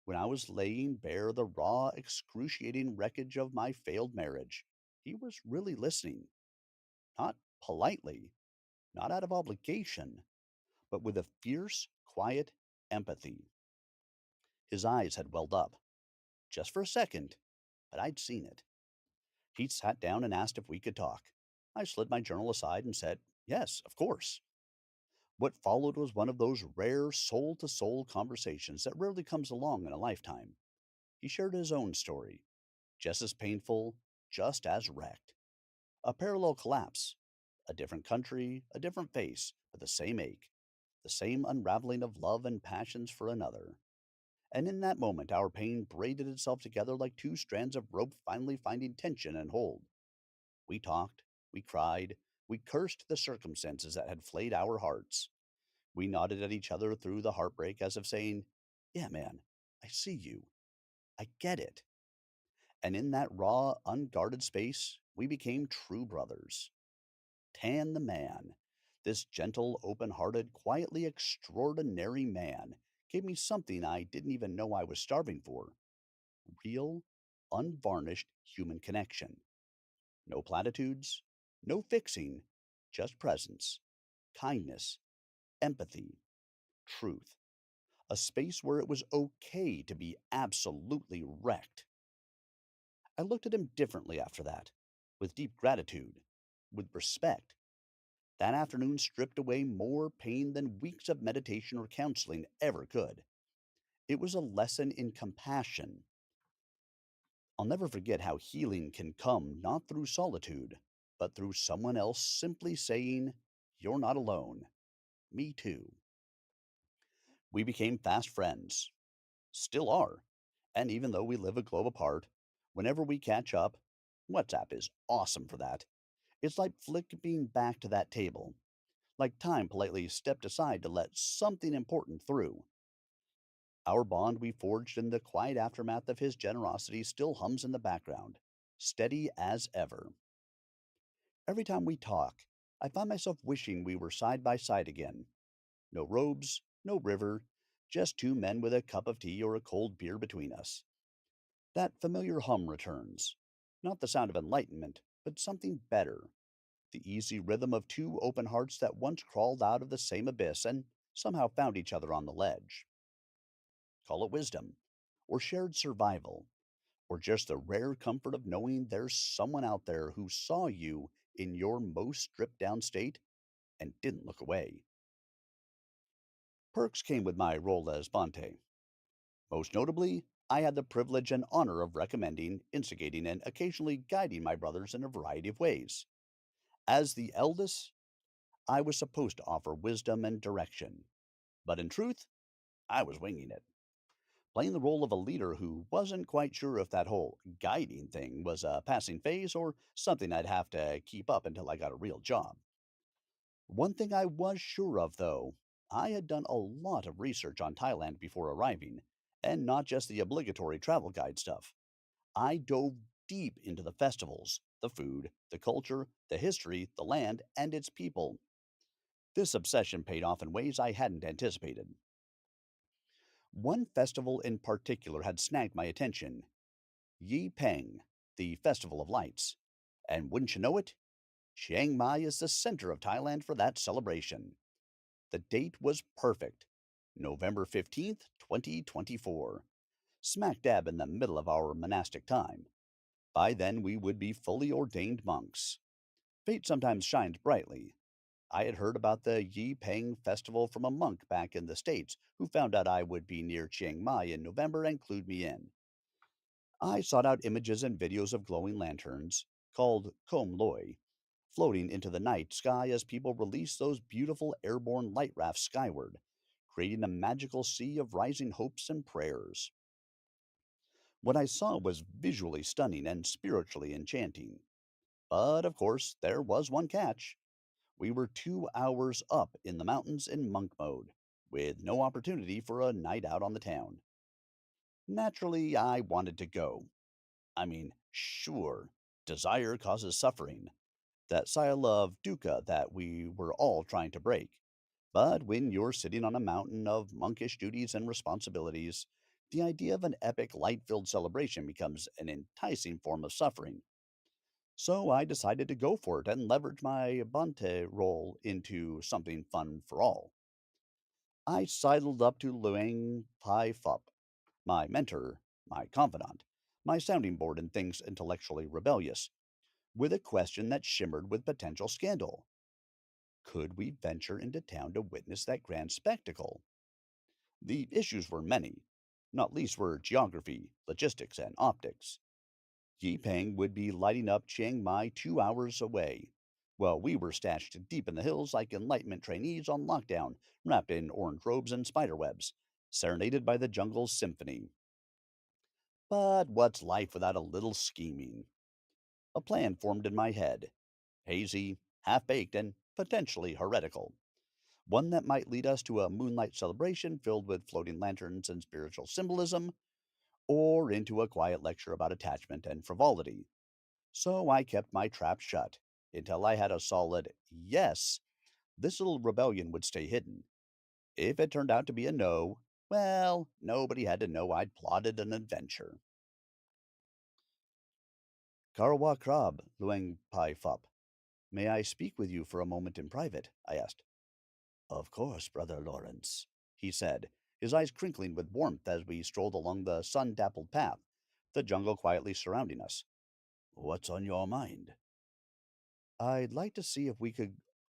When I was laying bare the raw, excruciating wreckage of my failed marriage, he was really listening. Not politely, not out of obligation, but with a fierce, quiet empathy. His eyes had welled up, just for a second, but I'd seen it. He'd sat down and asked if we could talk. I slid my journal aside and said, "Yes, of course." What followed was one of those rare soul to soul conversations that rarely comes along in a lifetime. He shared his own story, just as painful, just as wrecked. A parallel collapse, a different country, a different face, but the same ache, the same unraveling of love and passions for another. And in that moment, our pain braided itself together like two strands of rope finally finding tension and hold. We talked, we cried, we cursed the circumstances that had flayed our hearts. We nodded at each other through the heartbreak as if saying, "Yeah, man, I see you. I get it." And in that raw, unguarded space, we became true brothers. Tan the man, this gentle, open hearted, quietly extraordinary man, gave me something I didn't even know I was starving for: real, unvarnished human connection. No platitudes, no fixing, just presence, kindness, empathy, truth. A space where it was okay to be absolutely wrecked. I looked at him differently after that, with deep gratitude, with respect. That afternoon stripped away more pain than weeks of meditation or counseling ever could. It was a lesson in compassion. I'll never forget how healing can come not through solitude, but through someone else simply saying, "You're not alone. Me too." We became fast friends, still are, and even though we live a globe apart, whenever we catch up, WhatsApp is awesome for that. It's like flipping back to that table, like time politely stepped aside to let something important through. Our bond we forged in the quiet aftermath of his generosity still hums in the background, steady as ever. Every time we talk, I find myself wishing we were side by side again. No robes, no river, just two men with a cup of tea or a cold beer between us. That familiar hum returns. Not the sound of enlightenment, but something better. The easy rhythm of two open hearts that once crawled out of the same abyss and somehow found each other on the ledge. Call it wisdom, or shared survival, or just the rare comfort of knowing there's someone out there who saw you in your most stripped down state and didn't look away. Perks came with my role as Bante. Most notably, I had the privilege and honor of recommending, instigating, and occasionally guiding my brothers in a variety of ways. As the eldest, I was supposed to offer wisdom and direction, but in truth, I was winging it, playing the role of a leader who wasn't quite sure if that whole guiding thing was a passing phase or something I'd have to keep up until I got a real job. One thing I was sure of, though, I had done a lot of research on Thailand before arriving, and not just the obligatory travel guide stuff. I dove deep into the festivals, the food, the culture, the history, the land, and its people. This obsession paid off in ways I hadn't anticipated. One festival in particular had snagged my attention: Yi Peng, the Festival of Lights. And wouldn't you know it, Chiang Mai is the center of Thailand for that celebration. The date was perfect: November 15th, 2024, smack dab in the middle of our monastic time. By then, we would be fully ordained monks. Fate sometimes shines brightly. I had heard about the Yi Peng festival from a monk back in the States who found out I would be near Chiang Mai in November and clued me in. I sought out images and videos of glowing lanterns, called Kom Loi, floating into the night sky as people released those beautiful airborne light rafts skyward, creating a magical sea of rising hopes and prayers. What I saw was visually stunning and spiritually enchanting. But of course, there was one catch. We were 2 hours up in the mountains in monk mode, with no opportunity for a night out on the town. Naturally, I wanted to go. I mean, sure, desire causes suffering, that cycle of dukkha that we were all trying to break. But when you're sitting on a mountain of monkish duties and responsibilities, the idea of an epic light filled celebration becomes an enticing form of suffering. So I decided to go for it and leverage my Bante role into something fun for all. I sidled up to Luang Pai Fup, my mentor, my confidant, my sounding board in things intellectually rebellious, with a question that shimmered with potential scandal. Could we venture into town to witness that grand spectacle? The issues were many, not least were geography, logistics, and optics. Yipeng would be lighting up Chiang Mai 2 hours away, while we were stashed deep in the hills like Enlightenment trainees on lockdown, wrapped in orange robes and spiderwebs, serenaded by the jungle's symphony. But what's life without a little scheming? A plan formed in my head, hazy, half baked, and potentially heretical. One that might lead us to a moonlight celebration filled with floating lanterns and spiritual symbolism, or into a quiet lecture about attachment and frivolity. So I kept my trap shut until I had a solid yes. This little rebellion would stay hidden. If it turned out to be a no, well, nobody had to know I'd plotted an adventure. Karawa Krab, Luang Pai Fup. May I speak with you for a moment in private? I asked. Of course, Brother Lawrence, he said, his eyes crinkling with warmth as we strolled along the sun dappled path, the jungle quietly surrounding us. What's on your mind? I'd like to see if we could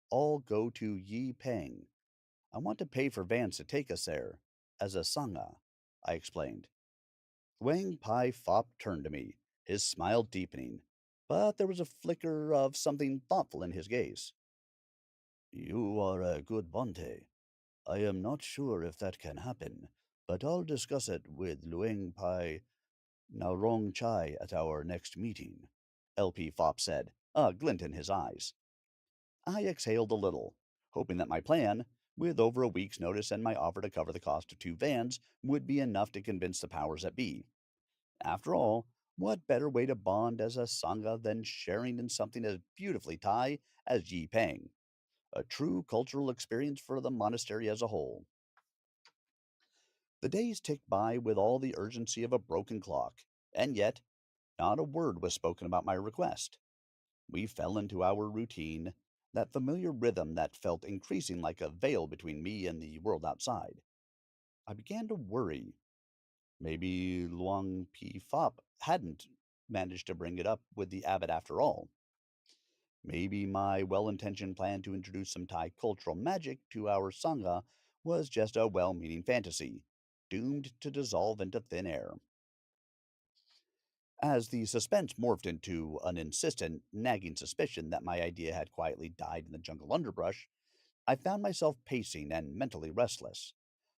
all go to Yi Peng. I want to pay for vans to take us there, as a sangha, I explained. Wang Pai Fop turned to me, his smile deepening, but there was a flicker of something thoughtful in his gaze. You are a good Bonte. I am not sure if that can happen, but I'll discuss it with Luang Pai Naurong Chai at our next meeting. LP Fop said, a glint in his eyes. I exhaled a little, hoping that my plan, with over a week's notice and my offer to cover the cost of 2 vans, would be enough to convince the powers that be. After all, what better way to bond as a Sangha than sharing in something as beautifully Thai as Yi Peng, a true cultural experience for the monastery as a whole? The days ticked by with all the urgency of a broken clock, and yet not a word was spoken about my request. We fell into our routine, that familiar rhythm that felt increasing like a veil between me and the world outside. I began to worry. Maybe Luang Pi Fop hadn't managed to bring it up with the abbot after all. Maybe my well intentioned plan to introduce some Thai cultural magic to our Sangha was just a well meaning fantasy, doomed to dissolve into thin air. As the suspense morphed into an insistent, nagging suspicion that my idea had quietly died in the jungle underbrush, I found myself pacing and mentally restless,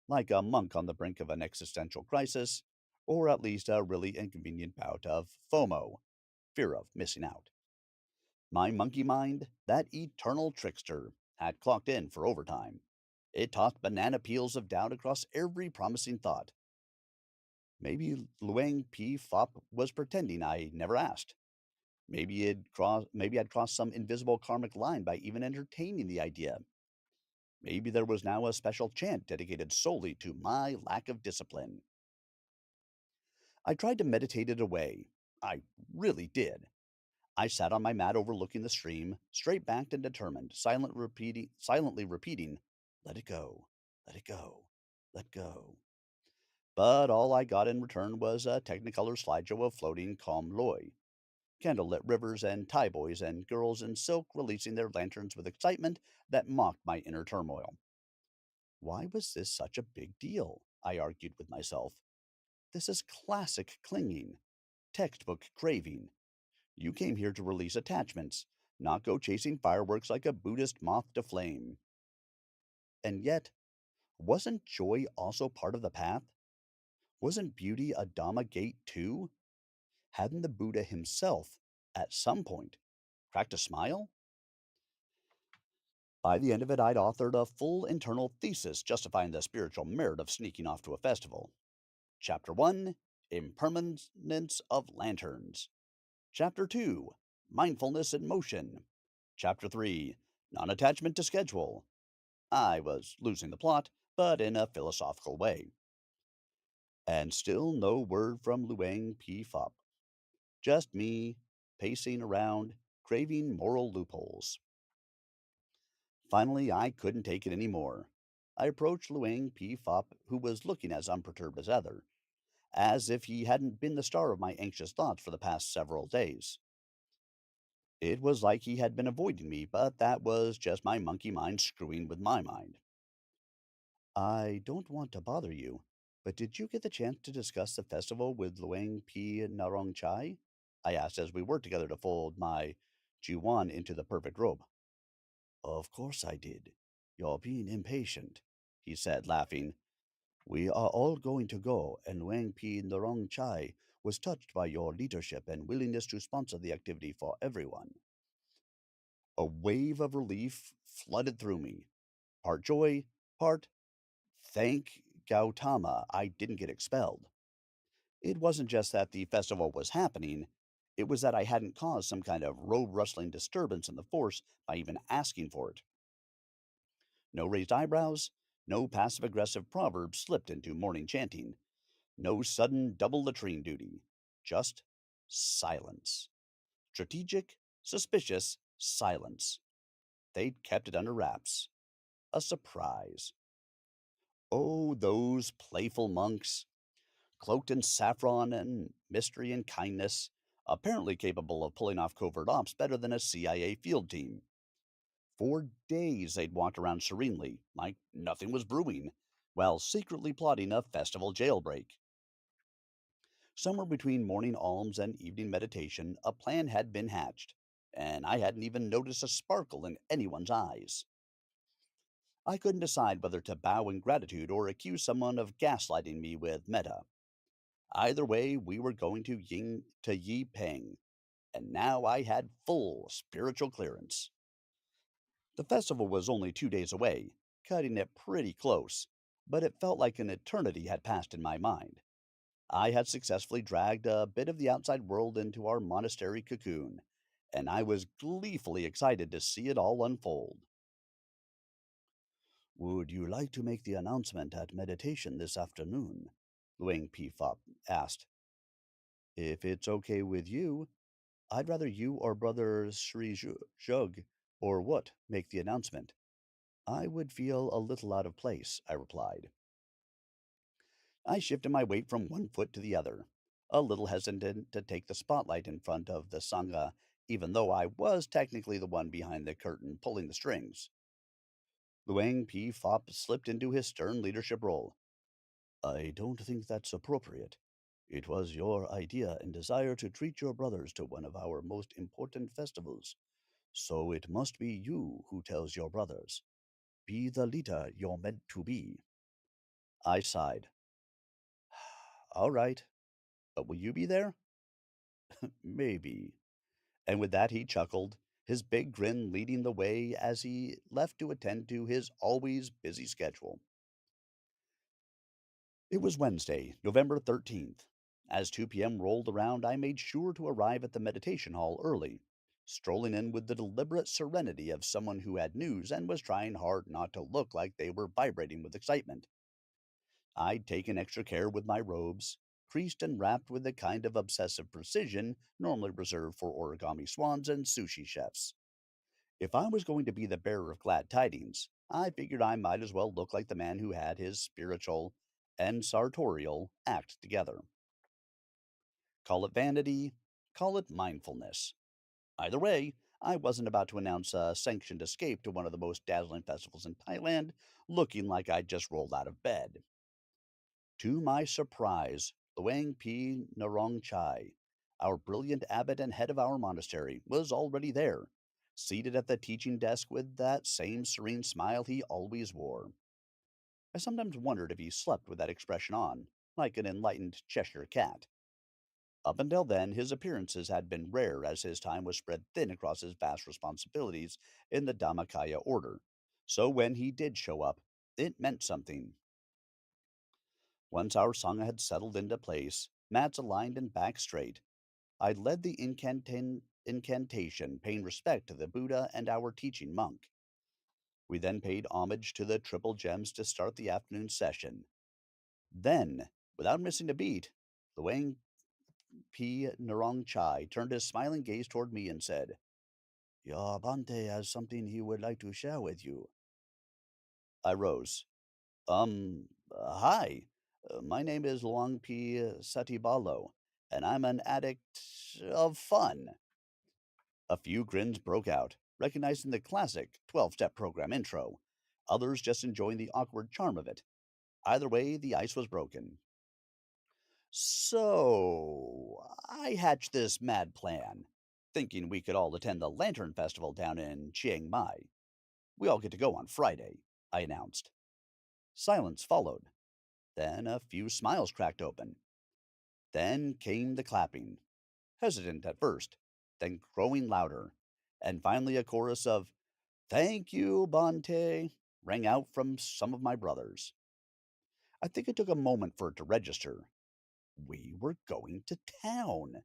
like a monk on the brink of an existential crisis, or at least a really inconvenient bout of FOMO, fear of missing out. My monkey mind, that eternal trickster, had clocked in for overtime. It tossed banana peels of doubt across every promising thought. Maybe Luang P. Fop was pretending I never asked. Maybe I'd crossed some invisible karmic line by even entertaining the idea. Maybe there was now a special chant dedicated solely to my lack of discipline. I tried to meditate it away. I really did. I sat on my mat overlooking the stream, straight backed and determined, silently repeating, let it go, let it go, let go. But all I got in return was a Technicolor slideshow of floating calm loy, candlelit rivers and Thai boys and girls in silk releasing their lanterns with excitement that mocked my inner turmoil. Why was this such a big deal? I argued with myself. This is classic clinging, textbook craving. You came here to release attachments, not go chasing fireworks like a Buddhist moth to flame. And yet, wasn't joy also part of the path? Wasn't beauty a Dhamma gate too? Hadn't the Buddha himself, at some point, cracked a smile? By the end of it, I'd authored a full internal thesis justifying the spiritual merit of sneaking off to a festival. Chapter 1, Impermanence of Lanterns. Chapter 2, Mindfulness in Motion. Chapter 3, Non Attachment to Schedule. I was losing the plot, but in a philosophical way. And still no word from Luang P. Fop. Just me, pacing around, craving moral loopholes. Finally, I couldn't take it any more. I approached Luang P. Fop, who was looking as unperturbed as ever, as if he hadn't been the star of my anxious thoughts for the past several days. It was like he had been avoiding me, but that was just my monkey mind screwing with my mind. I don't want to bother you, but did you get the chance to discuss the festival with Luang P. Narong Chai? I asked as we worked together to fold my Jiwan into the perfect robe. Of course I did. You're being impatient, he said, laughing. We are all going to go, and Wang Pi Narong Chai was touched by your leadership and willingness to sponsor the activity for everyone. A wave of relief flooded through me. Part joy, part thank Gautama I didn't get expelled. It wasn't just that the festival was happening, it was that I hadn't caused some kind of robe rustling disturbance in the force by even asking for it. No raised eyebrows, no passive aggressive proverbs slipped into morning chanting, no sudden double latrine duty. Just silence. Strategic, suspicious silence. They'd kept it under wraps. A surprise. Oh, those playful monks, cloaked in saffron and mystery and kindness, apparently capable of pulling off covert ops better than a CIA field team. For days they'd walked around serenely, like nothing was brewing, while secretly plotting a festival jailbreak. Somewhere between morning alms and evening meditation, a plan had been hatched, and I hadn't even noticed a sparkle in anyone's eyes. I couldn't decide whether to bow in gratitude or accuse someone of gaslighting me with metta. Either way, we were going to Yi Peng. and now I had full spiritual clearance. The festival was only 2 days away, cutting it pretty close, but it felt like an eternity had passed in my mind. I had successfully dragged a bit of the outside world into our monastery cocoon, and I was gleefully excited to see it all unfold. Would you like to make the announcement at meditation this afternoon? Luang Pifop asked. If it's okay with you, I'd rather you or Brother Jug or what make the announcement. I would feel a little out of place, I replied. I shifted my weight from one foot to the other, a little hesitant to take the spotlight in front of the Sangha, even though I was technically the one behind the curtain pulling the strings. Luang P. Fop slipped into his stern leadership role. I don't think that's appropriate. It was your idea and desire to treat your brothers to one of our most important festivals, so it must be you who tells your brothers. Be the leader you're meant to be. I sighed. All right, but will you be there? Maybe. And with that, he chuckled, his big grin leading the way as he left to attend to his always busy schedule. It was Wednesday, November 13th. As 2 p.m. rolled around, I made sure to arrive at the meditation hall early, strolling in with the deliberate serenity of someone who had news and was trying hard not to look like they were vibrating with excitement. I'd taken extra care with my robes, creased and wrapped with the kind of obsessive precision normally reserved for origami swans and sushi chefs. If I was going to be the bearer of glad tidings, I figured I might as well look like the man who had his spiritual and sartorial act together. Call it vanity, call it mindfulness. Either way, I wasn't about to announce a sanctioned escape to one of the most dazzling festivals in Thailand, looking like I'd just rolled out of bed. To my surprise, Luang Pi Narong Chai, our brilliant abbot and head of our monastery, was already there, seated at the teaching desk with that same serene smile he always wore. I sometimes wondered if he slept with that expression on, like an enlightened Cheshire cat. Up until then, his appearances had been rare as his time was spread thin across his vast responsibilities in the Dhammakaya order. So when he did show up, it meant something. Once our sangha had settled into place, mats aligned and back straight, I led the incantation, paying respect to the Buddha and our teaching monk. We then paid homage to the triple gems to start the afternoon session. Then, without missing a beat, Luang P. Narong Chai turned his smiling gaze toward me and said, Your Bante has something he would like to share with you. I rose. Hi. My name is Luang P. Satibalo, and I'm an addict of fun. A few grins broke out, recognizing the classic 12-step program intro, others just enjoying the awkward charm of it. Either way, the ice was broken. So, I hatched this mad plan, thinking we could all attend the Lantern Festival down in Chiang Mai. We all get to go on Friday, I announced. Silence followed. Then a few smiles cracked open. Then came the clapping, hesitant at first, then growing louder, and finally a chorus of "Thank you, Bante," rang out from some of my brothers. I think it took a moment for it to register. We were going to town.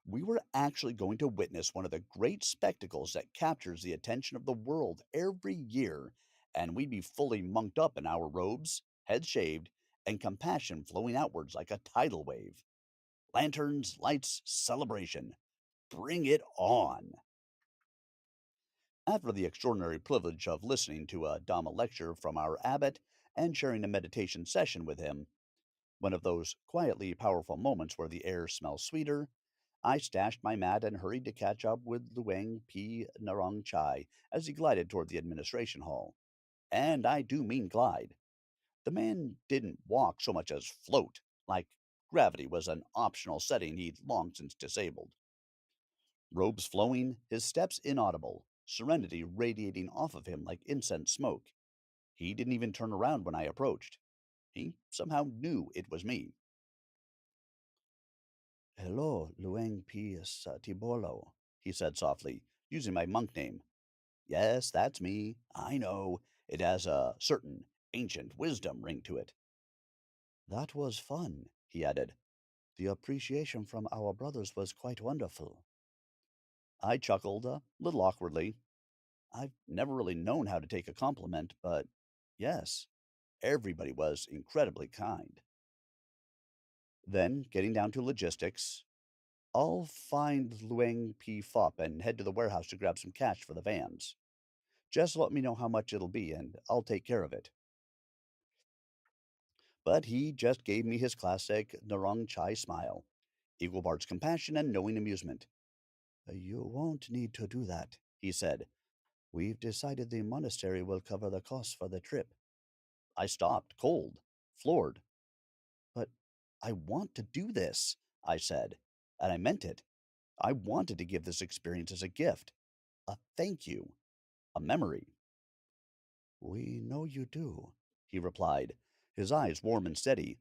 We were actually going to witness one of the great spectacles that captures the attention of the world every year, and we'd be fully monked up in our robes, heads shaved, and compassion flowing outwards like a tidal wave. Lanterns, lights, celebration. Bring it on. After the extraordinary privilege of listening to a Dhamma lecture from our abbot and sharing a meditation session with him, one of those quietly powerful moments where the air smells sweeter, I stashed my mat and hurried to catch up with Luang P. Narong Chai as he glided toward the administration hall. And I do mean glide. The man didn't walk so much as float, like gravity was an optional setting he'd long since disabled. Robes flowing, his steps inaudible, serenity radiating off of him like incense smoke. He didn't even turn around when I approached. He somehow knew it was me. Hello, Luang P. Tibolo, he said softly, using my monk name. Yes, that's me. I know. It has a certain ancient wisdom ring to it. That was fun, he added. The appreciation from our brothers was quite wonderful. I chuckled a little awkwardly. I've never really known how to take a compliment, but yes, everybody was incredibly kind. Then, getting down to logistics, I'll find Luang P. Fop and head to the warehouse to grab some cash for the vans. Just let me know how much it'll be, and I'll take care of it. But he just gave me his classic Narong Chai smile, equal parts compassion and knowing amusement. You won't need to do that, he said. We've decided the monastery will cover the costs for the trip. I stopped, cold, floored. But I want to do this, I said, and I meant it. I wanted to give this experience as a gift, a thank you, a memory. We know you do, he replied, his eyes warm and steady,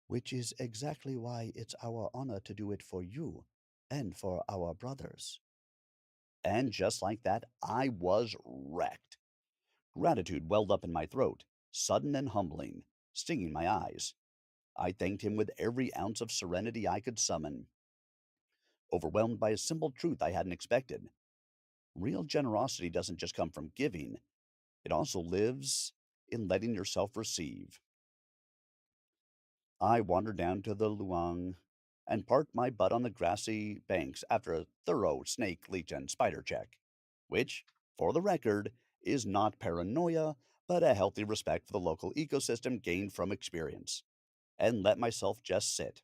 which is exactly why it's our honor to do it for you and for our brothers. And just like that, I was wrecked. Gratitude welled up in my throat, sudden and humbling, stinging my eyes. I thanked him with every ounce of serenity I could summon, overwhelmed by a simple truth I hadn't expected. Real generosity doesn't just come from giving, it also lives in letting yourself receive. I wandered down to the Luang and parked my butt on the grassy banks after a thorough snake, leech, and spider check, which, for the record, is not paranoia, but a healthy respect for the local ecosystem gained from experience, and let myself just sit.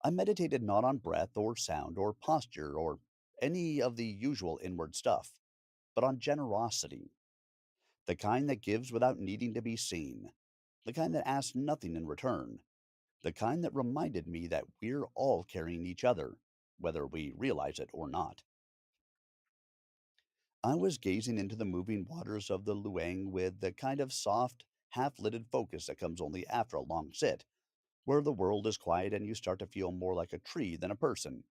I meditated not on breath or sound or posture or any of the usual inward stuff, but on generosity, the kind that gives without needing to be seen, the kind that asks nothing in return, the kind that reminded me that we're all carrying each other, whether we realize it or not. I was gazing into the moving waters of the Luang with the kind of soft, half lidded focus that comes only after a long sit, where the world is quiet and you start to feel more like a tree than a person.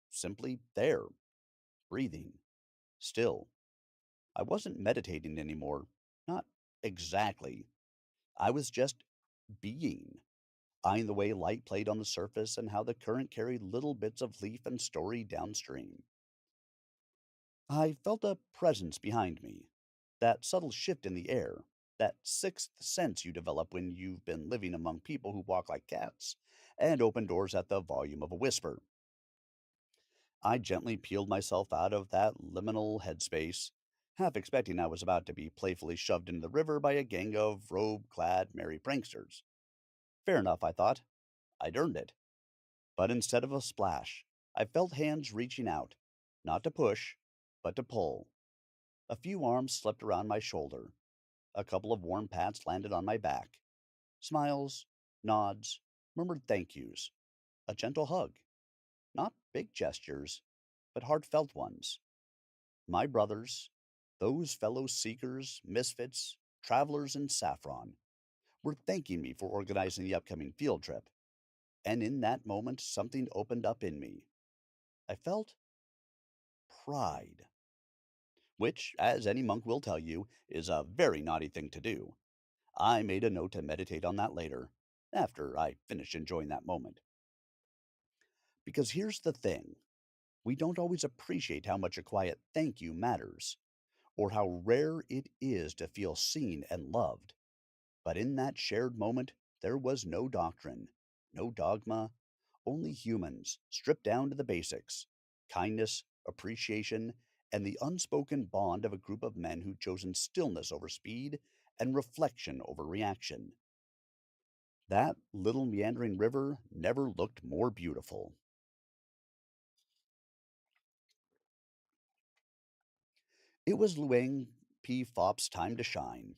Simply there, breathing, still. I wasn't meditating anymore. Not exactly. I was just being, eyeing the way light played on the surface and how the current carried little bits of leaf and story downstream. I felt a presence behind me, that subtle shift in the air, that sixth sense you develop when you've been living among people who walk like cats and open doors at the volume of a whisper. I gently peeled myself out of that liminal headspace, half expecting I was about to be playfully shoved into the river by a gang of robe clad merry pranksters. Fair enough, I thought. I'd earned it. But instead of a splash, I felt hands reaching out, not to push, but to pull. A few arms slipped around my shoulder. A couple of warm pats landed on my back. Smiles, nods, murmured thank yous. A gentle hug. Not big gestures, but heartfelt ones. My brothers, those fellow seekers, misfits, travelers in saffron, were thanking me for organizing the upcoming field trip. And in that moment, something opened up in me. I felt pride, which, as any monk will tell you, is a very naughty thing to do. I made a note to meditate on that later, after I finished enjoying that moment. Because here's the thing, we don't always appreciate how much a quiet thank you matters, or how rare it is to feel seen and loved. But in that shared moment, there was no doctrine, no dogma, only humans, stripped down to the basics: kindness, appreciation, and the unspoken bond of a group of men who'd chosen stillness over speed and reflection over reaction. That little meandering river never looked more beautiful. It was Luang P. Fopp's time to shine.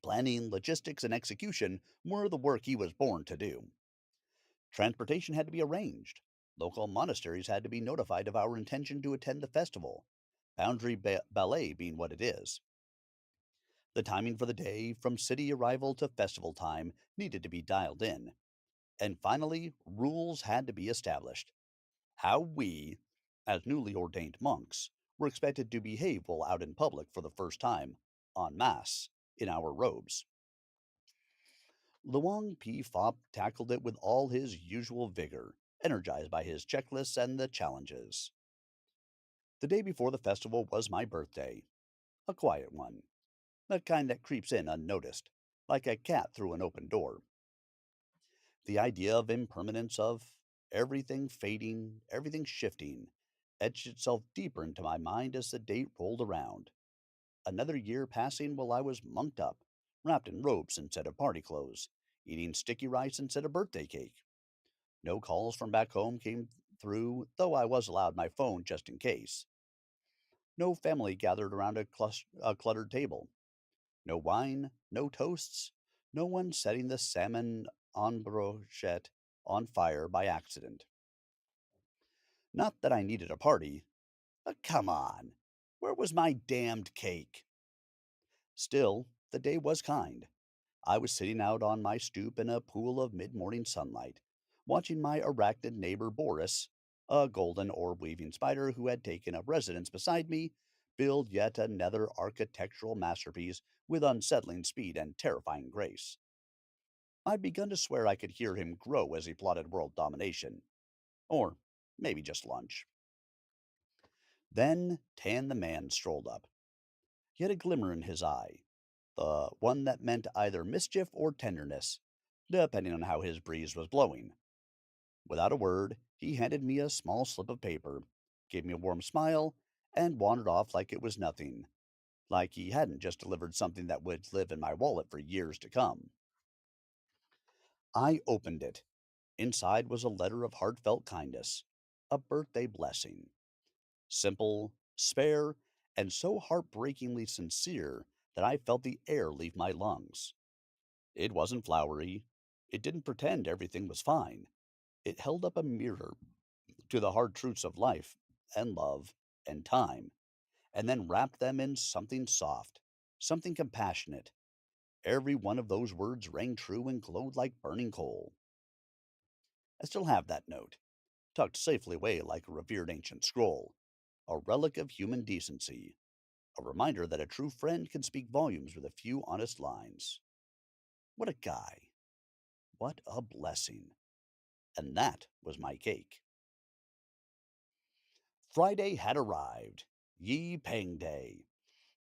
Planning, logistics, and execution were the work he was born to do. Transportation had to be arranged. Local monasteries had to be notified of our intention to attend the festival, ballet being what it is. The timing for the day, from city arrival to festival time, needed to be dialed in. And finally, rules had to be established. How we, as newly ordained monks, were expected to behave while out in public for the first time, en masse, in our robes. Luang P. Fop tackled it with all his usual vigor, energized by his checklists and the challenges. The day before the festival was my birthday, a quiet one, the kind that creeps in unnoticed, like a cat through an open door. The idea of impermanence, of everything fading, everything shifting, etched itself deeper into my mind as the date rolled around. Another year passing while I was monked up, wrapped in robes instead of party clothes, eating sticky rice instead of birthday cake. No calls from back home came through, though I was allowed my phone just in case. No family gathered around a cluttered table. No wine, no toasts, no one setting the salmon en brochette on fire by accident. Not that I needed a party, but come on, where was my damned cake? Still, the day was kind. I was sitting out on my stoop in a pool of mid morning sunlight, watching my arachnid neighbor Boris, a golden orb weaving spider who had taken up residence beside me, build yet another architectural masterpiece with unsettling speed and terrifying grace. I'd begun to swear I could hear him grow as he plotted world domination. Or maybe just lunch. Then Tan the man strolled up. He had a glimmer in his eye, the one that meant either mischief or tenderness, depending on how his breeze was blowing. Without a word, he handed me a small slip of paper, gave me a warm smile, and wandered off like it was nothing, like he hadn't just delivered something that would live in my wallet for years to come. I opened it. Inside was a letter of heartfelt kindness, a birthday blessing. Simple, spare, and so heartbreakingly sincere that I felt the air leave my lungs. It wasn't flowery. It didn't pretend everything was fine. It held up a mirror to the hard truths of life and love and time, and then wrapped them in something soft, something compassionate. Every one of those words rang true and glowed like burning coal. I still have that note, tucked safely away like a revered ancient scroll, a relic of human decency, a reminder that a true friend can speak volumes with a few honest lines. What a guy. What a blessing. And that was my cake. Friday had arrived. Yi Peng Day.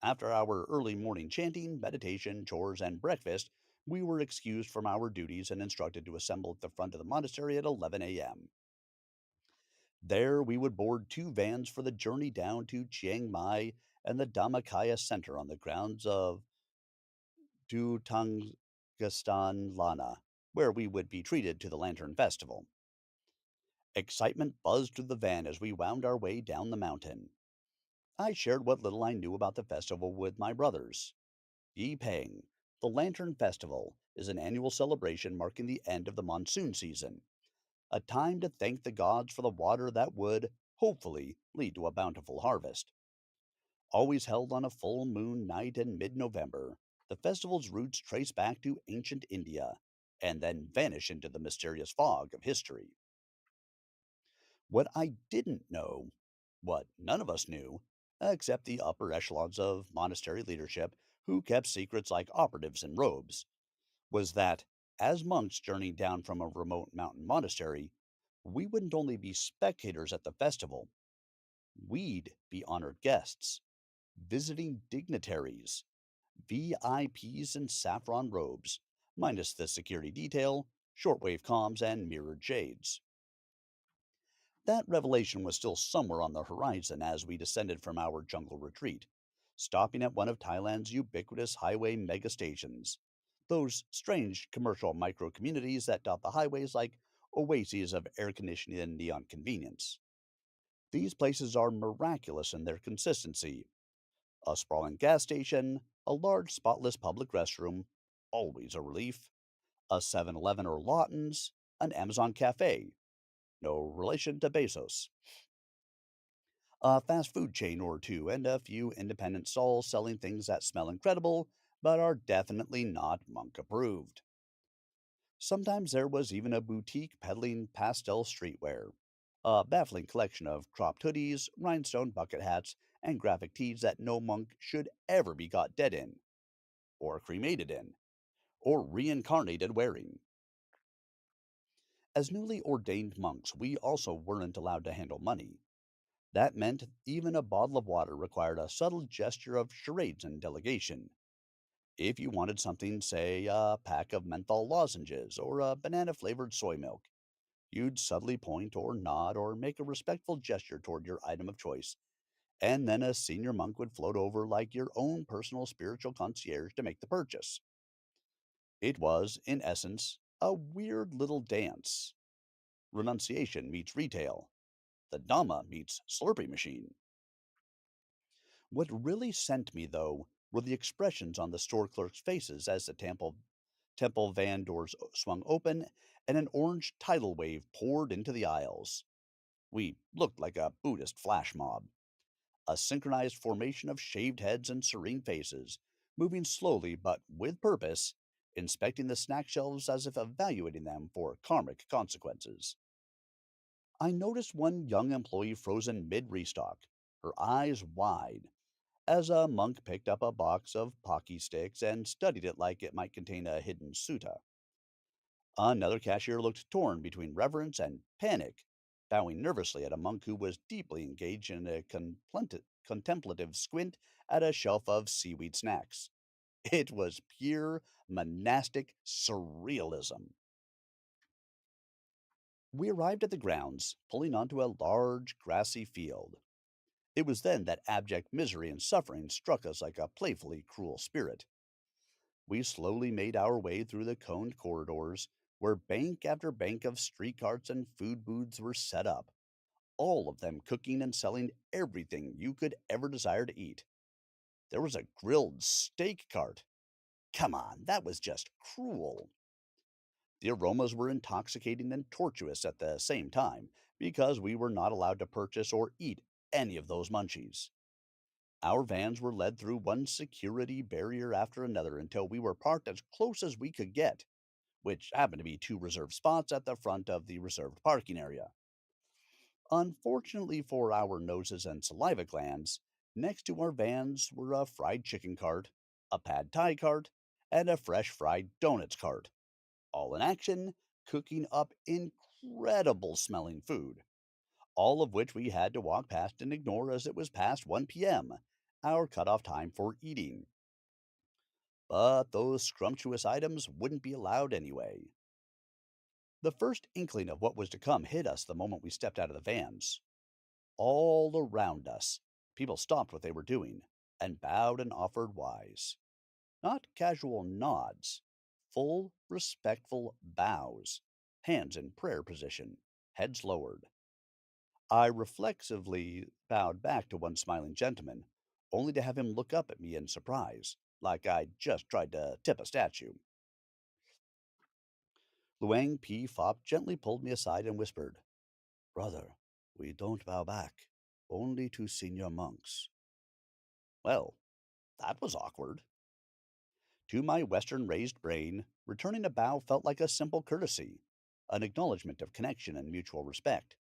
After our early morning chanting, meditation, chores, and breakfast, we were excused from our duties and instructed to assemble at the front of the monastery at 11 a.m. There we would board two vans for the journey down to Chiang Mai and the Dhammakaya Center on the grounds of Dutangastan Lana, where we would be treated to the Lantern Festival. Excitement buzzed through the van as we wound our way down the mountain. I shared what little I knew about the festival with my brothers. Yi Peng, the Lantern Festival, is an annual celebration marking the end of the monsoon season, a time to thank the gods for the water that would, hopefully, lead to a bountiful harvest. Always held on a full moon night in mid November, the festival's roots trace back to ancient India and then vanish into the mysterious fog of history. What I didn't know, what none of us knew, except the upper echelons of monastery leadership who kept secrets like operatives in robes, was that as monks journeyed down from a remote mountain monastery, we wouldn't only be spectators at the festival, we'd be honored guests, visiting dignitaries, VIPs in saffron robes, minus the security detail, shortwave comms, and mirrored shades. That revelation was still somewhere on the horizon as we descended from our jungle retreat, stopping at one of Thailand's ubiquitous highway mega stations. Those strange commercial micro communities that dot the highways like oases of air conditioning and neon convenience. These places are miraculous in their consistency. A sprawling gas station, a large spotless public restroom, always a relief, a 7-Eleven or Lawton's, an Amazon cafe, no relation to Bezos, a fast food chain or two, and a few independent stalls selling things that smell incredible but are definitely not monk approved. Sometimes there was even a boutique peddling pastel streetwear, a baffling collection of cropped hoodies, rhinestone bucket hats, and graphic tees that no monk should ever be caught dead in, or cremated in, or reincarnated wearing. As newly ordained monks, we also weren't allowed to handle money. That meant even a bottle of water required a subtle gesture of charades and delegation. If you wanted something, say a pack of menthol lozenges or a banana flavored soy milk, you'd subtly point or nod or make a respectful gesture toward your item of choice, and then a senior monk would float over like your own personal spiritual concierge to make the purchase. It was, in essence, a weird little dance. Renunciation meets retail. The Dhamma meets Slurpee machine. What really sent me, though, were the expressions on the store clerks' faces as the temple van doors swung open and an orange tidal wave poured into the aisles. We looked like a Buddhist flash mob, a synchronized formation of shaved heads and serene faces, moving slowly but with purpose, inspecting the snack shelves as if evaluating them for karmic consequences. I noticed one young employee frozen mid restock, her eyes wide, as a monk picked up a box of pocky sticks and studied it like it might contain a hidden sutta. Another cashier looked torn between reverence and panic, bowing nervously at a monk who was deeply engaged in a contemplative squint at a shelf of seaweed snacks. It was pure monastic surrealism. We arrived at the grounds, pulling onto a large, grassy field. It was then that abject misery and suffering struck us like a playfully cruel spirit. We slowly made our way through the coned corridors, where bank after bank of street carts and food booths were set up, all of them cooking and selling everything you could ever desire to eat. There was a grilled steak cart. Come on, that was just cruel. The aromas were intoxicating and tortuous at the same time, because we were not allowed to purchase or eat any of those munchies. Our vans were led through one security barrier after another until we were parked as close as we could get, which happened to be two reserved spots at the front of the reserved parking area. Unfortunately for our noses and saliva glands, next to our vans were a fried chicken cart, a pad thai cart, and a fresh fried donuts cart, all in action, cooking up incredible smelling food, all of which we had to walk past and ignore as it was past 1 p.m., our cutoff time for eating. But those scrumptious items wouldn't be allowed anyway. The first inkling of what was to come hit us the moment we stepped out of the vans. All around us, people stopped what they were doing and bowed and offered wise. Not casual nods, full, respectful bows, hands in prayer position, heads lowered. I reflexively bowed back to one smiling gentleman, only to have him look up at me in surprise, like I'd just tried to tip a statue. Luang P. Fop gently pulled me aside and whispered, "Brother, we don't bow back, only to senior monks." Well, that was awkward. To my Western raised brain, returning a bow felt like a simple courtesy, an acknowledgement of connection and mutual respect.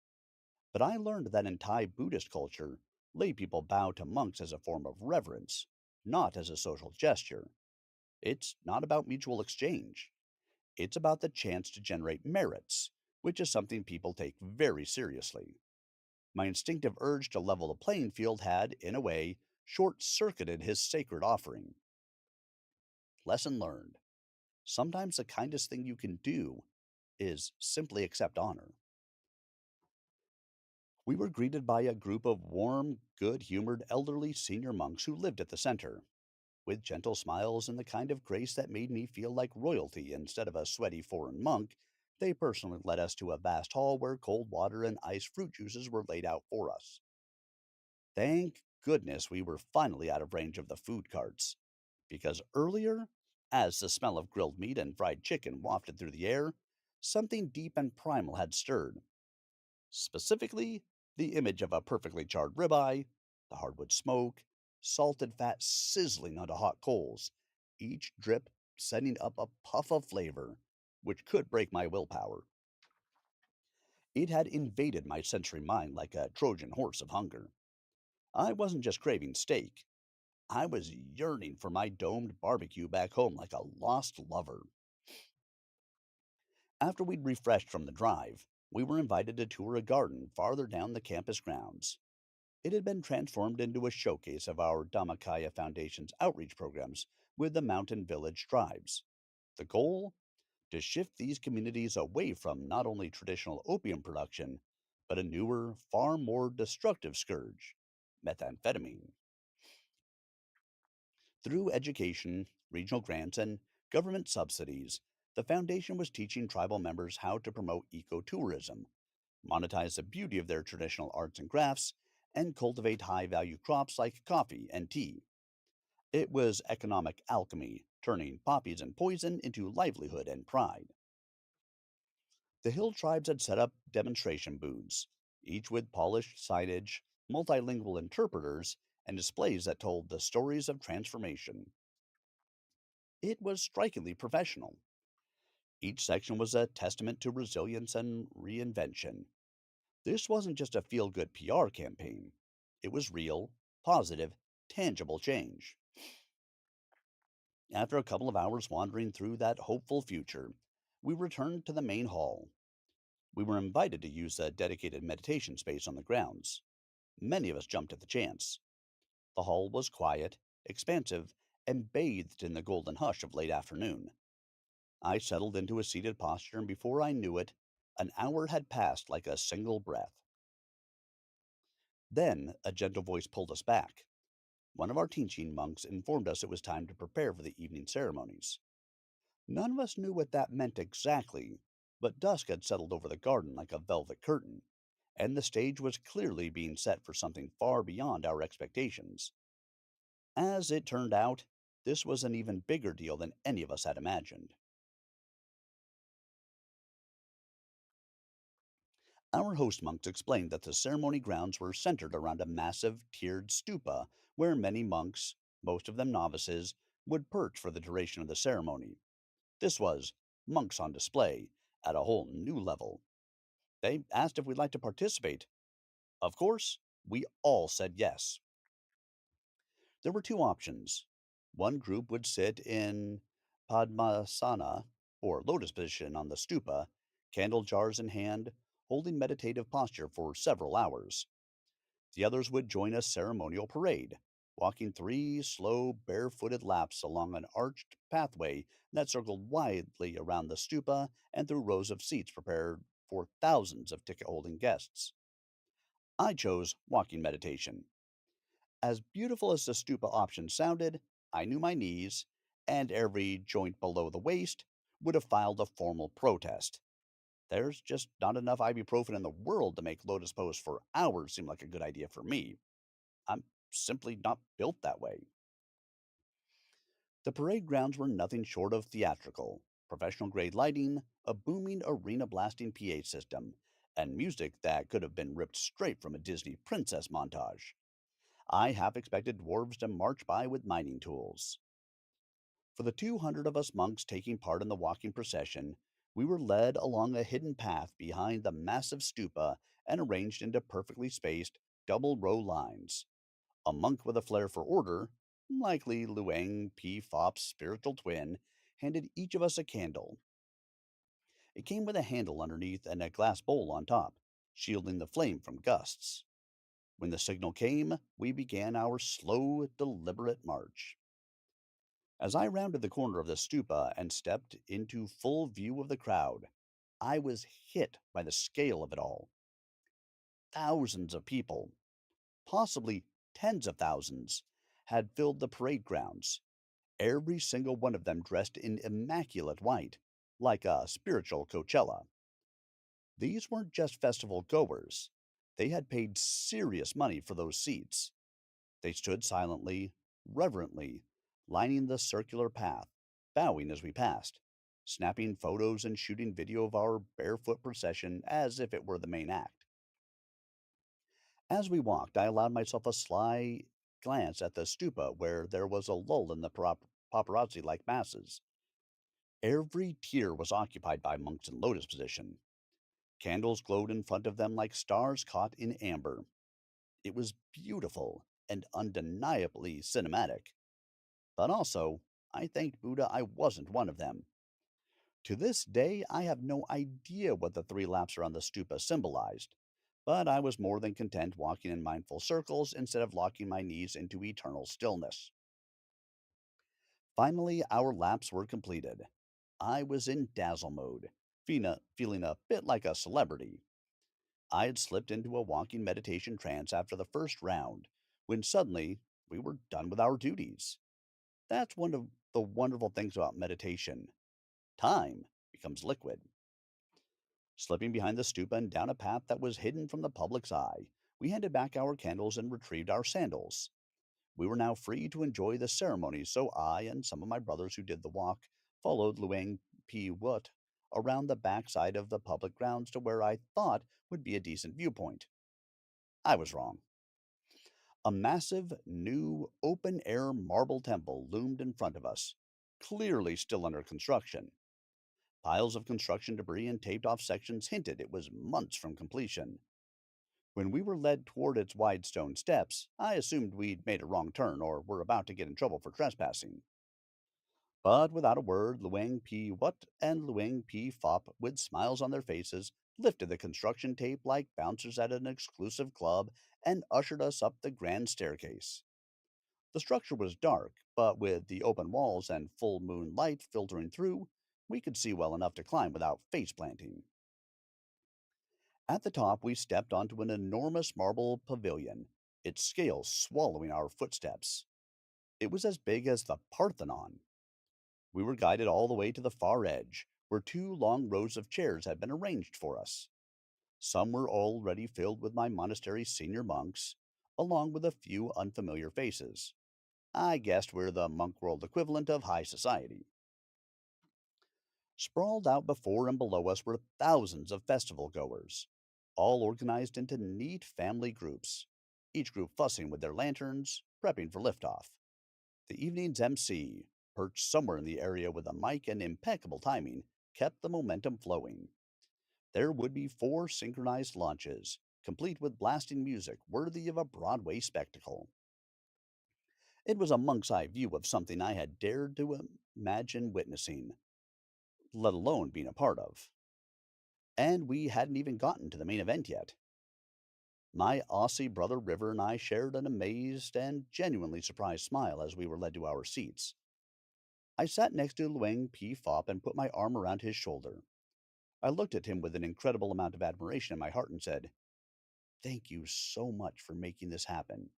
But I learned that in Thai Buddhist culture, lay people bow to monks as a form of reverence, not as a social gesture. It's not about mutual exchange. It's about the chance to generate merits, which is something people take very seriously. My instinctive urge to level the playing field had, in a way, short circuited his sacred offering. Lesson learned. Sometimes the kindest thing you can do is simply accept honor. We were greeted by a group of warm, good humored elderly senior monks who lived at the center, with gentle smiles and the kind of grace that made me feel like royalty instead of a sweaty foreign monk. They personally led us to a vast hall where cold water and iced fruit juices were laid out for us. Thank goodness we were finally out of range of the food carts, because earlier, as the smell of grilled meat and fried chicken wafted through the air, something deep and primal had stirred. Specifically, the image of a perfectly charred ribeye, the hardwood smoke, salted fat sizzling onto hot coals, each drip setting up a puff of flavor. which could break my willpower. It had invaded my sensory mind like a Trojan horse of hunger. I wasn't just craving steak, I was yearning for my domed barbecue back home like a lost lover. After we'd refreshed from the drive, we were invited to tour a garden farther down the campus grounds. It had been transformed into a showcase of our Dhammakaya Foundation's outreach programs with the mountain village tribes. The goal? To shift these communities away from not only traditional opium production, but a newer, far more destructive scourge, methamphetamine. Through education, regional grants, and government subsidies, the foundation was teaching tribal members how to promote ecotourism, monetize the beauty of their traditional arts and crafts, and cultivate high value crops like coffee and tea. It was economic alchemy, turning poppies and poison into livelihood and pride. The hill tribes had set up demonstration booths, each with polished signage, multilingual interpreters, and displays that told the stories of transformation. It was strikingly professional. Each section was a testament to resilience and reinvention. This wasn't just a feel good PR campaign, it was real, positive, tangible change. After a couple of hours wandering through that hopeful future, we returned to the main hall. We were invited to use a dedicated meditation space on the grounds. Many of us jumped at the chance. The hall was quiet, expansive, and bathed in the golden hush of late afternoon. I settled into a seated posture, and before I knew it, an hour had passed like a single breath. Then a gentle voice pulled us back. One of our teaching monks informed us it was time to prepare for the evening ceremonies. None of us knew what that meant exactly, but dusk had settled over the garden like a velvet curtain, and the stage was clearly being set for something far beyond our expectations. As it turned out, this was an even bigger deal than any of us had imagined. Our host monks explained that the ceremony grounds were centered around a massive tiered stupa where many monks, most of them novices, would perch for the duration of the ceremony. This was monks on display at a whole new level. They asked if we'd like to participate. Of course, we all said yes. There were two options. One group would sit in Padmasana, or lotus position on the stupa, candle jars in hand, holding meditative posture for several hours. The others would join a ceremonial parade, walking three slow, barefooted laps along an arched pathway that circled widely around the stupa and through rows of seats prepared for thousands of ticket holding guests. I chose walking meditation. As beautiful as the stupa option sounded, I knew my knees, and every joint below the waist, would have filed a formal protest. There's just not enough ibuprofen in the world to make lotus pose for hours seem like a good idea for me. I'm simply not built that way. The parade grounds were nothing short of theatrical, professional grade lighting, a booming arena blasting PA system, and music that could have been ripped straight from a Disney princess montage. I half expected dwarves to march by with mining tools. For the 200 of us monks taking part in the walking procession, we were led along a hidden path behind the massive stupa and arranged into perfectly spaced, double row lines. A monk with a flair for order, likely Luang P. Fop's spiritual twin, handed each of us a candle. It came with a handle underneath and a glass bowl on top, shielding the flame from gusts. When the signal came, we began our slow, deliberate march. As I rounded the corner of the stupa and stepped into full view of the crowd, I was hit by the scale of it all. Thousands of people, possibly tens of thousands, had filled the parade grounds, every single one of them dressed in immaculate white, like a spiritual Coachella. These weren't just festival goers, they had paid serious money for those seats. They stood silently, reverently, lining the circular path, bowing as we passed, snapping photos and shooting video of our barefoot procession as if it were the main act. As we walked, I allowed myself a sly glance at the stupa where there was a lull in the paparazzi like masses. Every tier was occupied by monks in lotus position. Candles glowed in front of them like stars caught in amber. It was beautiful and undeniably cinematic. But also, I thanked Buddha I wasn't one of them. To this day, I have no idea what the three laps around the stupa symbolized, but I was more than content walking in mindful circles instead of locking my knees into eternal stillness. Finally, our laps were completed. I was in dazzle mode, feeling a bit like a celebrity. I had slipped into a walking meditation trance after the first round, when suddenly we were done with our duties. That's one of the wonderful things about meditation. Time becomes liquid. Slipping behind the stupa and down a path that was hidden from the public's eye, we handed back our candles and retrieved our sandals. We were now free to enjoy the ceremony, so I and some of my brothers who did the walk followed Luang Pi Wat around the backside of the public grounds to where I thought would be a decent viewpoint. I was wrong. A massive, new, open air marble temple loomed in front of us, clearly still under construction. Piles of construction debris and taped off sections hinted it was months from completion. When we were led toward its wide stone steps, I assumed we'd made a wrong turn or were about to get in trouble for trespassing. But without a word, Luang Pi Wat and Luang Pi Fop, with smiles on their faces, lifted the construction tape like bouncers at an exclusive club and ushered us up the grand staircase. The structure was dark, but with the open walls and full moon light filtering through, we could see well enough to climb without face planting. At the top, we stepped onto an enormous marble pavilion, its scale swallowing our footsteps. It was as big as the Parthenon. We were guided all the way to the far edge, where two long rows of chairs had been arranged for us. Some were already filled with my monastery's senior monks, along with a few unfamiliar faces. I guessed we're the monk world equivalent of high society. Sprawled out before and below us were thousands of festival goers, all organized into neat family groups, each group fussing with their lanterns, prepping for liftoff. The evening's MC, perched somewhere in the area with a mic and impeccable timing, kept the momentum flowing. There would be four synchronized launches, complete with blasting music worthy of a Broadway spectacle. It was a monk's eye view of something I had dared to imagine witnessing, let alone being a part of. And we hadn't even gotten to the main event yet. My Aussie brother River and I shared an amazed and genuinely surprised smile as we were led to our seats. I sat next to Luang P. Fop and put my arm around his shoulder. I looked at him with an incredible amount of admiration in my heart and said, "Thank you so much for making this happen."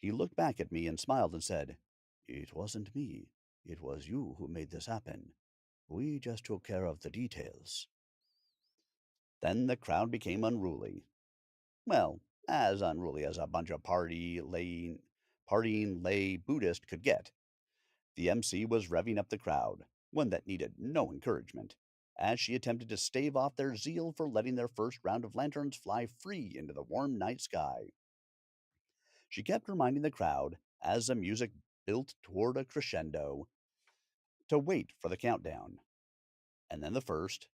He looked back at me and smiled and said, "It wasn't me. It was you who made this happen. We just took care of the details." Then the crowd became unruly. Well, as unruly as a bunch of partying lay Buddhist could get. The MC was revving up the crowd, one that needed no encouragement, as she attempted to stave off their zeal for letting their first round of lanterns fly free into the warm night sky. She kept reminding the crowd, as the music built toward a crescendo, to wait for the countdown. And then the first,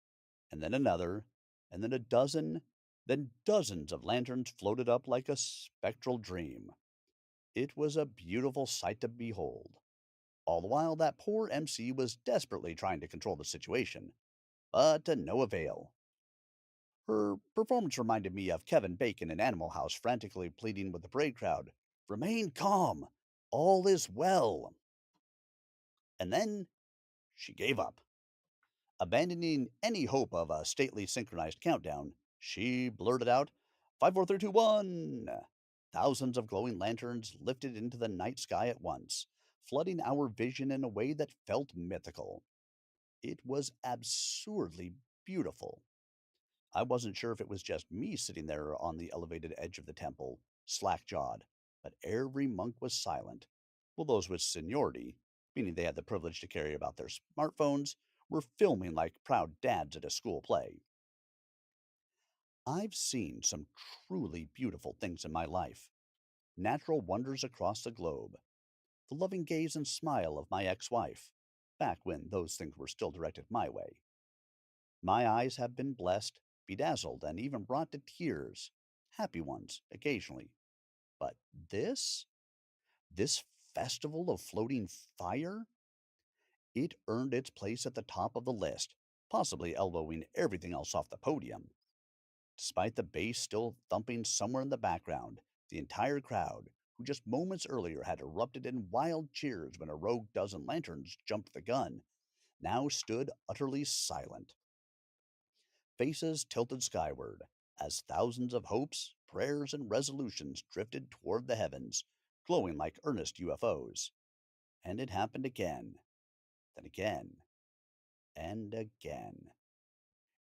and then another, and then a dozen, then dozens of lanterns floated up like a spectral dream. It was a beautiful sight to behold. All the while, that poor MC was desperately trying to control the situation, but to no avail. Her performance reminded me of Kevin Bacon in Animal House frantically pleading with the parade crowd, "Remain calm! All is well!" And then she gave up. Abandoning any hope of a stately synchronized countdown, she blurted out, "Five, four, three, two, one!" Thousands of glowing lanterns lifted into the night sky at once, flooding our vision in a way that felt mythical. It was absurdly beautiful. I wasn't sure if it was just me sitting there on the elevated edge of the temple, slack jawed, but every monk was silent, while those with seniority, meaning they had the privilege to carry about their smartphones, were filming like proud dads at a school play. I've seen some truly beautiful things in my life, natural wonders across the globe, the loving gaze and smile of my ex wife, back when those things were still directed my way. My eyes have been blessed, bedazzled, and even brought to tears. Happy ones, occasionally. But this? This festival of floating fire? It earned its place at the top of the list, possibly elbowing everything else off the podium. Despite the bass still thumping somewhere in the background, the entire crowd, who just moments earlier had erupted in wild cheers when a rogue dozen lanterns jumped the gun, now stood utterly silent, faces tilted skyward, as thousands of hopes, prayers, and resolutions drifted toward the heavens, glowing like earnest UFOs. And it happened again, then again, and again.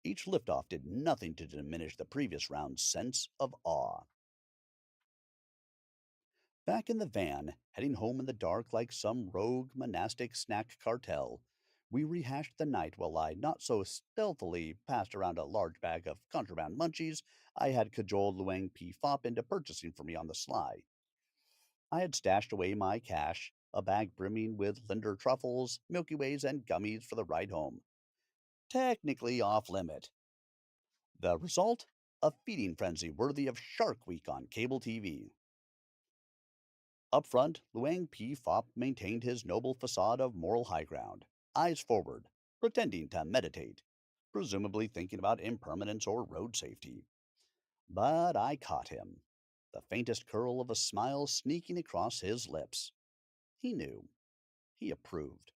Each liftoff did nothing to diminish the previous round's sense of awe. Back in the van, heading home in the dark like some rogue monastic snack cartel, we rehashed the night while I not so stealthily passed around a large bag of contraband munchies I had cajoled Luang P. Fop into purchasing for me on the sly. I had stashed away my cash, a bag brimming with Linder truffles, Milky Ways, and gummies for the ride home. Technically off limit. The result? A feeding frenzy worthy of Shark Week on cable TV. Up front, Luang P. Fop maintained his noble facade of moral high ground, eyes forward, pretending to meditate, presumably thinking about impermanence or road safety. But I caught him, the faintest curl of a smile sneaking across his lips. He knew. He approved.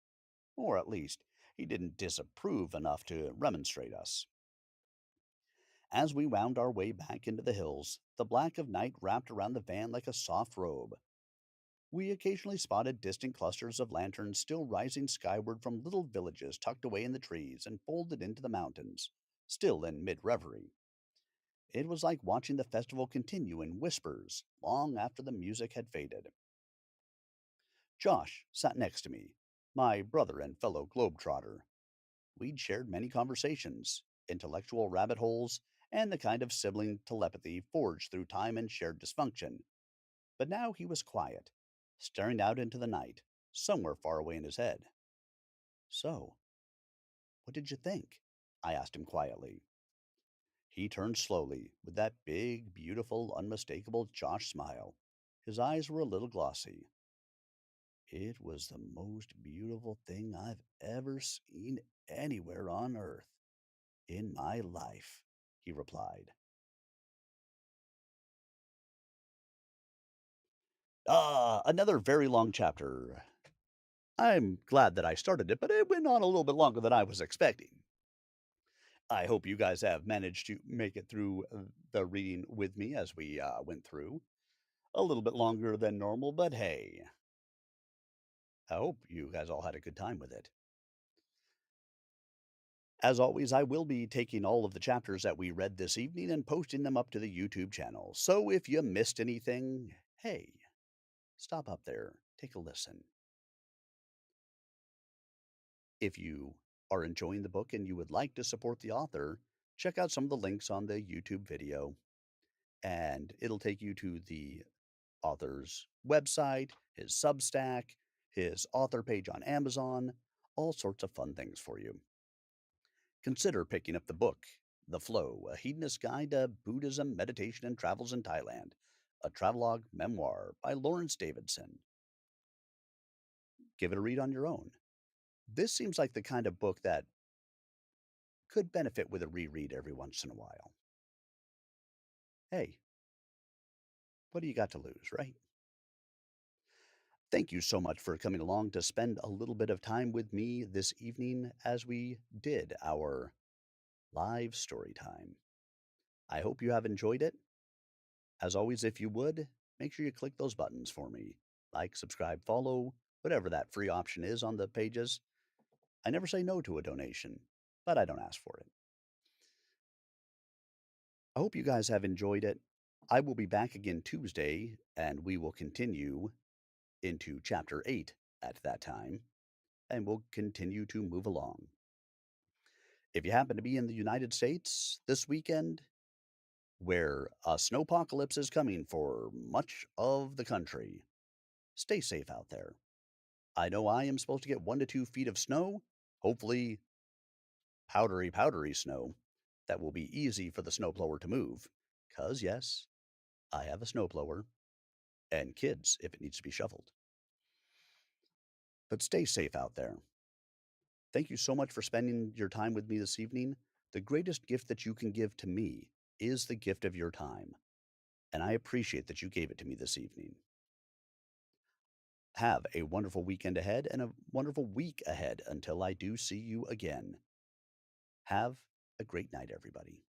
Or at least, he didn't disapprove enough to remonstrate us. As we wound our way back into the hills, the black of night wrapped around the van like a soft robe. We occasionally spotted distant clusters of lanterns still rising skyward from little villages tucked away in the trees and folded into the mountains, still in mid reverie. It was like watching the festival continue in whispers long after the music had faded. Josh sat next to me, my brother and fellow globetrotter. We'd shared many conversations, intellectual rabbit holes, and the kind of sibling telepathy forged through time and shared dysfunction. But now he was quiet, staring out into the night, somewhere far away in his head. So, what did you think? I asked him quietly. He turned slowly, with that big, beautiful, unmistakable Josh smile. His eyes were a little glossy. It was the most beautiful thing I've ever seen anywhere on earth in my life, he replied. Ah, another very long chapter. I'm glad that I started it, but it went on a little bit longer than I was expecting. I hope you guys have managed to make it through the reading with me as we went through. A little bit longer than normal, but hey, I hope you guys all had a good time with it. As always, I will be taking all of the chapters that we read this evening and posting them up to the YouTube channel. So if you missed anything, hey, stop up there, take a listen. If you are enjoying the book and you would like to support the author, check out some of the links on the YouTube video, and it'll take you to the author's website, his Substack, his author page on Amazon, all sorts of fun things for you. Consider picking up the book, The Flow, A Hedonist Guide to Buddhism, Meditation, and Travels in Thailand, a travelogue memoir by Lawrence Davidson. Give it a read on your own. This seems like the kind of book that could benefit with a reread every once in a while. Hey, what do you got to lose, right? Thank you so much for coming along to spend a little bit of time with me this evening as we did our live story time. I hope you have enjoyed it. As always, if you would, make sure you click those buttons for me. Like, subscribe, follow, whatever that free option is on the pages. I never say no to a donation, but I don't ask for it. I hope you guys have enjoyed it. I will be back again Tuesday, and we will continue into Chapter 8 at that time, and we'll continue to move along. If you happen to be in the United States this weekend, where a snowpocalypse is coming for much of the country, stay safe out there. I know I am supposed to get 1 to 2 feet of snow, hopefully powdery, powdery snow that will be easy for the snowblower to move. 'Cause, yes, I have a snowblower and kids if it needs to be shoveled. But stay safe out there. Thank you so much for spending your time with me this evening. The greatest gift that you can give to me is the gift of your time, and I appreciate that you gave it to me this evening. Have a wonderful weekend ahead and a wonderful week ahead until I do see you again. Have a great night, everybody.